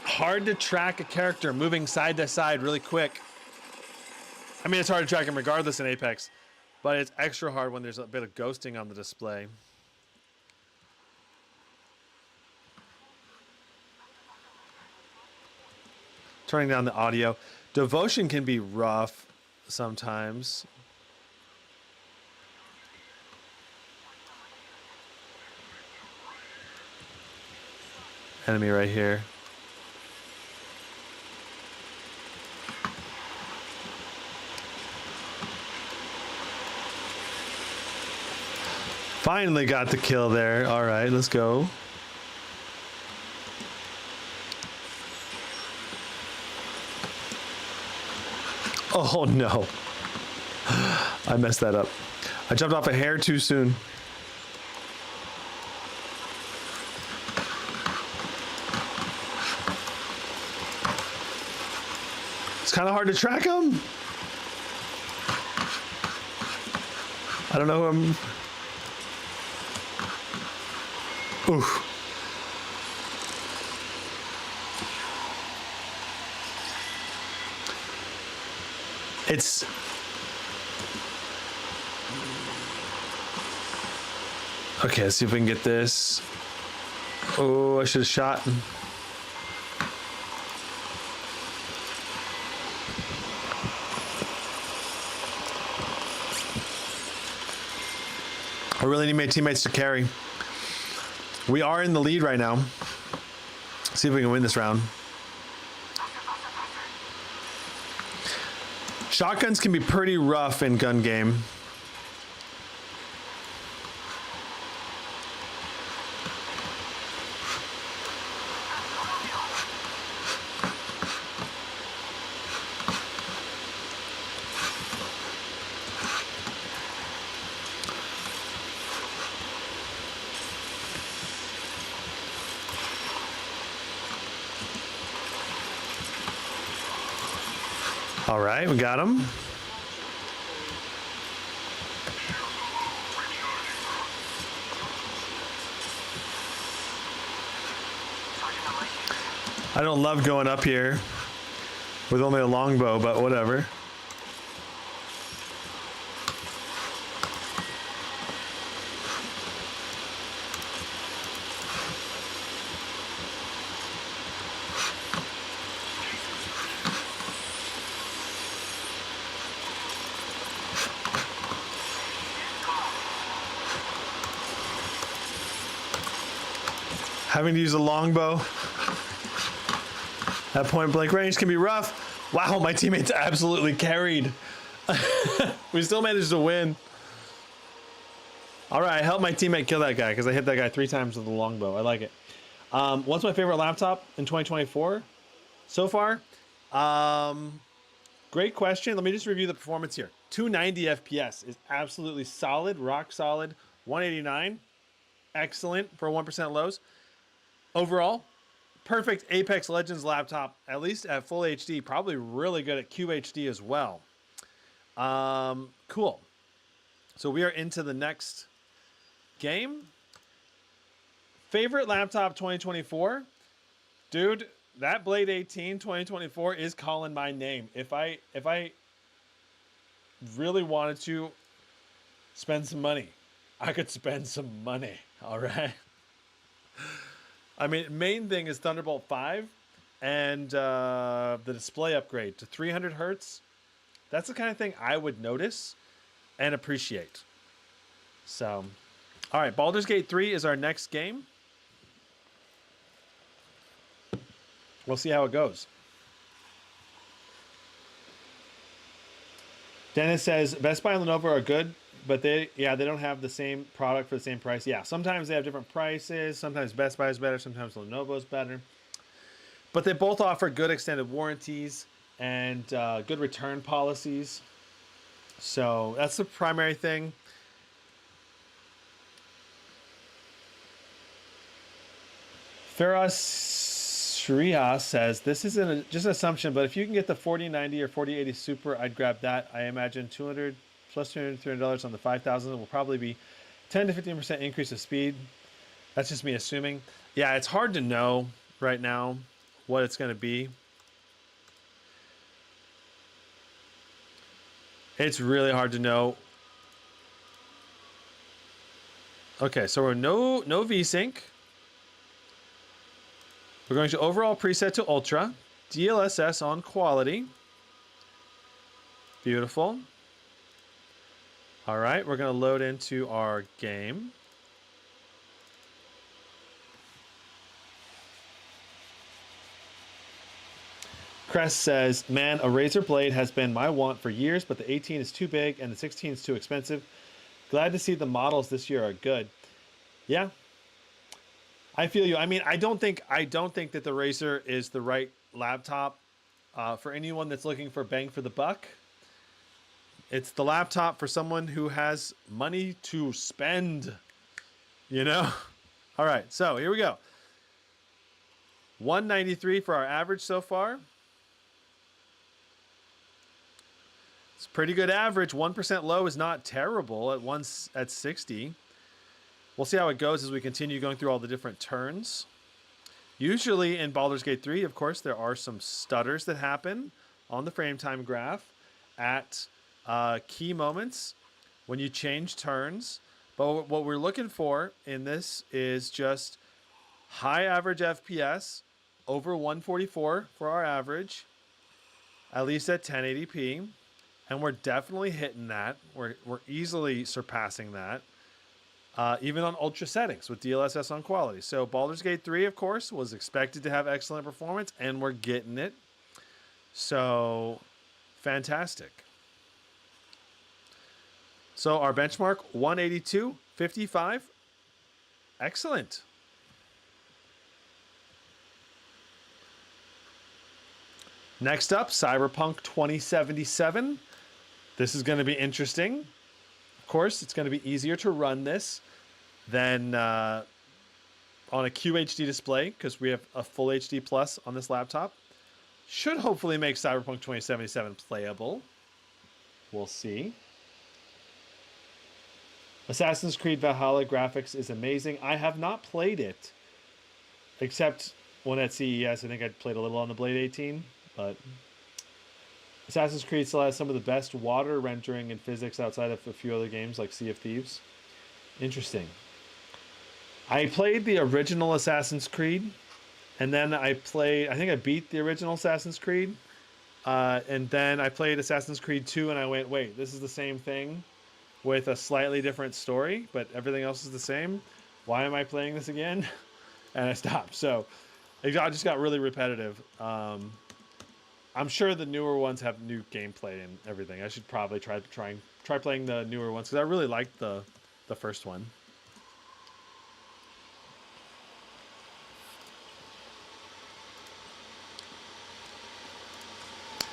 Hard to track a character moving side to side really quick. I mean, it's hard to track him regardless in Apex, but it's extra hard when there's a bit of ghosting on the display. Turning down the audio. Devotion can be rough sometimes. Enemy right here. Finally got the kill there. All right, let's go. Oh no. I messed that up. I jumped off a hair too soon. It's kind of hard to track him. I don't know who I'm... Oof. It's... Okay, let's see if we can get this. Oh, I should have shot. I really need my teammates to carry. We are in the lead right now. Let's see if we can win this round. Shotguns can be pretty rough in gun game. All right, we got him. I don't love going up here with only a longbow, but whatever. Having to use a longbow at point blank range can be rough. Wow, my teammates absolutely carried. We still managed to win. All right, I helped my teammate kill that guy because I hit that guy 3 times with the longbow. I like it. What's my favorite laptop in 2024 so far? Great question. Let me just review the performance here. 290 FPS is absolutely solid, rock solid. 189, excellent for 1% lows. Overall, perfect Apex Legends laptop, at least at full HD, probably really good at QHD as well. Cool. So we are into the next game. Favorite laptop 2024? Dude, that Blade 18 2024 is calling my name. If I really wanted to spend some money, I could spend some money, all right? I mean, main thing is Thunderbolt 5 and the display upgrade to 300 hertz. That's the kind of thing I would notice and appreciate. So, all right, Baldur's Gate 3 is our next game. We'll see how it goes. Dennis says Best Buy and Lenovo are good, but they don't have the same product for the same price. Yeah, sometimes they have different prices. Sometimes Best Buy is better. Sometimes Lenovo is better. But they both offer good extended warranties and good return policies. So that's the primary thing. Feroz Shriya says, this isn't just an assumption, but if you can get the 4090 or 4080 Super, I'd grab that. I imagine $200 plus $300 on the 5000 will probably be 10 to 15% increase of speed. That's just me assuming. Yeah, it's hard to know right now what it's going to be. It's really hard to know. Okay, so we're no VSync. We're going to overall preset to ultra. DLSS on quality. Beautiful. All right, we're going to load into our game. Crest says, man, a Razer blade has been my want for years, but the 18 is too big and the 16 is too expensive. Glad to see the models this year are good. Yeah, I feel you. I mean, I don't think that the Razer is the right laptop for anyone that's looking for bang for the buck. It's the laptop for someone who has money to spend, you know? All right, so here we go. 193 for our average so far. It's pretty good average. 1% low is not terrible at 60. We'll see how it goes as we continue going through all the different turns. Usually in Baldur's Gate 3, of course, there are some stutters that happen on the frame time graph at key moments when you change turns. But what we're looking for in this is just high average FPS, over 144 for our average, at least at 1080p. And we're definitely hitting that. We're easily surpassing that. Even on ultra settings with DLSS on quality. So Baldur's Gate 3, of course, was expected to have excellent performance, and we're getting it. So fantastic. So our benchmark, 182.55. Excellent. Next up, Cyberpunk 2077. This is going to be interesting. Of course, it's going to be easier to run this than on a QHD display because we have a full HD plus on this laptop. Should hopefully make Cyberpunk 2077 playable. We'll see. Assassin's Creed Valhalla graphics is amazing. I have not played it, except when at CES. I think I played a little on the Blade 18, but Assassin's Creed still has some of the best water rendering and physics outside of a few other games like Sea of Thieves. Interesting. I played the original Assassin's Creed, and then I think I beat the original Assassin's Creed, and then I played Assassin's Creed 2, and I went, wait, this is the same thing with a slightly different story, but everything else is the same. Why am I playing this again? And I stopped. So it just got really repetitive. I'm sure the newer ones have new gameplay and everything. I should probably try playing the newer ones because I really liked the first one.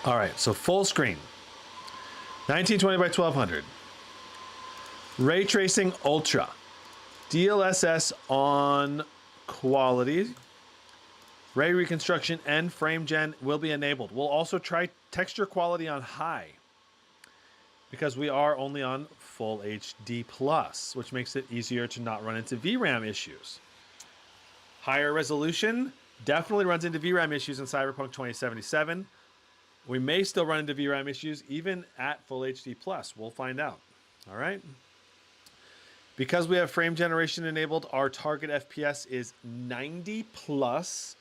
All right, so full screen, 1920 by 1200, ray tracing ultra, DLSS on quality. Ray reconstruction and frame gen will be enabled. We'll also try texture quality on high because we are only on full HD plus, which makes it easier to not run into VRAM issues. Higher resolution definitely runs into VRAM issues in Cyberpunk 2077. We may still run into VRAM issues even at full HD plus. We'll find out. All right. Because we have frame generation enabled, our target FPS is 90 plus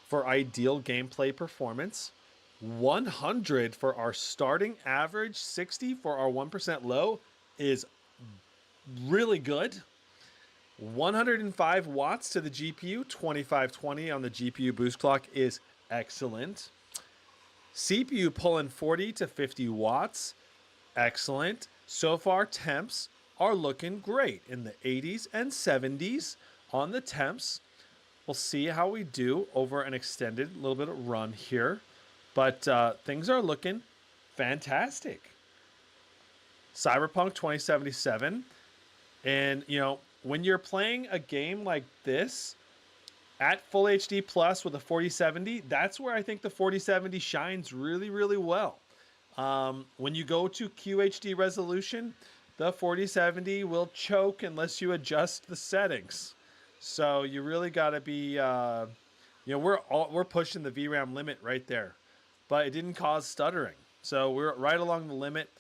for ideal gameplay performance, 100 for our starting average, 60 for our 1% low is really good. 105 watts to the GPU, 2520 on the GPU boost clock is excellent. CPU pulling 40 to 50 watts. Excellent. So far, temps are looking great in the 80s and 70s on the temps. We'll see how we do over an extended little bit of run here. But things are looking fantastic. Cyberpunk 2077. And, you know, when you're playing a game like this at full HD plus with a 4070, that's where I think the 4070 shines really, really well. When you go to QHD resolution, the 4070 will choke unless you adjust the settings. So you really got to be, you know, we're pushing the VRAM limit right there, but it didn't cause stuttering. So we're right along the limit.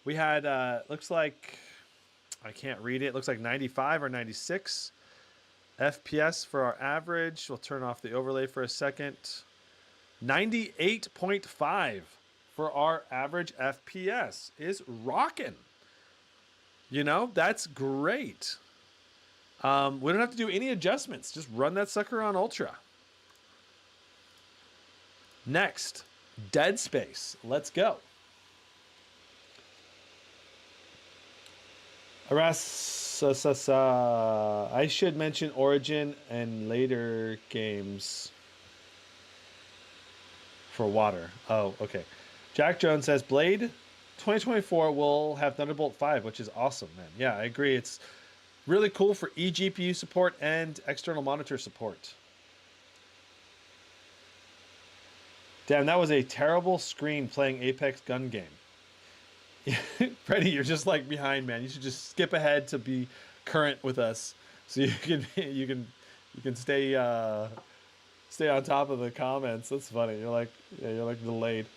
We had, looks like, I can't read it. Looks like 95 or 96 FPS for our average. We'll turn off the overlay for a second. 98.5 for our average FPS is rocking. You know, that's great. We don't have to do any adjustments. Just run that sucker on Ultra. Next, Dead Space. Let's go. I should mention Origin and later games for water. Oh, okay. Jack Jones says Blade 2024 will have Thunderbolt 5, which is awesome, man. Yeah, I agree. It's really cool for eGPU support and external monitor support. Damn, that was a terrible screen playing Apex gun game. Freddie, you're just like behind, man. You should just skip ahead to be current with us, so you can stay on top of the comments. That's funny. You're like delayed.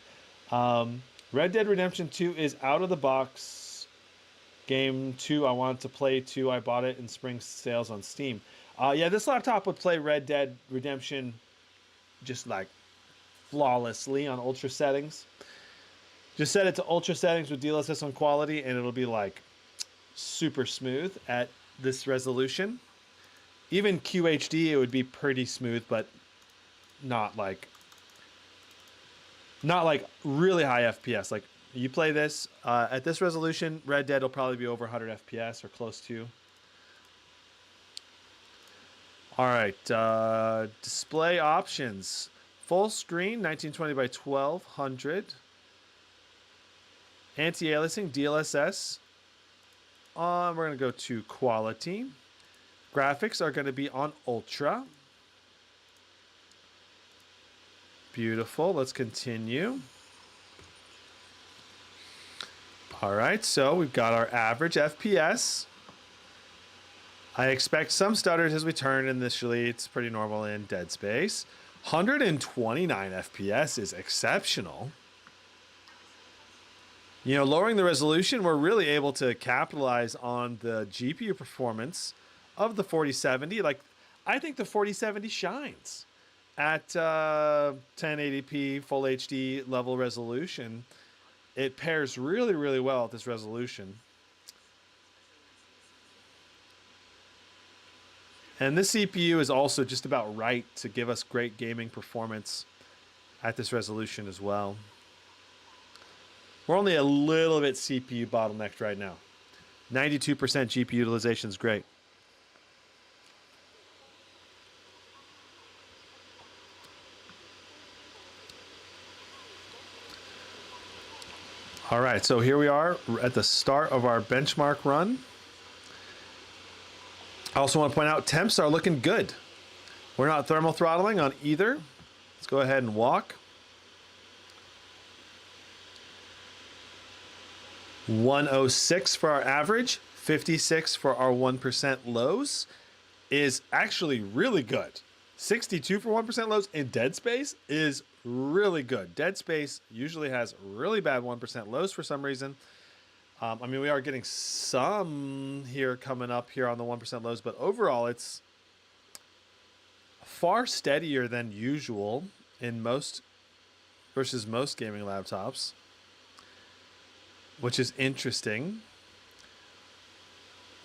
Red Dead Redemption 2 is out of the box. Game 2 I want to play too. I bought it in spring sales on Steam. Yeah, this laptop would play Red Dead Redemption just like flawlessly on ultra settings. Just set it to ultra settings with DLSS on quality and it'll be like super smooth at this resolution. Even QHD it would be pretty smooth, but not like really high FPS. Like you play this at this resolution, Red Dead will probably be over 100 FPS or close to. All right, display options. Full screen, 1920 by 1200. Anti-aliasing, DLSS. We're going to go to quality. Graphics are going to be on ultra. Beautiful. Let's continue. All right, so we've got our average FPS. I expect some stutters as we turn initially. It's pretty normal in Dead Space. 129 FPS is exceptional. You know, lowering the resolution, we're really able to capitalize on the GPU performance of the 4070. Like, I think the 4070 shines at 1080p full HD level resolution. It pairs really, really well at this resolution. And this CPU is also just about right to give us great gaming performance at this resolution as well. We're only a little bit CPU bottlenecked right now. 92% GPU utilization is great. All right, so here we are at the start of our benchmark run. I also want to point out temps are looking good. We're not thermal throttling on either. Let's go ahead and walk. 106 for our average, 56 for our 1% lows is actually really good. 62 for 1% lows in Dead Space is really good. Dead Space usually has really bad 1% lows for some reason. I mean, we are getting some here coming up here on the 1% lows, but overall it's far steadier than usual in most versus most gaming laptops, which is interesting.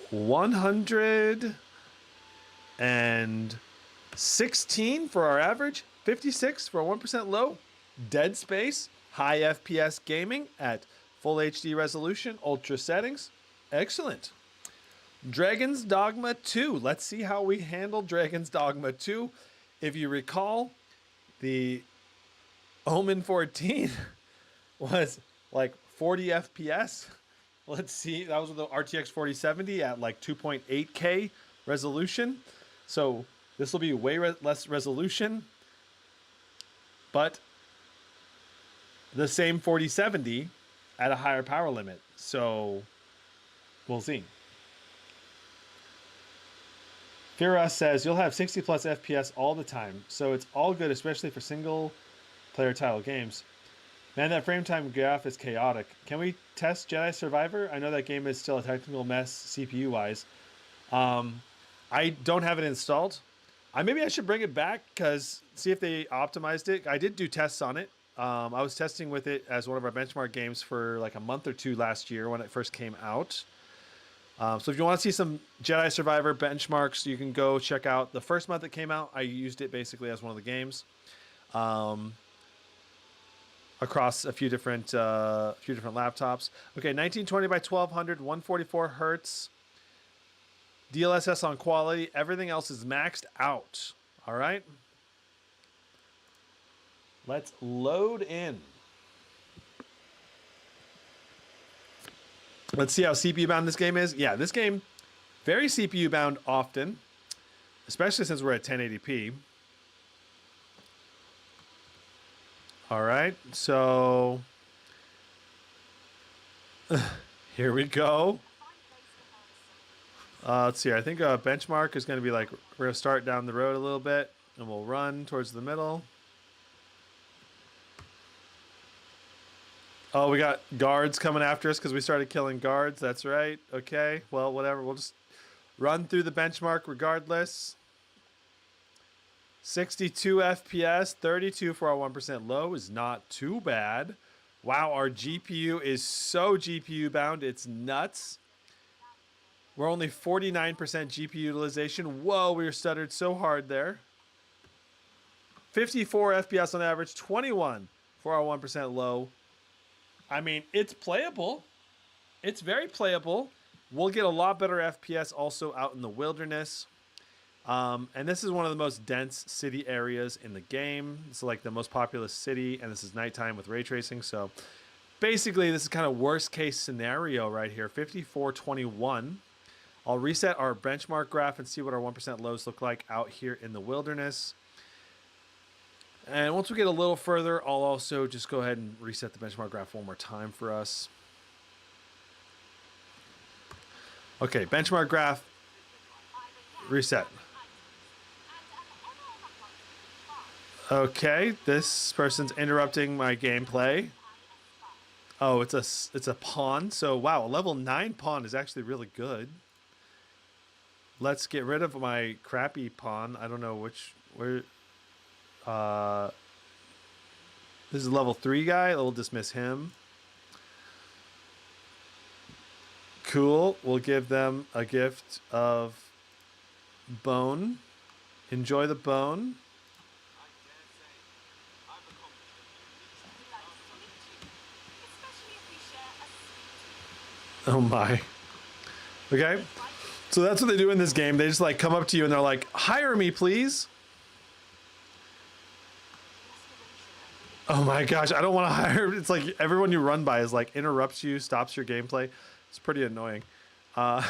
116 for our average, 56 for a 1% low. Dead Space, high FPS gaming at Full HD resolution, ultra settings. Excellent. Dragon's Dogma 2. Let's see how we handle Dragon's Dogma 2. If you recall, the Omen 14 was like 40 FPS. Let's see. That was with the RTX 4070 at like 2.8K resolution. So this will be way less resolution, but the same 4070 at a higher power limit. So we'll see. Firas says you'll have 60 plus FPS all the time, so it's all good, especially for single player title games. Man, that frame time graph is chaotic. Can we test Jedi Survivor? I know that game is still a technical mess CPU wise. I don't have it installed. Maybe I should bring it back because see if they optimized it. I did do tests on it. I was testing with it as one of our benchmark games for like a month or two last year when it first came out. So if you want to see some Jedi Survivor benchmarks, you can go check out the first month it came out. I used it basically as one of the games across a few different laptops. Okay, 1920 by 1200, 144 hertz. DLSS on quality. Everything else is maxed out. All right. Let's load in. Let's see how CPU bound this game is. Yeah, this game, very CPU bound often, especially since we're at 1080p. All right, so here we go. Let's see. I think a benchmark is going to be like, we're going to start down the road a little bit and we'll run towards the middle. Oh, we got guards coming after us because we started killing guards. That's right. Okay. Well, whatever. We'll just run through the benchmark regardless. 62 FPS, 32 for our 1% low is not too bad. Wow, our GPU is so GPU bound. It's nuts. We're only 49% GPU utilization. Whoa, we were stuttered so hard there. 54 FPS on average, 21 for our 1% low. I mean, it's playable. It's very playable. We'll get a lot better FPS also out in the wilderness. And this is one of the most dense city areas in the game. It's like the most populous city, and this is nighttime with ray tracing. So basically, this is kind of worst case scenario right here, 5421. I'll reset our benchmark graph and see what our 1% lows look like out here in the wilderness. And once we get a little further, I'll also just go ahead and reset the benchmark graph one more time for us. Okay, benchmark graph, reset. Okay, this person's interrupting my gameplay. Oh, it's a pawn. So wow, a level 9 pawn is actually really good. Let's get rid of my crappy pawn. I don't know where. This is a level 3 guy. We'll dismiss him. Cool. We'll give them a gift of bone. Enjoy the bone. Oh my. Okay. So that's what they do in this game. They just like come up to you and they're like, hire me, please. Oh my gosh, I don't want to hire. It's like everyone you run by is like interrupts you, stops your gameplay. It's pretty annoying. All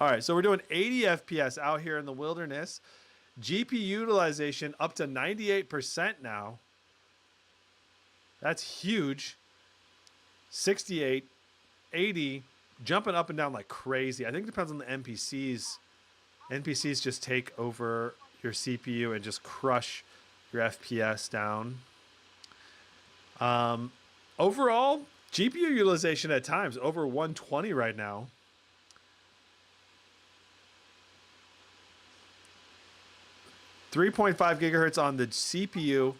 right, so we're doing 80 FPS out here in the wilderness. GPU utilization up to 98% now. That's huge. 68, 80, jumping up and down like crazy. I think it depends on the NPCs. NPCs just take over your CPU and just crush your FPS down. Overall, GPU utilization at times over 120 right now. .5 gigahertz on the CPU.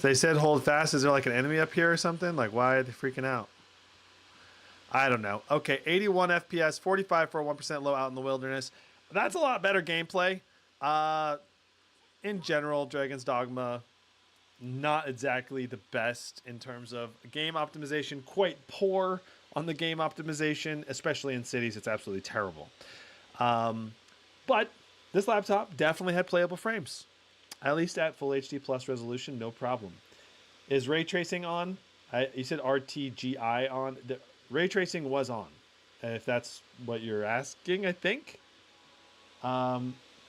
They said hold fast. Is there like an enemy up here or something? Like, why are they freaking out? I don't know. Okay, 81 FPS, 45 for a 1% low out in the wilderness. That's a lot better gameplay. in general, Dragon's Dogma, not exactly the best in terms of game optimization, quite poor on the game optimization, especially in cities. It's absolutely terrible. But this laptop definitely had playable frames, at least at full HD plus resolution, no problem. Is ray tracing on? You said RTGI on. The ray tracing was on, if that's what you're asking, I think.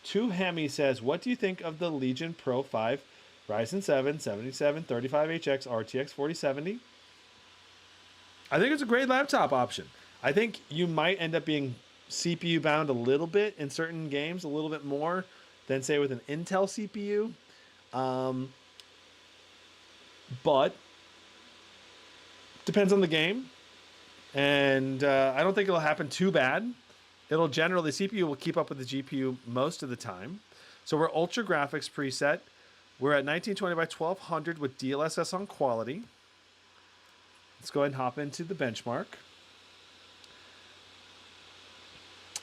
Two Hemi says, what do you think of the Legion Pro 5 Ryzen 7 7735HX RTX 4070? I think it's a great laptop option. I think you might end up being CPU bound a little bit in certain games, a little bit more than say with an Intel CPU. But depends on the game. And I don't think it'll happen too bad. It'll generally, the CPU will keep up with the GPU most of the time. So we're ultra graphics preset. We're at 1920 by 1200 with DLSS on quality. Let's go ahead and hop into the benchmark.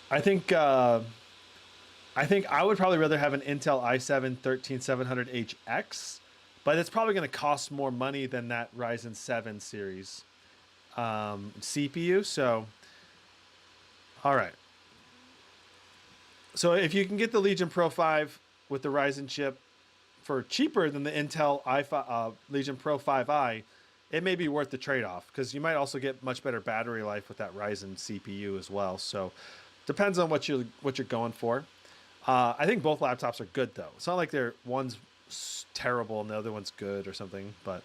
I think I would probably rather have an Intel i7 13700HX, but it's probably going to cost more money than that Ryzen 7 series CPU. So, all right. So if you can get the Legion Pro 5 with the Ryzen chip for cheaper than the Intel Legion Pro 5i, it may be worth the trade-off because you might also get much better battery life with that Ryzen CPU as well. So depends on what you're going for. I think both laptops are good though. It's not like one's terrible and the other one's good or something. But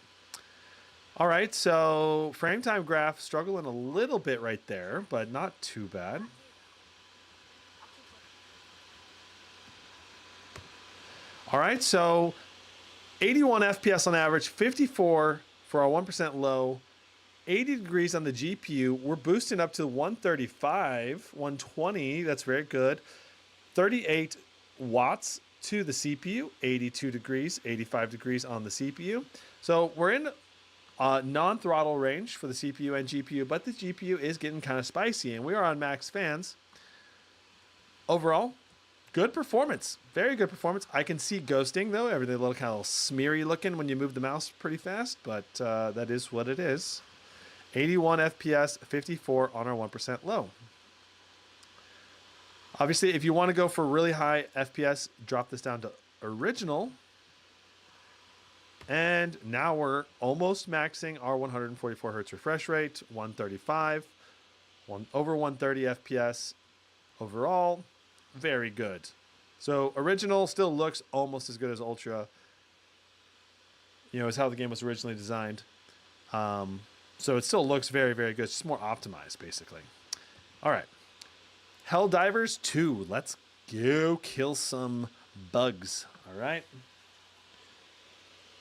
all right, so frame time graph struggling a little bit right there, but not too bad. All right, so 81 FPS on average, 54 for our 1% low, 80 degrees on the GPU. We're boosting up to 135, 120. That's very good. 38 watts to the CPU, 82 degrees, 85 degrees on the CPU. So we're in non-throttle range for the CPU and GPU, but the GPU is getting kind of spicy, and we are on max fans. Overall, good performance. Very good performance. I can see ghosting, though. Everything a little kind of smeary looking when you move the mouse pretty fast, but that is what it is. 81 FPS, 54 on our 1% low. Obviously, if you want to go for really high FPS, drop this down to original. And now we're almost maxing our 144 hertz refresh rate, 135, over 130 FPS overall. Very good. So original still looks almost as good as Ultra. You know, is how the game was originally designed. So it still looks very, very good. It's just more optimized, basically. All right. Helldivers 2. Let's go kill some bugs. All right.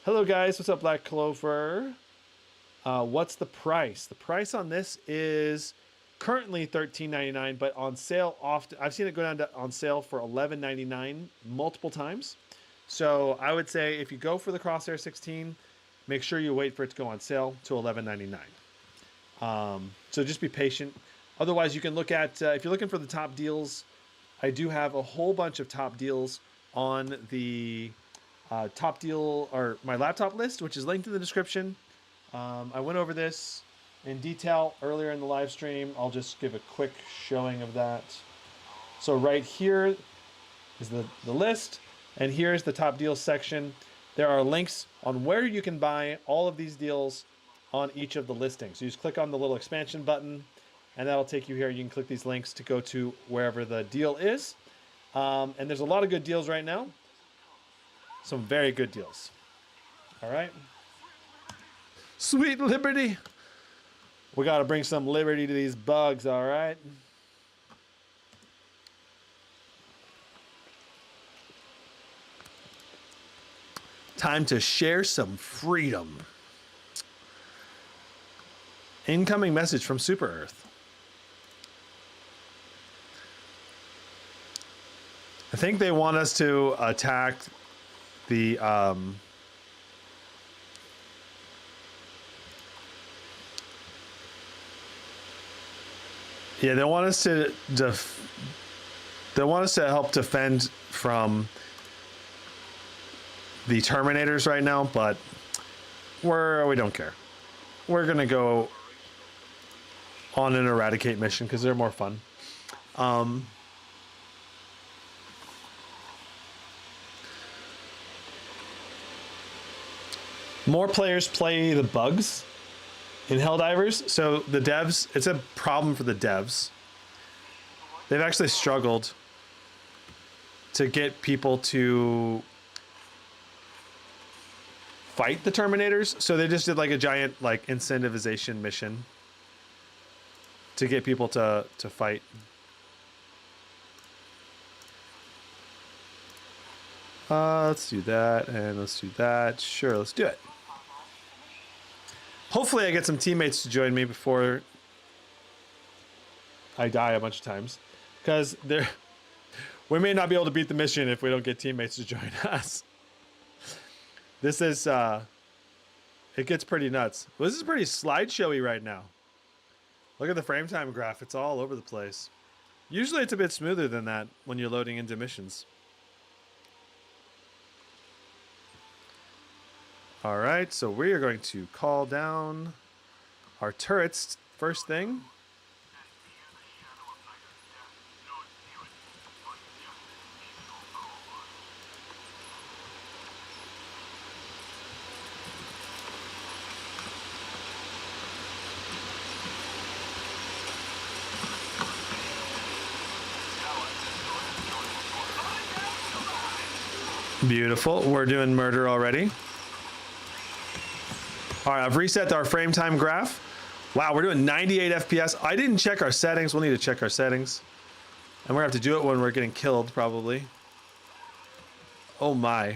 Hello, guys. What's up, Black Clover? What's the price? The price on this is currently $13.99, but on sale often. I've seen it go down on sale for $11.99 multiple times. So I would say if you go for the Crosshair 16, make sure you wait for it to go on sale to $11.99. So just be patient. Otherwise, you can look at, if you're looking for the top deals, I do have a whole bunch of top deals on the top deal or my laptop list, which is linked in the description. I went over this in detail earlier in the live stream. I'll just give a quick showing of that. So right here is the list, and here's the top deals section. There are links on where you can buy all of these deals on each of the listings. So you just click on the little expansion button, and that'll take you here. You can click these links to go to wherever the deal is. And there's a lot of good deals right now. Some very good deals. All right. Sweet liberty. We got to bring some liberty to these bugs, all right? Time to share some freedom. Incoming message from Super Earth. I think they want us to attack the yeah, they want us to help defend from the Terminators right now, but we don't care. We're gonna go on an eradicate mission because they're more fun. More players play the bugs in Helldivers, so the devs, it's a problem for the devs. They've actually struggled to get people to fight the Terminators, so they just did like a giant like incentivization mission to get people to fight. Let's do that, and let's do that. Sure, let's do it. Hopefully I get some teammates to join me before I die a bunch of times, because we may not be able to beat the mission if we don't get teammates to join us. This is it gets pretty nuts. Well, this is pretty slideshowy right now. Look at the frame time graph. It's all over the place. Usually it's a bit smoother than that when you're loading into missions. All right, so we are going to call down our turrets first thing. Beautiful. We're doing murder already. All right, I've reset our frame time graph. Wow, we're doing 98 FPS. I didn't check our settings. We'll need to check our settings. And we're gonna have to do it when we're getting killed, probably. Oh my.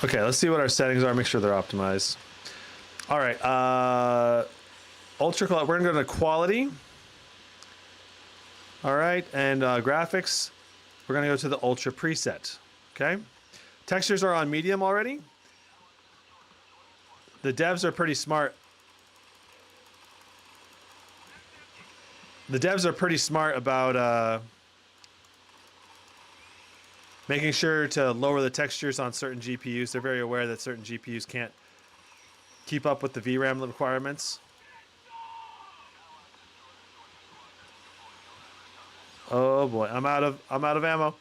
Okay, let's see what our settings are, make sure they're optimized. All right, ultra, we're gonna go to quality. All right, and graphics, we're gonna go to the ultra preset, okay? Textures are on medium already. The devs are pretty smart. The devs are pretty smart about making sure to lower the textures on certain GPUs. They're very aware that certain GPUs can't keep up with the VRAM requirements. Oh boy, I'm out of ammo.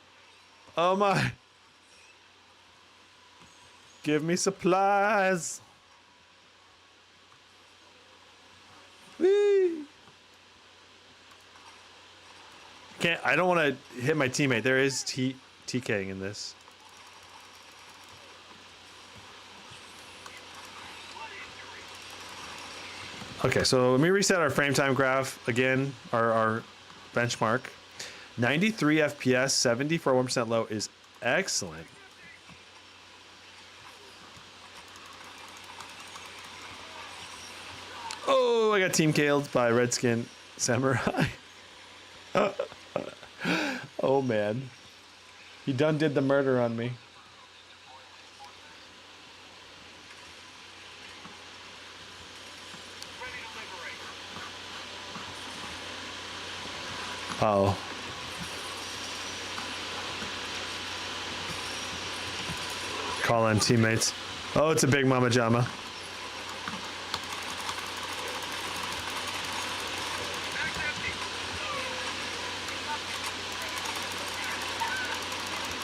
Oh my. Give me supplies. Whee. I don't want to hit my teammate. There is TKing in this. Okay, so let me reset our frame time graph again, our benchmark. 93 FPS, 70 for 1% low is excellent. Oh, I got team killed by Redskin Samurai. Oh man. He done did the murder on me. Oh. Call on teammates. Oh, it's a big mama jama.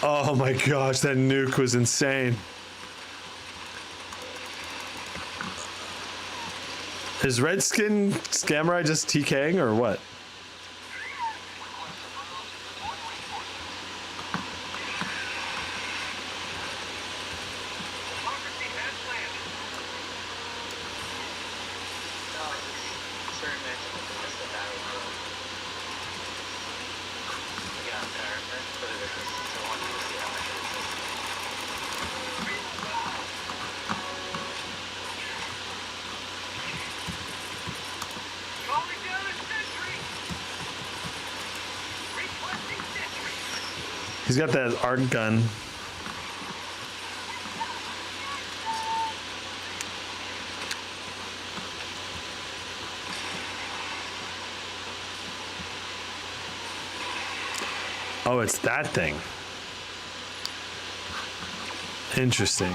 Oh my gosh, that nuke was insane. Is Redskin Samurai just TKing or what? He's got that arc gun. Oh, it's that thing. Interesting.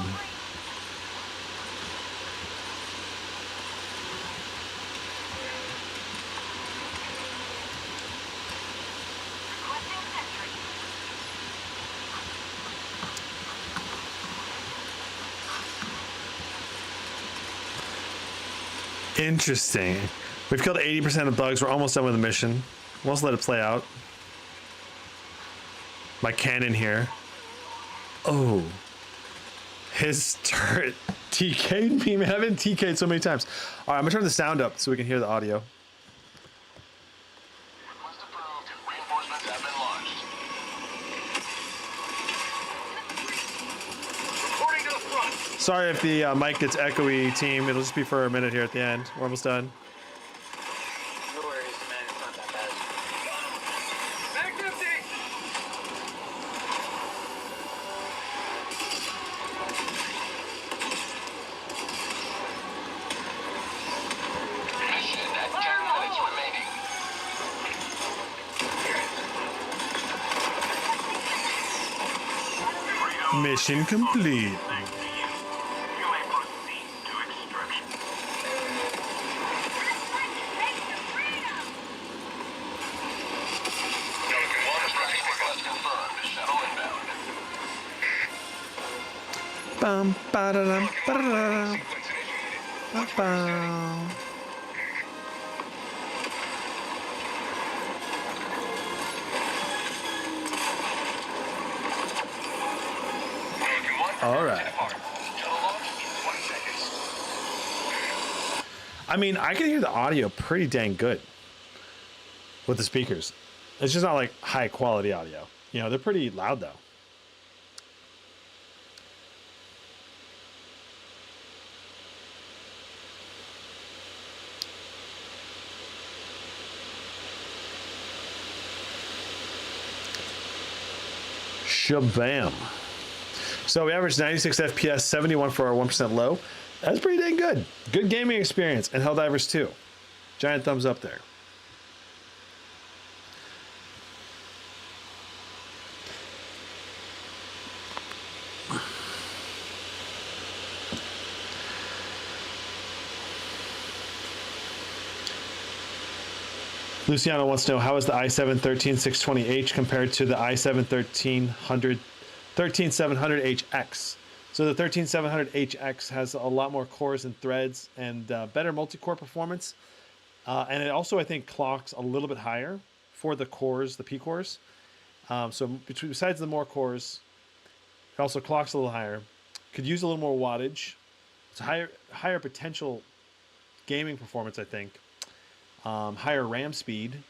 Interesting. We've killed 80% of bugs. We're almost done with the mission. We'll just let it play out. My cannon here. Oh. His turret TK'd me, man. I've been TK'd so many times. All right, I'm gonna turn the sound up so we can hear the audio. Request approved. Reinforcements have been launched. Reporting to the front. Sorry if the mic gets echoey, team. It'll just be for a minute here at the end. We're almost done. No worries, man. It's not that bad. Back empty. Mission at 10 minutes remaining. Mission complete. Thanks to you. You may proceed to extraction. Pelican 1 extraction request confirmed. Shuttle inbound. Bum, ba-da-dum, ba-da-dum, Sequence initiated. ba-bum. Pelican 1 All right. depart. Shuttle launch in 20 seconds. I mean, I can hear the audio pretty dang good with the speakers. It's just not like high quality audio. You know, they're pretty loud though. Shabam. So we averaged 96 FPS, 71 for our 1% low. That's pretty dang good. Good gaming experience, and Helldivers 2. Giant thumbs up there. Luciano wants to know, how is the i7-13620H compared to the i7-13700HX? So the 13700HX has a lot more cores and threads and better multi-core performance. And it also, I think, clocks a little bit higher for the cores, the P cores. So besides the more cores, it also clocks a little higher. Could use a little more wattage. It's a higher potential gaming performance, I think. Higher RAM speed.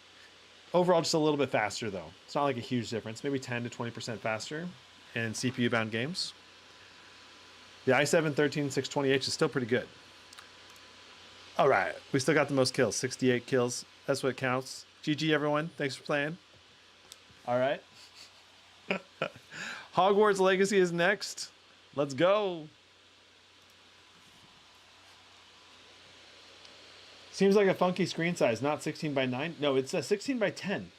Overall, just a little bit faster, though. It's not like a huge difference. Maybe 10 to 20% faster in CPU-bound games. The i7-13620H is still pretty good. All right. We still got the most kills. 68 kills. That's what counts. GG, everyone. Thanks for playing. All right. Hogwarts Legacy is next. Let's go. Seems like a funky screen size, not 16 by 9. No, it's a 16 by 10.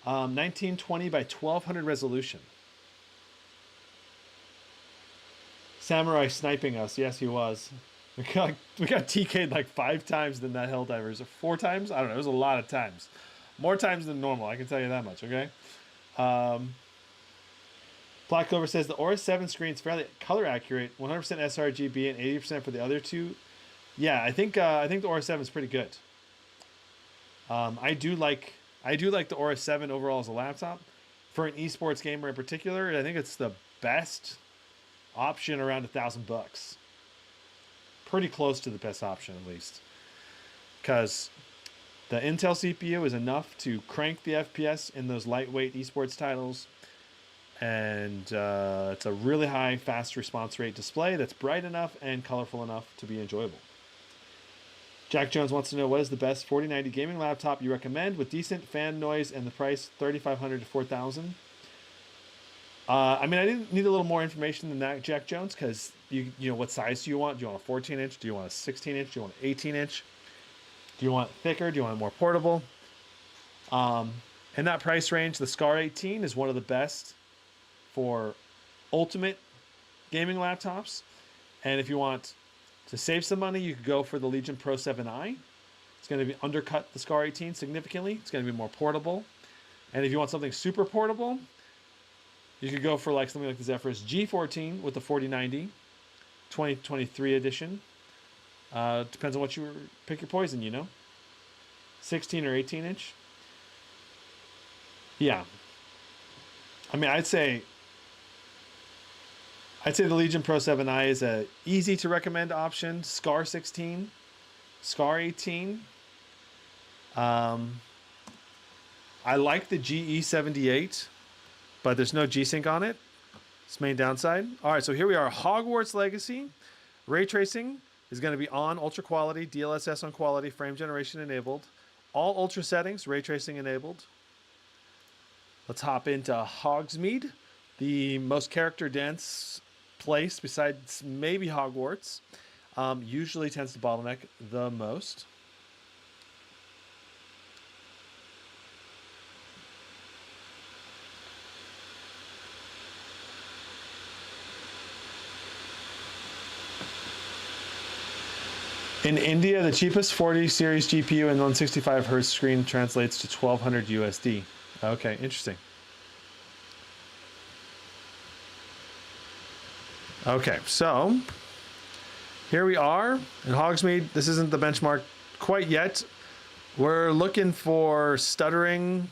1920 by 1200 resolution. Samurai sniping us. Yes, he was. We got TK'd like 5 times than that Helldivers. Or 4 times? I don't know. It was a lot of times. More times than normal. I can tell you that much, okay? Black Clover says the Aorus 7 screen is fairly color accurate. 100% sRGB and 80% for the other two. Yeah, I think the Aorus 7 is pretty good. I do like the Aorus 7 overall as a laptop. For an esports gamer in particular, I think it's the best option around $1,000. Pretty close to the best option, at least. Because the Intel CPU is enough to crank the FPS in those lightweight esports titles. And it's a really high fast response rate display that's bright enough and colorful enough to be enjoyable. Jack Jones wants to know, what is the best 4090 gaming laptop you recommend with decent fan noise and the price $3,500 to $4,000? I mean, I didn't need a little more information than that, Jack Jones, because you know, what size do you want? Do you want a 14-inch? Do you want a 16-inch? Do you want an 18-inch? Do you want it thicker? Do you want it more portable? In that price range, the Scar 18 is one of the best for ultimate gaming laptops. And if you want to save some money, you could go for the Legion Pro 7i. It's going to be undercut the Scar 18 significantly. It's going to be more portable. And if you want something super portable, you could go for like something like the Zephyrus G14 with the 4090 2023 edition. Depends on what you pick your poison, you know. 16 or 18 inch. Yeah. I mean, I'd say the Legion Pro 7i is a easy to recommend option. Scar 16, Scar 18. I like the GE78, but there's no G-Sync on it. It's main downside. All right, so here we are. Hogwarts Legacy. Ray tracing is going to be on ultra quality, DLSS on quality, frame generation enabled. All ultra settings, ray tracing enabled. Let's hop into Hogsmeade, the most character dense place besides maybe Hogwarts. Usually tends to bottleneck the most. In India, the cheapest 40 series GPU and 165 Hz screen translates to 1200 USD. Okay, interesting. Okay, so here we are in Hogsmeade. This isn't the benchmark quite yet. We're looking for stuttering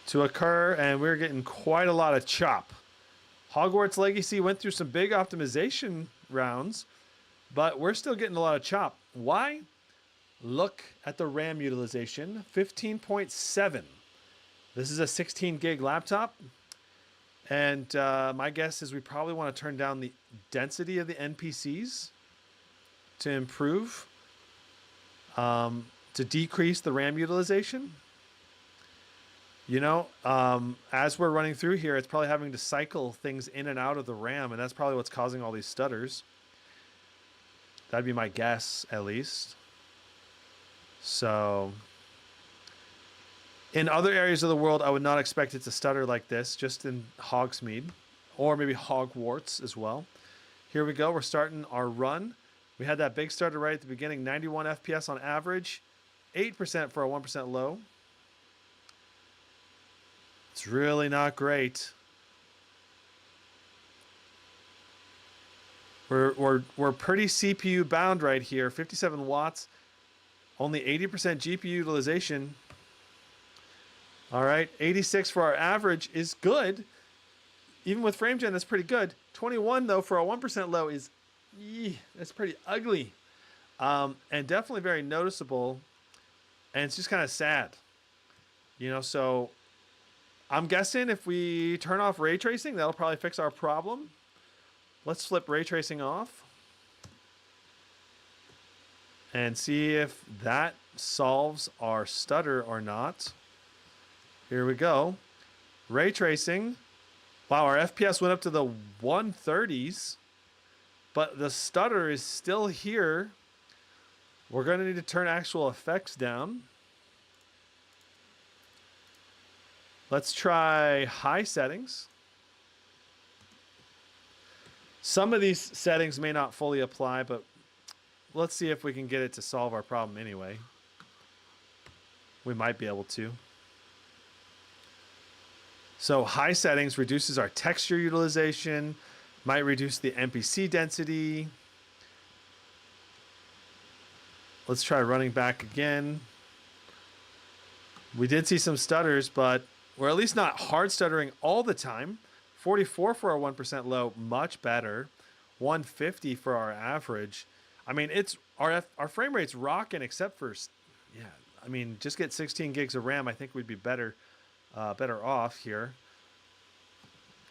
to occur, and we're getting quite a lot of chop. Hogwarts Legacy went through some big optimization rounds, but we're still getting a lot of chop. Why? Look at the RAM utilization, 15.7. This is a 16 gig laptop. And my guess is we probably want to turn down the density of the NPCs to improve, to decrease the RAM utilization. You know, as we're running through here, it's probably having to cycle things in and out of the RAM, and that's probably what's causing all these stutters. That'd be my guess, at least. So, in other areas of the world, I would not expect it to stutter like this, just in Hogsmeade, or maybe Hogwarts as well. Here we go. We're starting our run. We had that big stutter right at the beginning, 91 FPS on average, 8% for a 1% low. It's really not great. We're pretty CPU bound right here. 57 watts, only 80% GPU utilization. All right, 86 for our average is good. Even with frame gen, that's pretty good. 21 though for a 1% low is, that's pretty ugly, and definitely very noticeable. And it's just kind of sad, you know. So I'm guessing if we turn off ray tracing, that'll probably fix our problem. Let's flip ray tracing off and see if that solves our stutter or not. Here we go. Ray tracing. Wow, our FPS went up to the 130s, but the stutter is still here. We're going to need to turn actual effects down. Let's try high settings. Some of these settings may not fully apply, but let's see if we can get it to solve our problem anyway. We might be able to. So high settings reduces our texture utilization, might reduce the NPC density. Let's try running back again. We did see some stutters, but we're at least not hard stuttering all the time. 44 for our 1% low, much better. 150 for our average. I mean, it's our frame rate's rocking, except for, yeah. I mean, just get 16 gigs of RAM. I think we'd be better off here.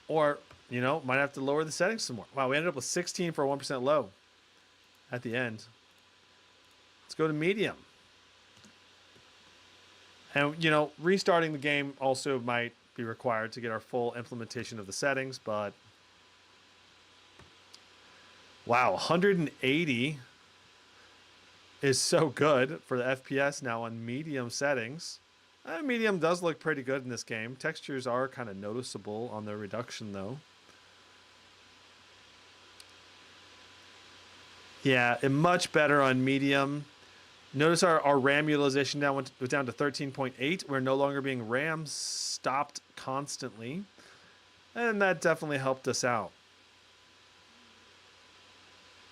Or, you know, might have to lower the settings some more. Wow, we ended up with 16 for a 1% low at the end. Let's go to medium. And, you know, restarting the game also might be required to get our full implementation of the settings, but wow, 180 is so good for the FPS now on medium settings. Medium does look pretty good in this game. Textures are kind of noticeable on the reduction, though. Yeah, much better on medium. Notice our RAM utilization now went down to 13.8. We're no longer being RAM stopped constantly. And that definitely helped us out.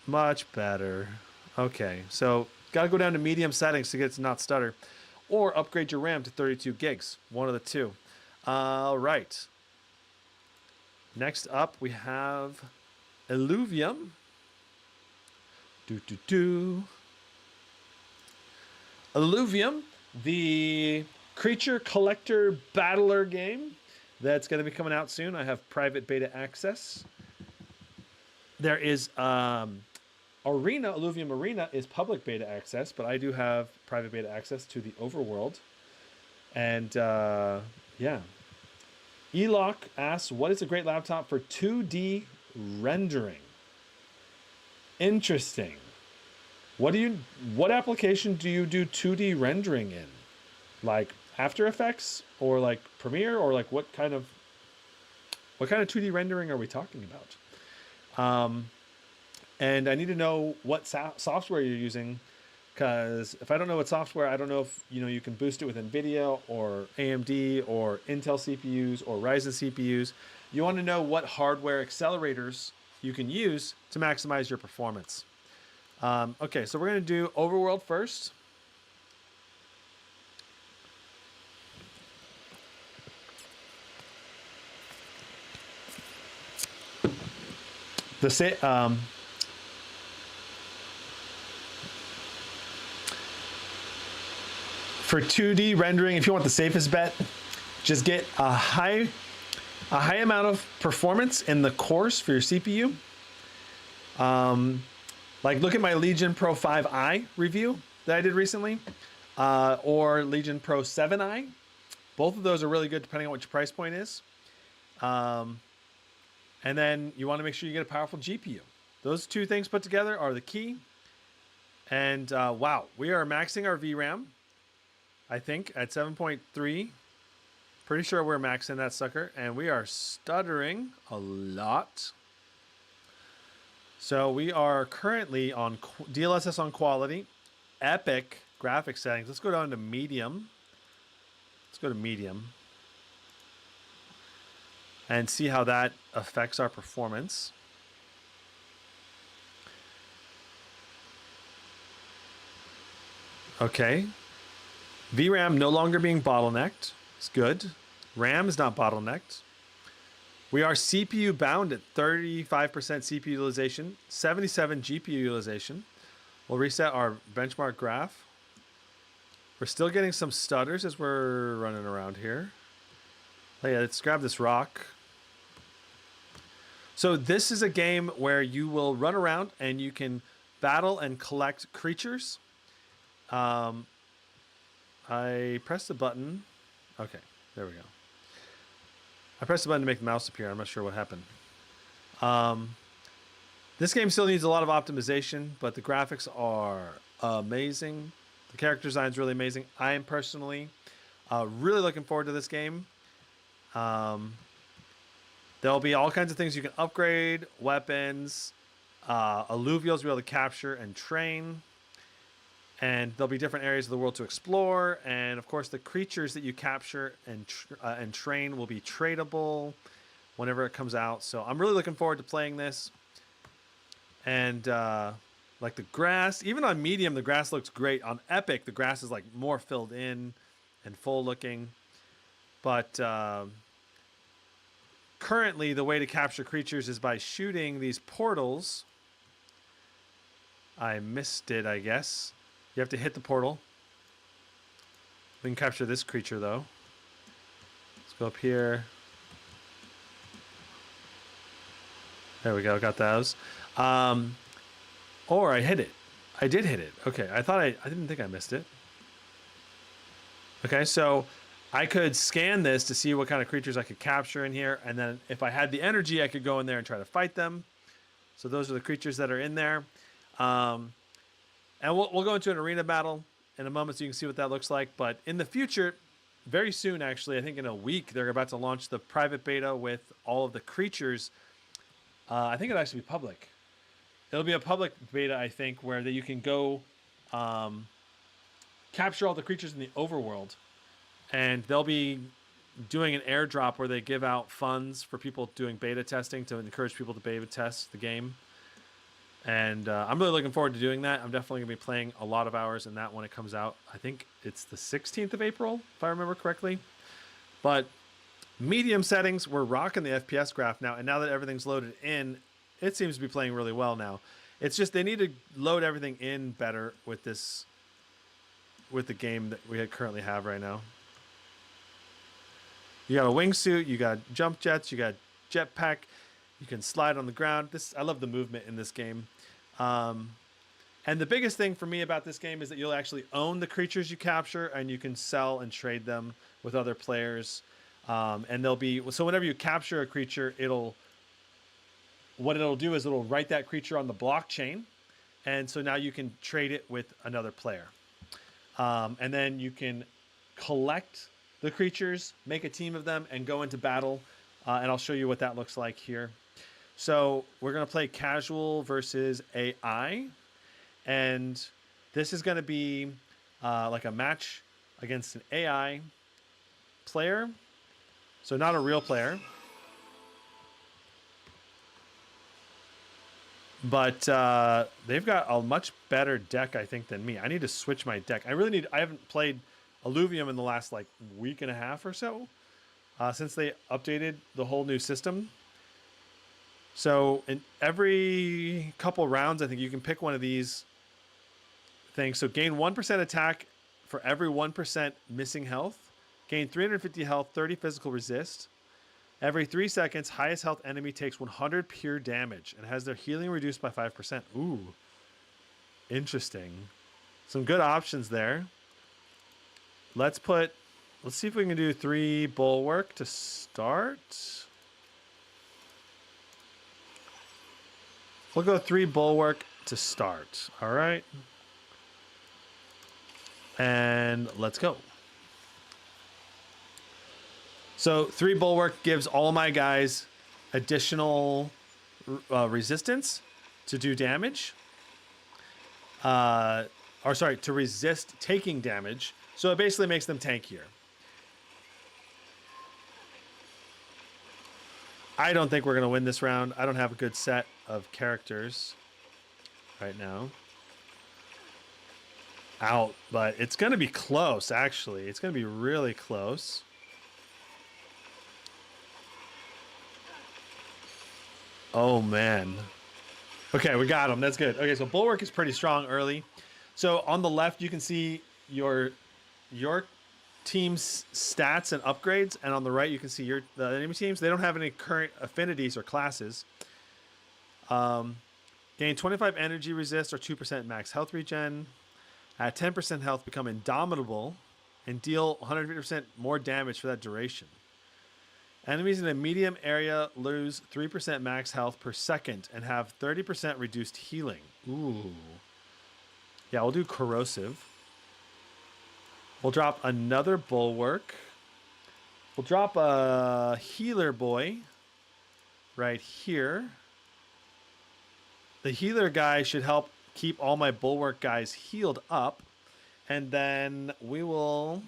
Much better. Okay, so got to go down to medium settings to get it to not stutter. Or upgrade your RAM to 32 gigs. One of the two. All right. Next up, we have Illuvium. Illuvium, the creature collector battler game that's going to be coming out soon. I have private beta access. There is Arena, Illuvium Arena is public beta access, but I do have private beta access to the overworld. And yeah. Eloc asks, what is a great laptop for 2D rendering? Interesting. What application do you do 2D rendering in? Like After Effects or like Premiere, or like what kind of 2D rendering are we talking about? And I need to know what software you're using, because if I don't know what software, I don't know if you can boost it with NVIDIA or AMD or Intel CPUs or Ryzen CPUs. You want to know what hardware accelerators you can use to maximize your performance. Okay, so we're going to do Overworld first. For 2D rendering, if you want the safest bet, just get a high amount of performance in the cores for your CPU. Like look at my Legion Pro 5i review that I did recently, or Legion Pro 7i. Both of those are really good depending on what your price point is. And then you want to make sure you get a powerful GPU. Those two things put together are the key. And wow, we are maxing our VRAM, I think, at 7.3. Pretty sure we're maxing that sucker. And we are stuttering a lot. So we are currently on DLSS on quality, epic graphics settings. Let's go down to medium. Let's go to medium and see how that affects our performance. Okay. VRAM no longer being bottlenecked. It's good. RAM is not bottlenecked. We are CPU bound at 35% CPU utilization, 77 GPU utilization. We'll reset our benchmark graph. We're still getting some stutters as we're running around here. Oh yeah, let's grab this rock. So this is a game where you will run around and you can battle and collect creatures. I pressed the button. Okay, there we go. I pressed the button to make the mouse appear. I'm not sure what happened. This game still needs a lot of optimization, but the graphics are amazing. The character design is really amazing. I am personally really looking forward to this game. There'll be all kinds of things you can upgrade, weapons, alluvials you'll be able to capture and train. And there'll be different areas of the world to explore. And of course, the creatures that you capture and train will be tradable whenever it comes out. So I'm really looking forward to playing this. And like the grass, even on medium, the grass looks great. On epic, the grass is like more filled in and full looking. But currently, the way to capture creatures is by shooting these portals. I missed it, I guess. You have to hit the portal. We can capture this creature, though. Let's go up here. There we go. Got those. Or I hit it. I did hit it. Okay. I didn't think I missed it. Okay. So I could scan this to see what kind of creatures I could capture in here. And then if I had the energy, I could go in there and try to fight them. So those are the creatures that are in there. And we'll go into an arena battle in a moment so you can see what that looks like. But in the future, very soon, actually, I think in a week, they're about to launch the private beta with all of the creatures. I think it'll actually be public. It'll be a public beta, I think, where that you can go capture all the creatures in the overworld, and they'll be doing an airdrop where they give out funds for people doing beta testing to encourage people to beta test the game. And I'm really looking forward to doing that. I'm definitely going to be playing a lot of hours in that when it comes out. I think it's the 16th of April, if I remember correctly. But medium settings, we're rocking the FPS graph now. And now that everything's loaded in, it seems to be playing really well now. It's just they need to load everything in better with this, with the game that we currently have right now. You got a wingsuit, you got jump jets, you got jetpack, you can slide on the ground. I love the movement in this game. And the biggest thing for me about this game is that you'll actually own the creatures you capture, and you can sell and trade them with other players. And they'll be, so whenever you capture a creature, what it'll do is it'll write that creature on the blockchain. And so now you can trade it with another player. And then you can collect the creatures, make a team of them, and go into battle. And I'll show you what that looks like here. So we're going to play casual versus AI. And this is going to be like a match against an AI player. So not a real player. But they've got a much better deck, I think, than me. I need to switch my deck. I haven't played Illuvium in the last like week and a half or so since they updated the whole new system. So in every couple rounds, I think you can pick one of these things. So gain 1% attack for every 1% missing health. Gain 350 health, 30 physical resist. Every 3 seconds, highest health enemy takes 100 pure damage and has their healing reduced by 5%. Ooh, interesting. Some good options there. Let's see if we can do 3 bulwark to start. We'll go 3 bulwark to start. All right. And let's go. So 3 bulwark gives all my guys additional resistance to do damage. To resist taking damage. So it basically makes them tankier. I don't think we're going to win this round. I don't have a good set of characters right now. Out, but it's going to be close, actually. It's going to be really close. Oh, man. Okay, we got him. That's good. Okay, so bulwark is pretty strong early. So on the left, you can see your team's stats and upgrades, and on the right you can see the enemy teams. They don't have any current affinities or classes. Gain 25 energy resist or 2% max health regen. At 10% health, become indomitable and deal 150% more damage for that duration. Enemies in a medium area lose 3% max health per second and have 30% reduced healing. Ooh. Yeah, we'll do corrosive. We'll drop another bulwark. We'll drop a healer boy right here. The healer guy should help keep all my bulwark guys healed up. And then we will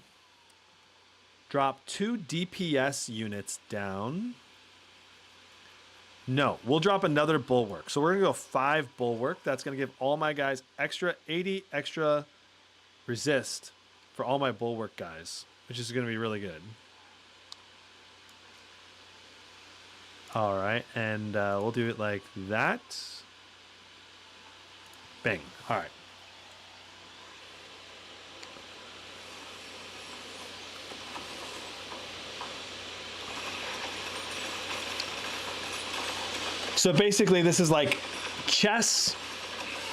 drop 2 DPS units down. No, we'll drop another bulwark. So we're going to go 5 bulwark. That's going to give all my guys 80 extra resist for all my bulwark guys, which is going to be really good. All right, and we'll do it like that. Bang. All right. So basically, this is like chess,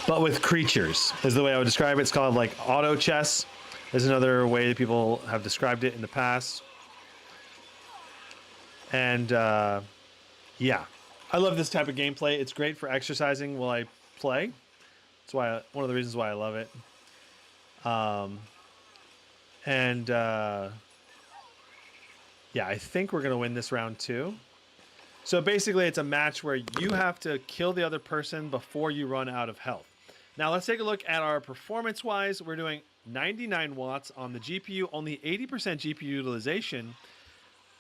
but with creatures, is the way I would describe it. It's called like auto chess. There's another way that people have described it in the past. And yeah, I love this type of gameplay. It's great for exercising while I play. That's why one of the reasons why I love it. Yeah, I think we're going to win this round too. So basically, it's a match where you have to kill the other person before you run out of health. Now, let's take a look at our performance-wise. We're doing 99 watts on the GPU, only 80% GPU utilization,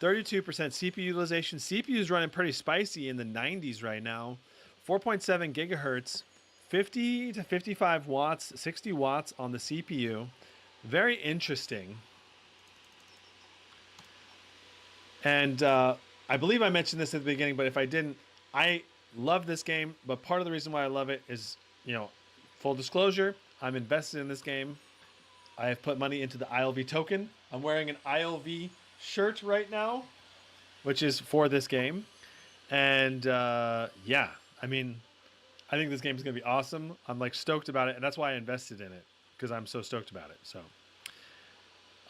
32% CPU utilization. CPU is running pretty spicy in the 90s right now. 4.7 gigahertz, 50 to 55 watts, 60 watts on the CPU. Very interesting. And I believe I mentioned this at the beginning, but if I didn't, I love this game. But part of the reason why I love it is, you know, full disclosure, I'm invested in this game. I have put money into the ILV token. I'm wearing an ILV shirt right now, which is for this game. And yeah, I mean, I think this game is going to be awesome. I'm like stoked about it. And that's why I invested in it, because I'm so stoked about it. So,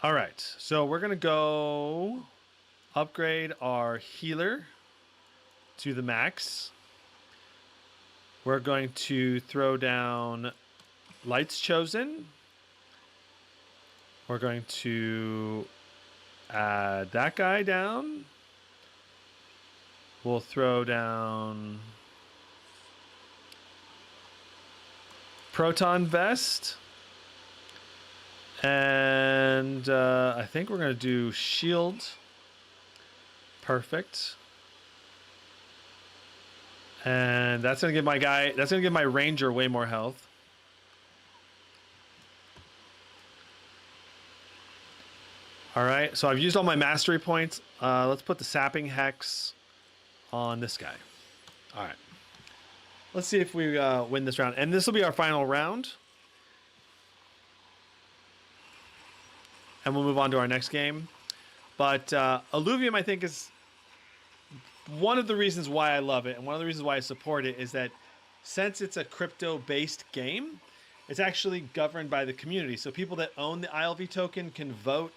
all right. So we're going to go upgrade our healer to the max. We're going to throw down Lights Chosen. We're going to add that guy down. We'll throw down Proton Vest. And I think we're going to do Shield. Perfect. And that's going to give my guy, that's going to give my Ranger way more health. All right, so I've used all my mastery points. Let's put the Sapping Hex on this guy. All right. Let's see if we win this round. And this will be our final round. And we'll move on to our next game. But Illuvium, I think, is one of the reasons why I love it, and one of the reasons why I support it, is that since it's a crypto-based game, it's actually governed by the community. So people that own the ILV token can vote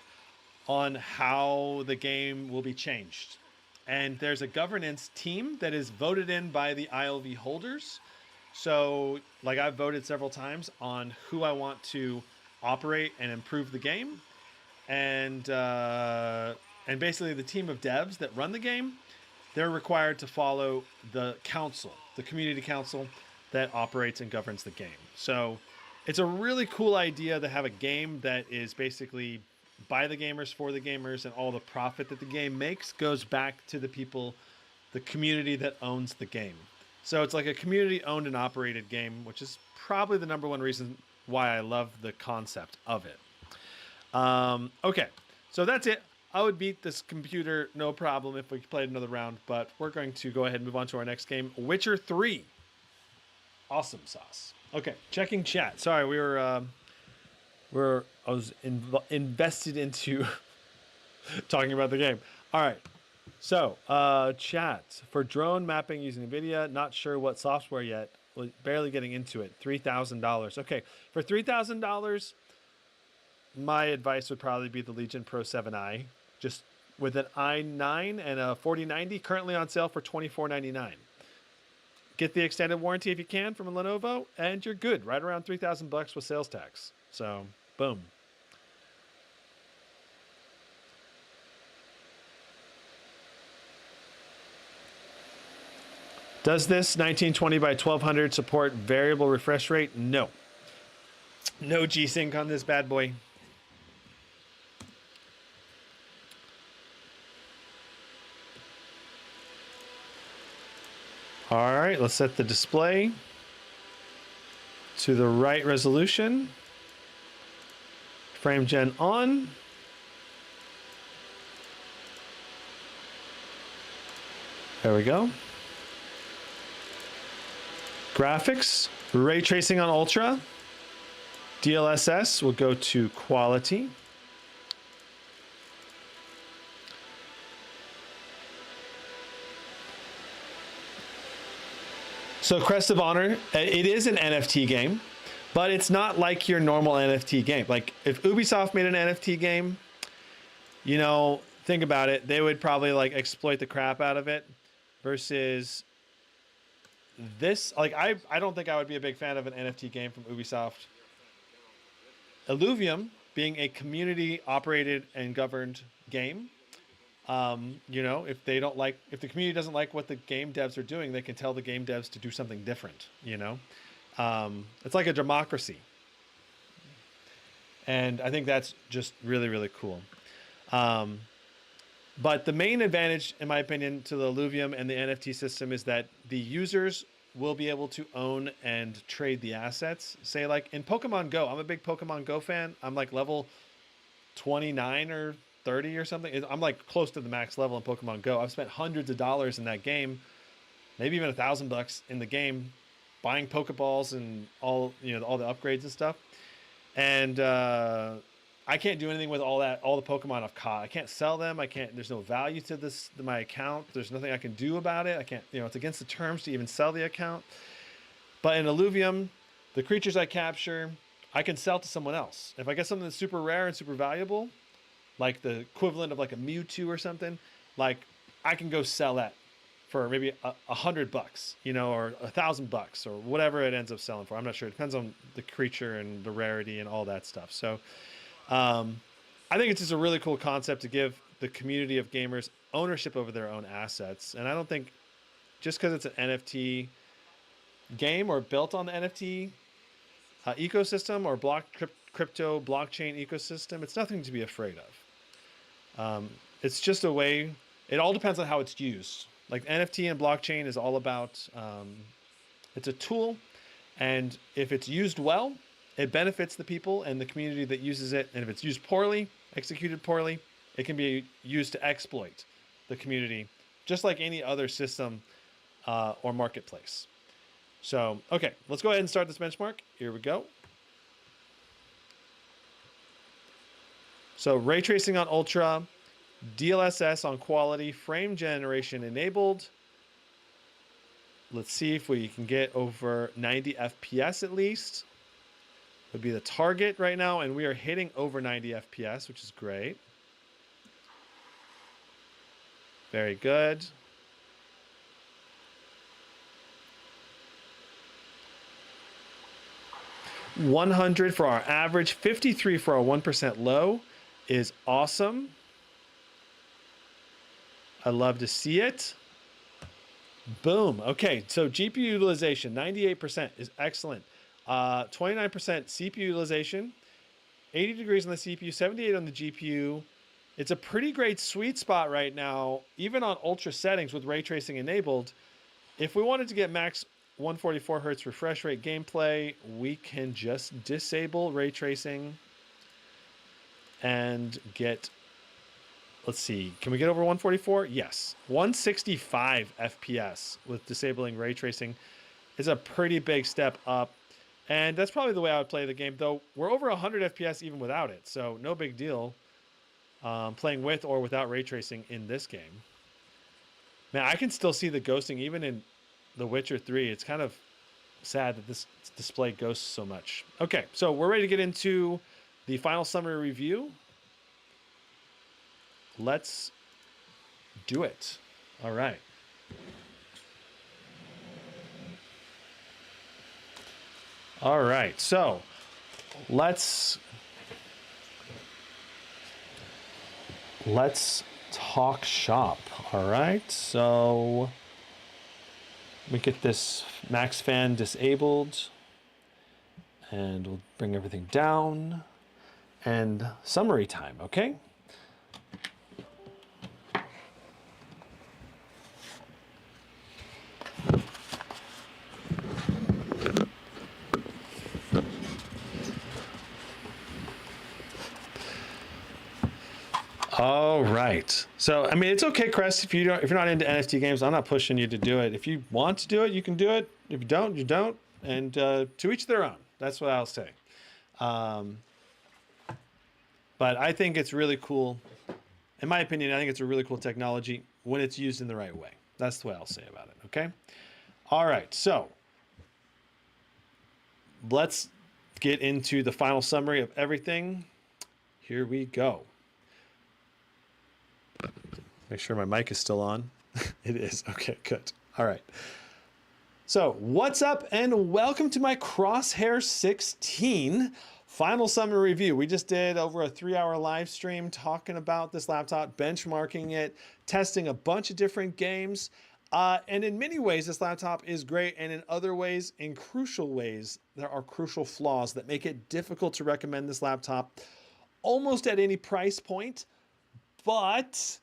on how the game will be changed. And there's a governance team that is voted in by the ILV holders. So, like, I've voted several times on who I want to operate and improve the game. And basically the team of devs that run the game, they're required to follow the council, the community council that operates and governs the game. So it's a really cool idea to have a game that is basically by the gamers, for the gamers, and all the profit that the game makes goes back to the people, the community that owns the game. So it's like a community owned and operated game, which is probably the number one reason why I love the concept of it. Okay, so that's it. I would beat this computer no problem if we played another round, but we're going to go ahead and move on to our next game, Witcher 3. Awesome sauce. Okay, checking chat. Sorry, I was invested into talking about the game. All right, so chat for drone mapping using NVIDIA. Not sure what software yet. Barely getting into it. $3,000. Okay, for $3,000. My advice would probably be the Legion Pro 7i, just with an i9 and a 4090, currently on sale for $24.99. Get the extended warranty if you can from a Lenovo, and you're good. Right around $3,000 with sales tax. So, boom. Does this 1920 by 1200 support variable refresh rate? No. No G-Sync on this bad boy. All right, let's set the display to the right resolution. Frame gen on. There we go. Graphics, ray tracing on ultra. DLSS will go to quality. So Crest of Honor, it is an NFT game, but it's not like your normal NFT game. Like if Ubisoft made an NFT game, you know, think about it, they would probably like exploit the crap out of it versus this. Like I don't think I would be a big fan of an NFT game from Ubisoft. Illuvium being a community operated and governed game, You know, if they don't like, if the community doesn't like what the game devs are doing, they can tell the game devs to do something different. You know, it's like a democracy, and I think that's just really, really cool. But the main advantage, in my opinion, to the Illuvium and the NFT system is that the users will be able to own and trade the assets. Say, like in Pokemon Go, I'm a big Pokemon Go fan. I'm like level 29 or 30 or something. I'm like close to the max level in Pokemon Go. I've spent hundreds of dollars in that game, maybe even $1,000 in the game, buying Pokeballs and all, you know, all the upgrades and stuff. And I can't do anything with all the Pokemon I've caught. I can't sell them. I can't, there's no value to my account. There's nothing I can do about it. I can't, you know, it's against the terms to even sell the account. But in Illuvium, the creatures I capture, I can sell to someone else. If I get something that's super rare and super valuable, like the equivalent of like a Mewtwo or something, like I can go sell that for maybe $100, you know, or $1,000 or whatever it ends up selling for. I'm not sure. It depends on the creature and the rarity and all that stuff. So I think it's just a really cool concept to give the community of gamers ownership over their own assets. And I don't think just because it's an NFT game or built on the NFT ecosystem or crypto blockchain ecosystem, it's nothing to be afraid of. It's just a way, it all depends on how it's used. Like NFT and blockchain is all about, it's a tool, and if it's used well, it benefits the people and the community that uses it. And if it's used poorly, executed poorly, it can be used to exploit the community, just like any other system or marketplace. So, okay, let's go ahead and start this benchmark. Here we go. So ray tracing on Ultra, DLSS on quality, frame generation enabled. Let's see if we can get over 90 FPS at least. Would be the target right now, and we are hitting over 90 FPS, which is great. Very good. $100 for our average, 53 for our 1% low is awesome. I love to see it. Boom. Okay, so GPU utilization, 98% is excellent. 29% CPU utilization, 80 degrees on the CPU, 78 on the GPU. It's a pretty great sweet spot right now, even on ultra settings with ray tracing enabled. If we wanted to get max 144 hertz refresh rate gameplay, we can just disable ray tracing and get, let's see, can we get over 144? Yes. 165 FPS with disabling ray tracing is a pretty big step up. And that's probably the way I would play the game, though we're over 100 FPS even without it. So no big deal playing with or without ray tracing in this game. Man, I can still see the ghosting even in The Witcher 3. It's kind of sad that this display ghosts so much. Okay, so we're ready to get into the final summary review. Let's do it. All right. All right, so let's talk shop. All right, so we get this max fan disabled, and we'll bring everything down, and summary time, okay? All right. So, I mean, it's okay, Crest, if you're not into NFT games. I'm not pushing you to do it. If you want to do it, you can do it. If you don't, you don't. And to each their own. That's what I'll say. But I think it's really cool. In my opinion, I think it's a really cool technology when it's used in the right way. That's the way I'll say about it. Okay. All right. So let's get into the final summary of everything. Here we go. Make sure my mic is still on. It is. Okay, good. All right. So what's up and welcome to my Crosshair 16 Final summary review. We just did over a 3-hour live stream talking about this laptop, benchmarking it, testing a bunch of different games. And in many ways, this laptop is great. And in other ways, in crucial ways, there are crucial flaws that make it difficult to recommend this laptop almost at any price point. But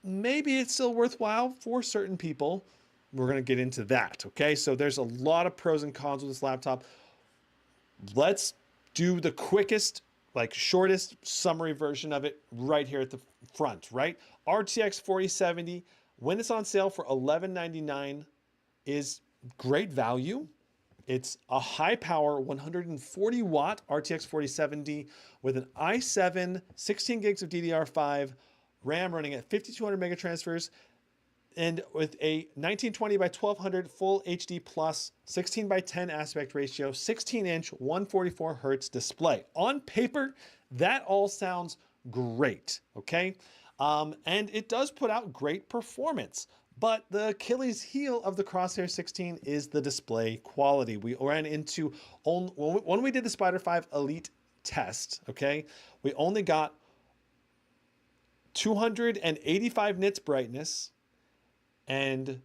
maybe it's still worthwhile for certain people. We're going to get into that. Okay, so there's a lot of pros and cons with this laptop. Let's do the quickest, like shortest summary version of it right here at the front, right? RTX 4070, when it's on sale for $1199, is great value. It's a high power 140 watt RTX 4070 with an i7, 16 gigs of DDR5, RAM running at 5200 mega transfers, and with a 1920 by 1200 full HD plus 16 by 10 aspect ratio, 16-inch 144 hertz display. On paper, that all sounds great, okay? And it does put out great performance. But the Achilles heel of the Crosshair 16 is the display quality. We ran into, when we did the Spider 5 Elite test, okay, we only got 285 nits brightness and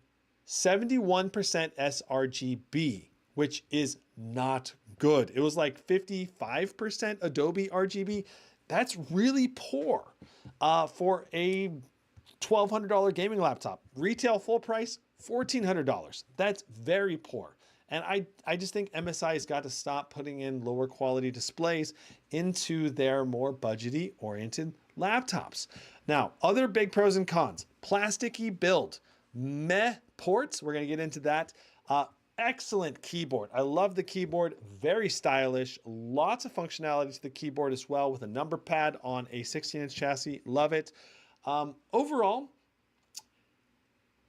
71% sRGB, which is not good. It was like 55% Adobe RGB. That's really poor for a $1,200 gaming laptop. Retail full price, $1,400. That's very poor. And I just think MSI has got to stop putting in lower quality displays into their more budgety oriented laptops. Now, other big pros and cons: plasticky build, meh ports. We're going to get into that. Excellent keyboard. I love the keyboard. Very stylish. Lots of functionality to the keyboard as well, with a number pad on a 16-inch chassis. Love it. Overall,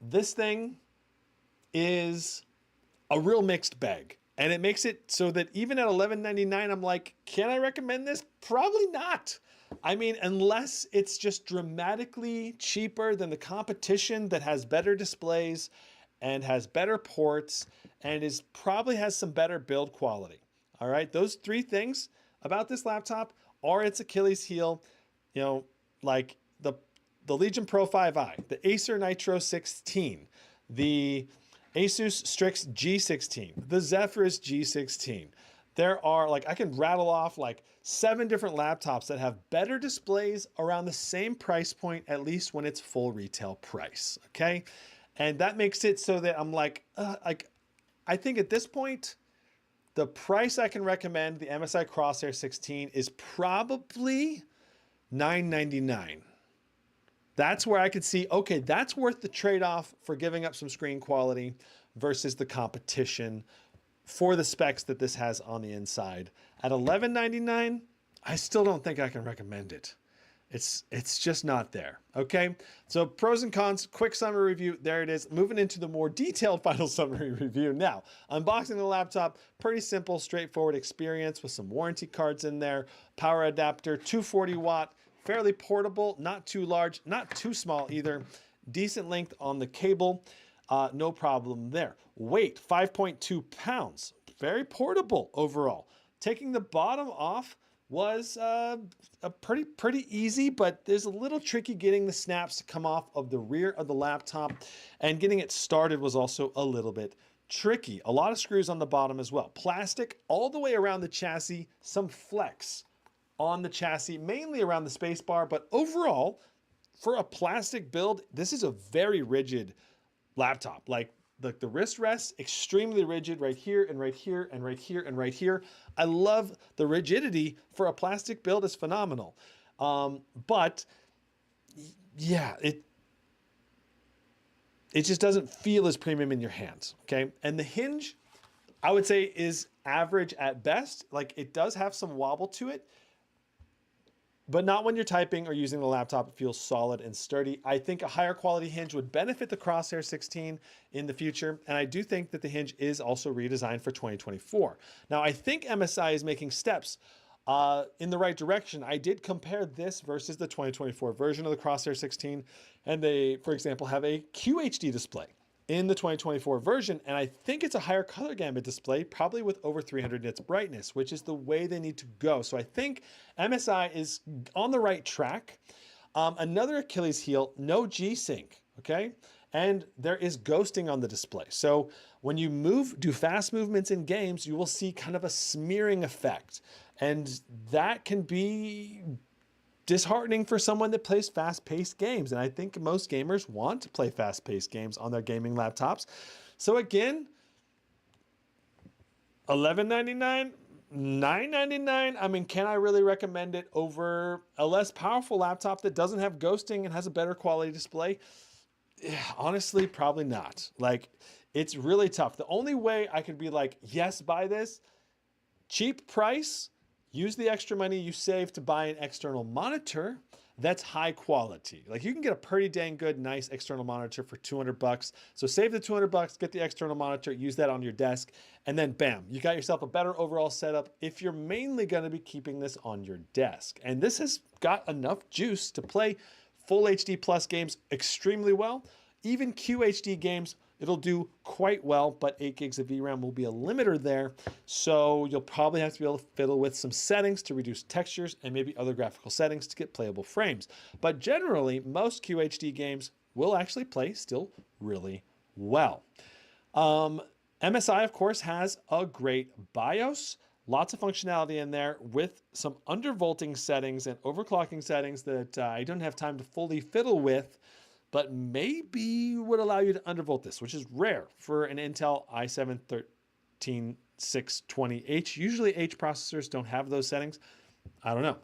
this thing is a real mixed bag. And it makes it so that even at $1199, I'm like, can I recommend this? Probably not. I mean, unless it's just dramatically cheaper than the competition that has better displays and has better ports and probably has some better build quality. All right, those three things about this laptop are its Achilles heel. You know, like the Legion Pro 5i, the Acer Nitro 16, the Asus Strix G16, the Zephyrus G16. There are, like, I can rattle off like 7 different laptops that have better displays around the same price point, at least when it's full retail price. Okay. And that makes it so that I'm like, I think at this point, the price I can recommend the MSI Crosshair 16 is probably $999. That's where I could see, okay, that's worth the trade-off for giving up some screen quality versus the competition for the specs that this has on the inside. At $1199, I still don't think I can recommend it. It's just not there. Okay, so pros and cons, quick summary review. There it is. Moving into the more detailed final summary review now. Unboxing the laptop, pretty simple, straightforward experience with some warranty cards in there. Power adapter, 240 watt, fairly portable, not too large, not too small either. Decent length on the cable, no problem there. Weight, 5.2 pounds, very portable overall. Taking the bottom off was a pretty easy, but there's a little tricky getting the snaps to come off of the rear of the laptop, and getting it started was also a little bit tricky. A lot of screws on the bottom as well. Plastic all the way around the chassis, some flex on the chassis, mainly around the space bar, but overall, for a plastic build, this is a very rigid laptop. Like the wrist rests, extremely rigid right here and right here and right here and right here. I love the rigidity for a plastic build. Is phenomenal. But yeah, it just doesn't feel as premium in your hands. Okay. And the hinge, I would say, is average at best. Like, it does have some wobble to it, but not when you're typing or using the laptop. It feels solid and sturdy. I think a higher quality hinge would benefit the Crosshair 16 in the future. And I do think that the hinge is also redesigned for 2024. Now, I think MSI is making steps in the right direction. I did compare this versus the 2024 version of the Crosshair 16. And they, for example, have a QHD display. in the 2024 version, and I think it's a higher color gamut display, probably with over 300 nits brightness, which is the way they need to go. So I think MSI is on the right track. Another Achilles heel, no G-Sync, okay? And there is ghosting on the display. So when you do fast movements in games, you will see kind of a smearing effect. And that can be disheartening for someone that plays fast-paced games. And I think most gamers want to play fast-paced games on their gaming laptops. So again, $11.99, $9.99. I mean, can I really recommend it over a less powerful laptop that doesn't have ghosting and has a better quality display? Yeah, honestly, probably not. Like, it's really tough. The only way I could be like, yes, buy this, cheap price, use the extra money you save to buy an external monitor that's high quality. Like, you can get a pretty dang good, nice external monitor for 200 bucks. So save the 200 bucks, get the external monitor, use that on your desk, and then bam, you got yourself a better overall setup if you're mainly gonna be keeping this on your desk. And this has got enough juice to play full HD plus games extremely well. Even QHD games, it'll do quite well, but 8 gigs of VRAM will be a limiter there. So you'll probably have to be able to fiddle with some settings to reduce textures and maybe other graphical settings to get playable frames. But generally, most QHD games will actually play still really well. MSI, of course, has a great BIOS. Lots of functionality in there with some undervolting settings and overclocking settings that I don't have time to fully fiddle with, but maybe would allow you to undervolt this, which is rare for an Intel i7-13620H. Usually H processors don't have those settings. I don't know.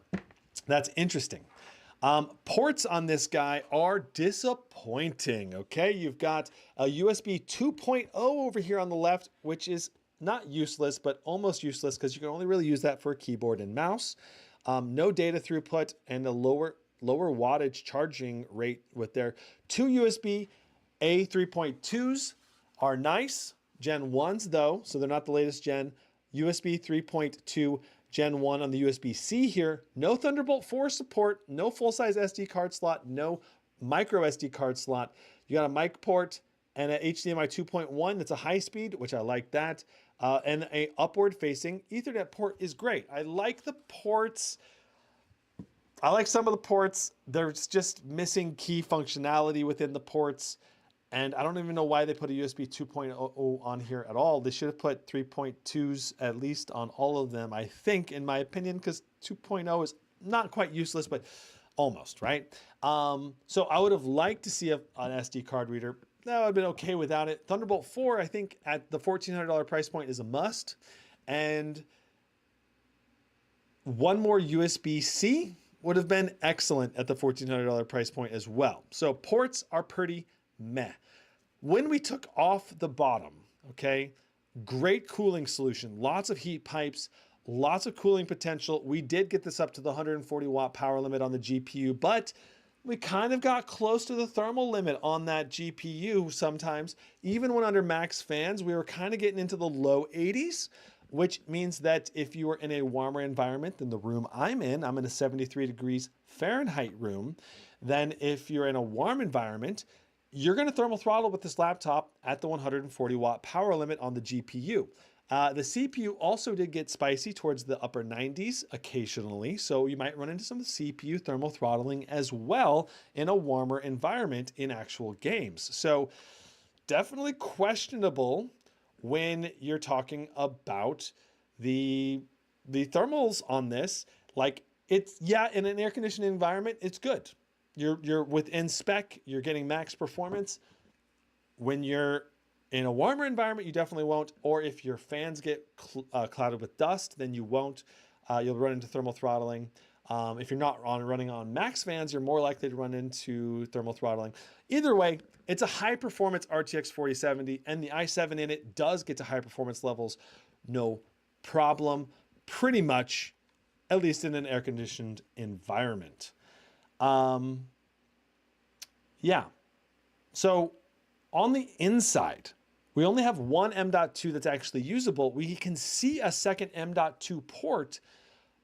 That's interesting. Ports on this guy are disappointing, okay? You've got a USB 2.0 over here on the left, which is not useless, but almost useless because you can only really use that for a keyboard and mouse. No data throughput and a lower wattage charging rate with their two USB A 3.2s are nice. Gen 1s though, so they're not the latest gen. USB 3.2 Gen 1 on the USB-C here. No Thunderbolt 4 support, no full-size SD card slot, no micro SD card slot. You got a mic port and an HDMI 2.1 that's a high speed, which I like that. And a upward facing Ethernet port is great. I like the ports. I like some of the ports. There's just missing key functionality within the ports. And I don't even know why they put a USB 2.0 on here at all. They should have put 3.2s at least on all of them, I think, in my opinion, because 2.0 is not quite useless, but almost, right? So I would have liked to see an SD card reader. That would have been okay without it. Thunderbolt 4, I think, at the $1,400 price point is a must. And one more USB-C would have been excellent at the $1,400 price point as well. So ports are pretty meh. When we took off the bottom, okay, great cooling solution, lots of heat pipes, lots of cooling potential. We did get this up to the 140 watt power limit on the GPU, but we kind of got close to the thermal limit on that GPU sometimes. Even when under max fans, we were kind of getting into the low 80s, which means that if you were in a warmer environment than the room I'm in a 73 degrees Fahrenheit room, then if you're in a warm environment, you're going to thermal throttle with this laptop at the 140 watt power limit on the GPU. The CPU also did get spicy towards the upper 90s occasionally, so you might run into some CPU thermal throttling as well in a warmer environment in actual games. So definitely questionable when you're talking about the thermals on this. Like, it's, yeah, in an air-conditioned environment, it's good. You're within spec, you're getting max performance. When you're in a warmer environment, you definitely won't. Or if your fans get clouded with dust, then you won't. You'll run into thermal throttling. If you're not running on max fans, you're more likely to run into thermal throttling. Either way, it's a high performance RTX 4070, and the i7 in it does get to high performance levels, no problem, pretty much, at least in an air conditioned environment. Yeah. So on the inside, we only have one M.2 that's actually usable. We can see a second M.2 port,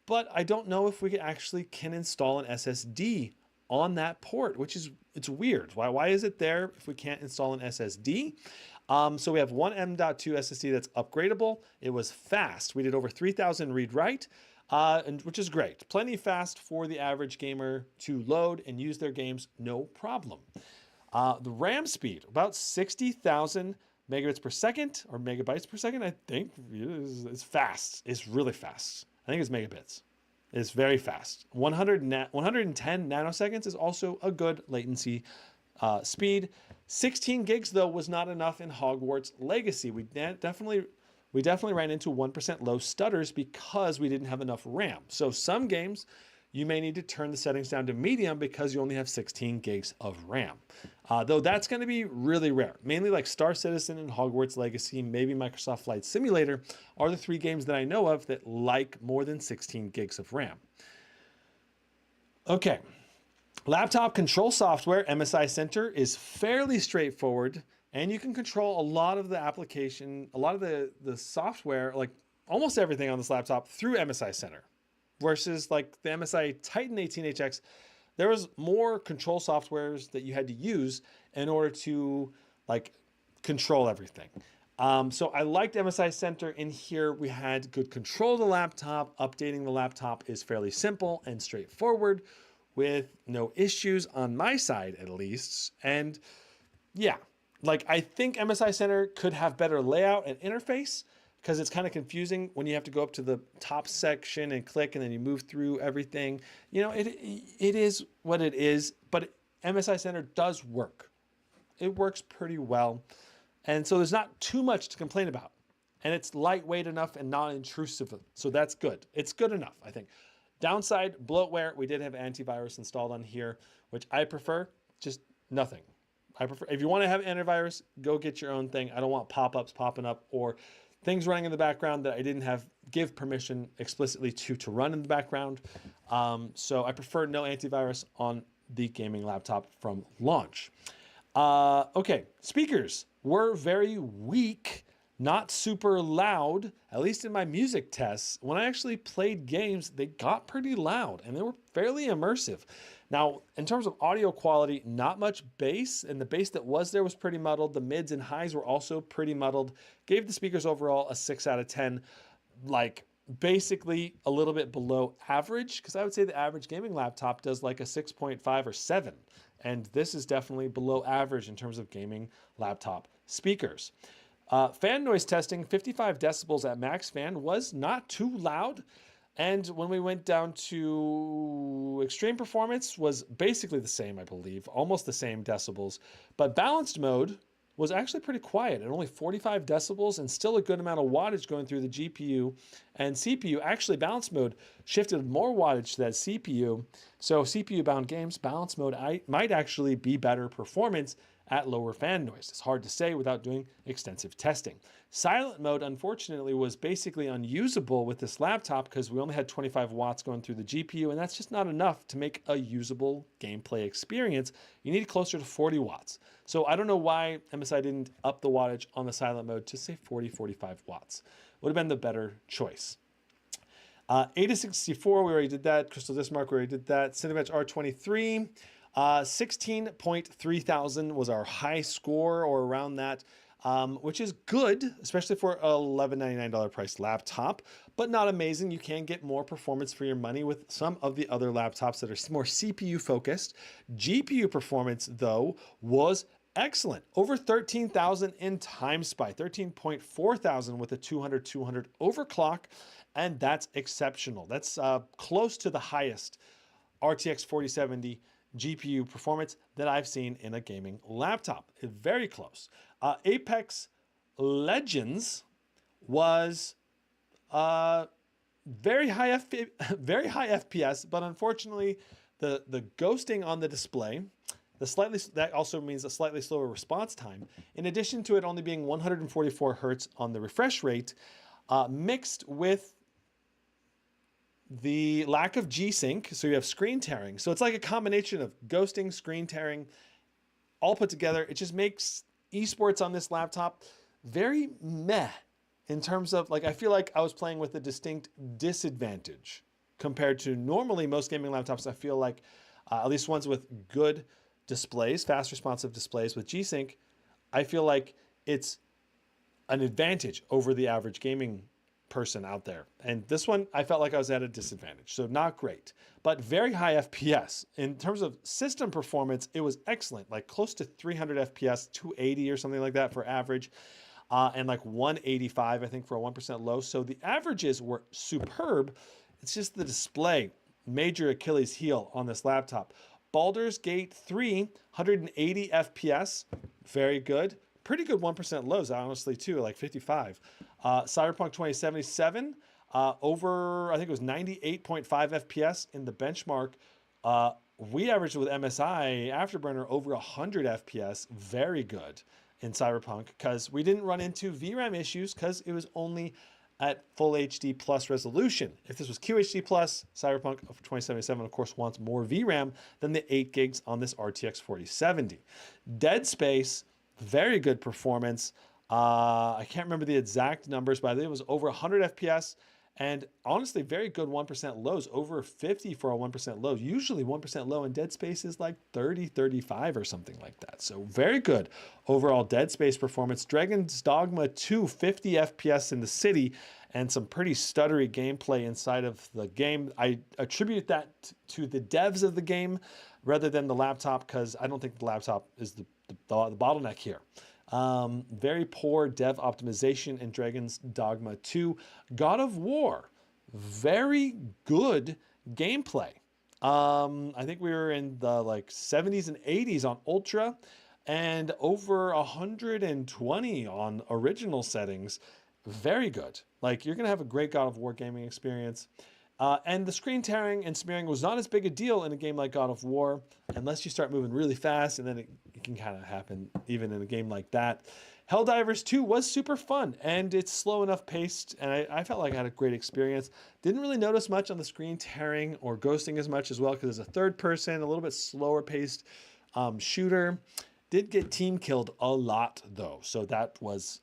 but I don't know if we actually can install an SSD on that port, which is, it's weird. Why is it there if we can't install an SSD? So we have one M.2 SSD that's upgradable. It was fast. We did over 3,000 read-write, which is great. Plenty fast for the average gamer to load and use their games, no problem. The RAM speed, about 60,000 megabits per second, or megabytes per second, I think. It's fast. It's really fast. I think it's megabits. It's very fast. 110 nanoseconds is also a good latency speed. 16 gigs, though, was not enough in Hogwarts Legacy. We definitely ran into 1% low stutters because we didn't have enough RAM. So some games, you may need to turn the settings down to medium because you only have 16 gigs of RAM. Though that's going to be really rare. Mainly like Star Citizen and Hogwarts Legacy, maybe Microsoft Flight Simulator are the 3 games that I know of that like more than 16 gigs of RAM. Okay. Laptop control software, MSI Center, is fairly straightforward, and you can control a lot of the application, a lot of the software, like almost everything on this laptop through MSI Center. Versus like the MSI Titan 18HX, there was more control softwares that you had to use in order to like control everything. So I liked MSI Center. In here, we had good control of the laptop. Updating the laptop is fairly simple and straightforward with no issues on my side, at least. And yeah, like I think MSI Center could have better layout and interface, because it's kind of confusing when you have to go up to the top section and click and then you move through everything. You know, it is what it is, but MSI Center does work. It works pretty well. And so there's not too much to complain about. And it's lightweight enough and non-intrusive. So that's good. It's good enough, I think. Downside, bloatware. We did have antivirus installed on here, which I prefer, just nothing. I prefer, if you want to have antivirus, go get your own thing. I don't want pop-ups popping up or things running in the background that I didn't give permission explicitly to run in the background. So I prefer no antivirus on the gaming laptop from launch. Okay, speakers were very weak, not super loud, at least in my music tests. When I actually played games, they got pretty loud and they were fairly immersive. Now, in terms of audio quality, not much bass, and the bass that was there was pretty muddled. The mids and highs were also pretty muddled. Gave the speakers overall a 6 out of 10, like basically a little bit below average, because I would say the average gaming laptop does like a 6.5 or 7, and this is definitely below average in terms of gaming laptop speakers. Fan noise testing, 55 decibels at max fan, was not too loud. And when we went down to extreme performance, was basically the same, I believe, almost the same decibels. But balanced mode was actually pretty quiet at only 45 decibels and still a good amount of wattage going through the GPU and CPU. Actually, balanced mode shifted more wattage to that CPU. So CPU-bound games, balanced mode might actually be better performance at lower fan noise. It's hard to say without doing extensive testing. Silent mode, unfortunately, was basically unusable with this laptop because we only had 25 watts going through the GPU, and that's just not enough to make a usable gameplay experience. You need closer to 40 watts. So I don't know why MSI didn't up the wattage on the silent mode to say 40, 45 watts. Would have been the better choice. AIDA64, we already did that. CrystalDiskMark, we already did that. Cinebench R23. 16.3 thousand was our high score, or around that, which is good, especially for a $1199 price laptop, but not amazing. You can get more performance for your money with some of the other laptops that are more CPU focused. GPU performance, though, was excellent. Over 13,000 in time spy, 13.4 thousand with a 200/200 overclock, and that's exceptional. That's close to the highest RTX 4070 GPU performance that I've seen in a gaming laptop. Very close. Apex Legends was very high FPS, but unfortunately the ghosting on the display, that also means a slightly slower response time. In addition to it only being 144 hertz on the refresh rate, mixed with the lack of G-Sync, so you have screen tearing. So it's like a combination of ghosting, screen tearing, all put together. It just makes esports on this laptop very meh in terms of, like, I feel like I was playing with a distinct disadvantage compared to normally most gaming laptops. I feel like at least ones with good displays, fast responsive displays with G-Sync, I feel like it's an advantage over the average gaming person out there. And this one, I felt like I was at a disadvantage. So not great, but very high FPS. In terms of system performance, it was excellent, like close to 300 FPS, 280 or something like that for average, and like 185, I think, for a 1% low. So the averages were superb. It's just the display, major Achilles heel on this laptop. Baldur's Gate 3, 180 FPS, very good. Pretty good 1% lows, honestly, too, like 55. Cyberpunk 2077, over, I think it was 98.5 FPS in the benchmark. We averaged with MSI Afterburner over 100 FPS, very good in Cyberpunk, because we didn't run into VRAM issues because it was only at full HD plus resolution. If this was QHD plus, Cyberpunk of 2077, of course, wants more VRAM than the 8 gigs on this RTX 4070. Dead Space, very good performance. I can't remember the exact numbers, but I think it was over 100 FPS, and honestly, very good 1% lows, over 50 for a 1% low. Usually 1% low in Dead Space is like 30, 35 or something like that. So very good overall Dead Space performance. Dragon's Dogma 2, 50 FPS in the city, and some pretty stuttery gameplay inside of the game. I attribute that to the devs of the game rather than the laptop, because I don't think the laptop is the bottleneck here. Very poor dev optimization in Dragon's Dogma 2. God of War, very good gameplay. I think we were in the like 70s and 80s on Ultra and over 120 on original settings. Very good. Like, you're going to have a great God of War gaming experience. And the screen tearing and smearing was not as big a deal in a game like God of War, unless you start moving really fast, and then it can kind of happen even in a game like that. Helldivers 2 was super fun, and it's slow enough paced, and I felt like I had a great experience. Didn't really notice much on the screen tearing or ghosting as much as well, because it's a third person, a little bit slower paced shooter. Did get team killed a lot, though, so that was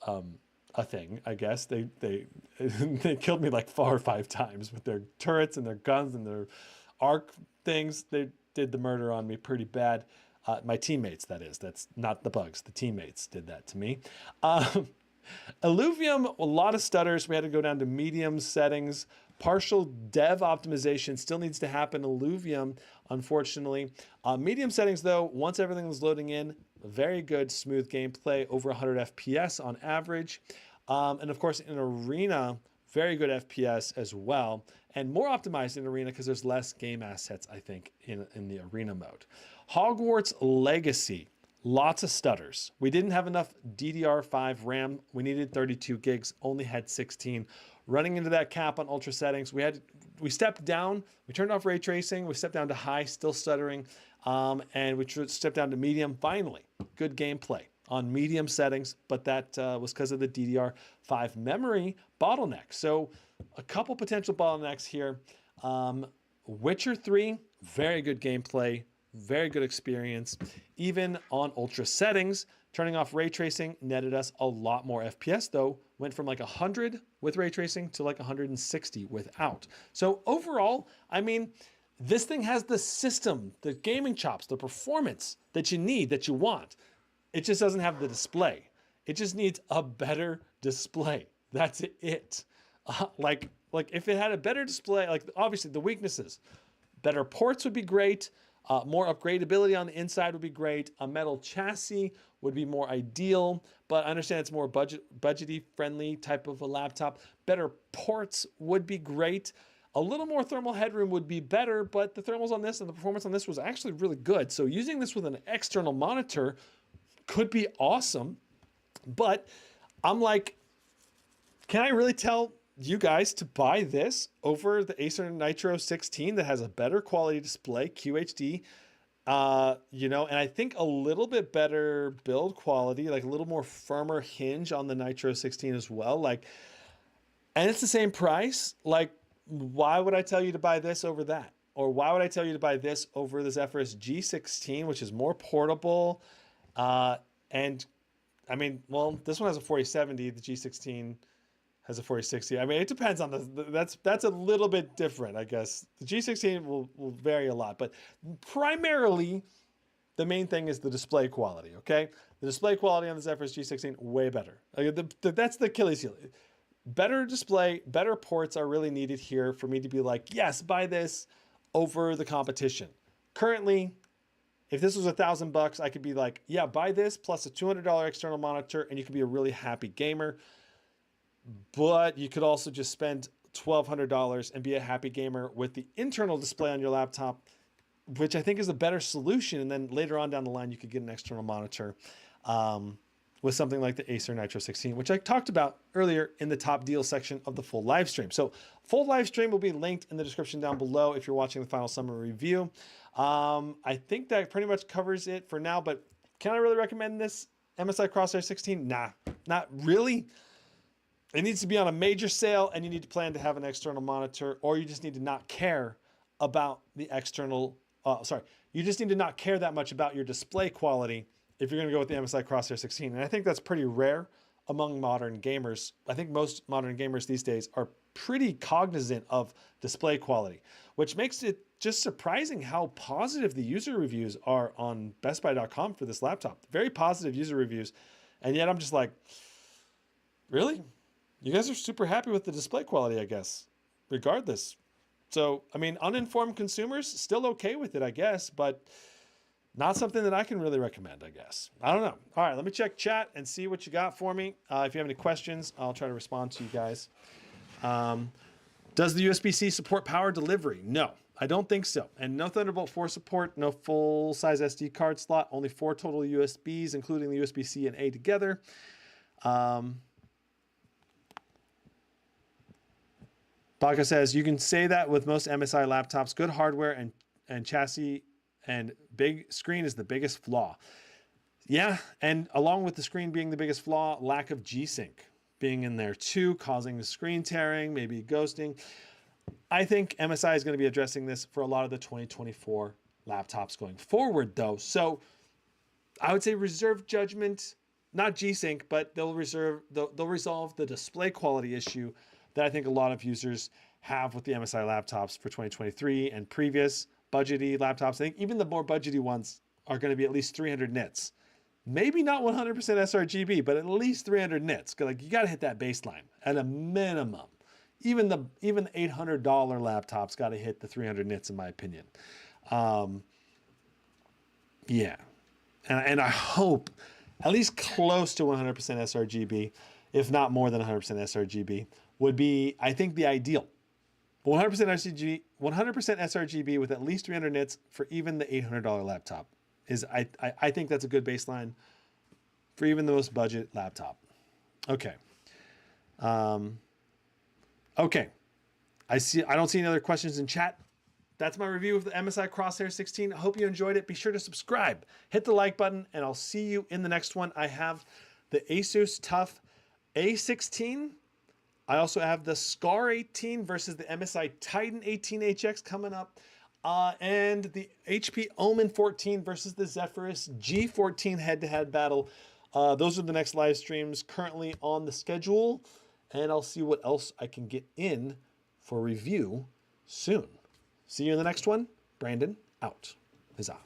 a thing, I guess. They they killed me like 4 or 5 times with their turrets and their guns and their arc things. They did the murder on me pretty bad. My teammates, that is. That's not the bugs. The teammates did that to me. Illuvium, a lot of stutters. We had to go down to medium settings. Partial dev optimization still needs to happen. Illuvium, unfortunately. Medium settings, though, once everything was loading in, very good, smooth gameplay, over 100 FPS on average. And of course, in Arena, very good FPS as well, and more optimized in Arena because there's less game assets, I think, in the Arena mode. Hogwarts Legacy, lots of stutters. We didn't have enough DDR5 RAM. We needed 32 gigs, only had 16. Running into that cap on ultra settings, we stepped down. We turned off ray tracing. We stepped down to high, still stuttering, and we stepped down to medium. Finally, good gameplay on medium settings, but that was because of the DDR5 memory bottleneck. So a couple potential bottlenecks here. Witcher 3, very good gameplay, very good experience. Even on ultra settings, turning off ray tracing netted us a lot more FPS, though. Went from like 100 with ray tracing to like 160 without. So overall, I mean, this thing has the system, the gaming chops, the performance that you need, that you want. It just doesn't have the display. It just needs a better display. That's it. Like if it had a better display, like obviously the weaknesses, better ports would be great. More upgradability on the inside would be great. A metal chassis would be more ideal, but I understand it's more budgety friendly type of a laptop. Better ports would be great. A little more thermal headroom would be better, but the thermals on this and the performance on this was actually really good. So using this with an external monitor could be awesome, but I'm like, can I really tell you guys to buy this over the Acer Nitro 16 that has a better quality display, QHD, and I think a little bit better build quality, like a little more firmer hinge on the Nitro 16 as well. Like, and it's the same price. Like, why would I tell you to buy this over that? Or why would I tell you to buy this over the Zephyrus G16, which is more portable? And I mean, well, this one has a 4070, the G16 has a 4060. I mean, it depends on that's a little bit different, I guess. The G16 will vary a lot, but primarily the main thing is the display quality, okay? The display quality on the Zephyrus G16, way better. That's the Achilles heel. Better display, better ports are really needed here for me to be like, yes, buy this over the competition. Currently, if this was $1,000, I could be like, yeah, buy this plus a $200 external monitor and you could be a really happy gamer. But you could also just spend $1,200 and be a happy gamer with the internal display on your laptop, which I think is a better solution. And then later on down the line, you could get an external monitor with something like the Acer Nitro 16, which I talked about earlier in the top deal section of the full live stream. So full live stream will be linked in the description down below if you're watching the final summary review. I think that pretty much covers it for now, but can I really recommend this MSI Crosshair 16? Nah, not really. It needs to be on a major sale and you need to plan to have an external monitor, or you just need to not care about the external, you just need to not care that much about your display quality if you're going to go with the MSI Crosshair 16. And I think that's pretty rare among modern gamers. I think most modern gamers these days are pretty cognizant of display quality, which makes it just surprising how positive the user reviews are on bestbuy.com for this laptop. Very positive user reviews. And yet I'm just like, really? You guys are super happy with the display quality, I guess, regardless. So, I mean, uninformed consumers still okay with it, I guess, but not something that I can really recommend, I guess. I don't know. All right, let me check chat and see what you got for me. If you have any questions, I'll try to respond to you guys. Does the USB-C support power delivery? No, I don't think so. And no Thunderbolt 4 support, no full-size SD card slot, only 4 total USBs, including the USB-C and A together. Baka says, you can say that with most MSI laptops, good hardware and chassis and big screen is the biggest flaw. Yeah, and along with the screen being the biggest flaw, lack of G-Sync being in there too, causing the screen tearing, maybe ghosting. I think MSI is going to be addressing this for a lot of the 2024 laptops going forward though. So I would say reserve judgment, not G-Sync, but they'll resolve the display quality issue that I think a lot of users have with the MSI laptops for 2023 and previous budgety laptops. I think even the more budgety ones are going to be at least 300 nits. Maybe not 100% sRGB, but at least 300 nits. Like you got to hit that baseline at a minimum. Even the $800 laptops got to hit the 300 nits in my opinion. Yeah, and I hope at least close to 100% sRGB, if not more than 100% sRGB, would be, I think, the ideal. 100% sRGB with at least 300 nits for even the $800 laptop is, I think that's a good baseline for even the most budget laptop. Okay. Okay. I don't see any other questions in chat. That's my review of the MSI Crosshair 16. I hope you enjoyed it. Be sure to subscribe, hit the like button, and I'll see you in the next one. I have the Asus TUF A16. I also have the Scar 18 versus the MSI Titan 18HX coming up. And the HP Omen 14 versus the Zephyrus G14 head-to-head battle. Those are the next live streams currently on the schedule. And I'll see what else I can get in for review soon. See you in the next one. Brandon, out. Huzzah.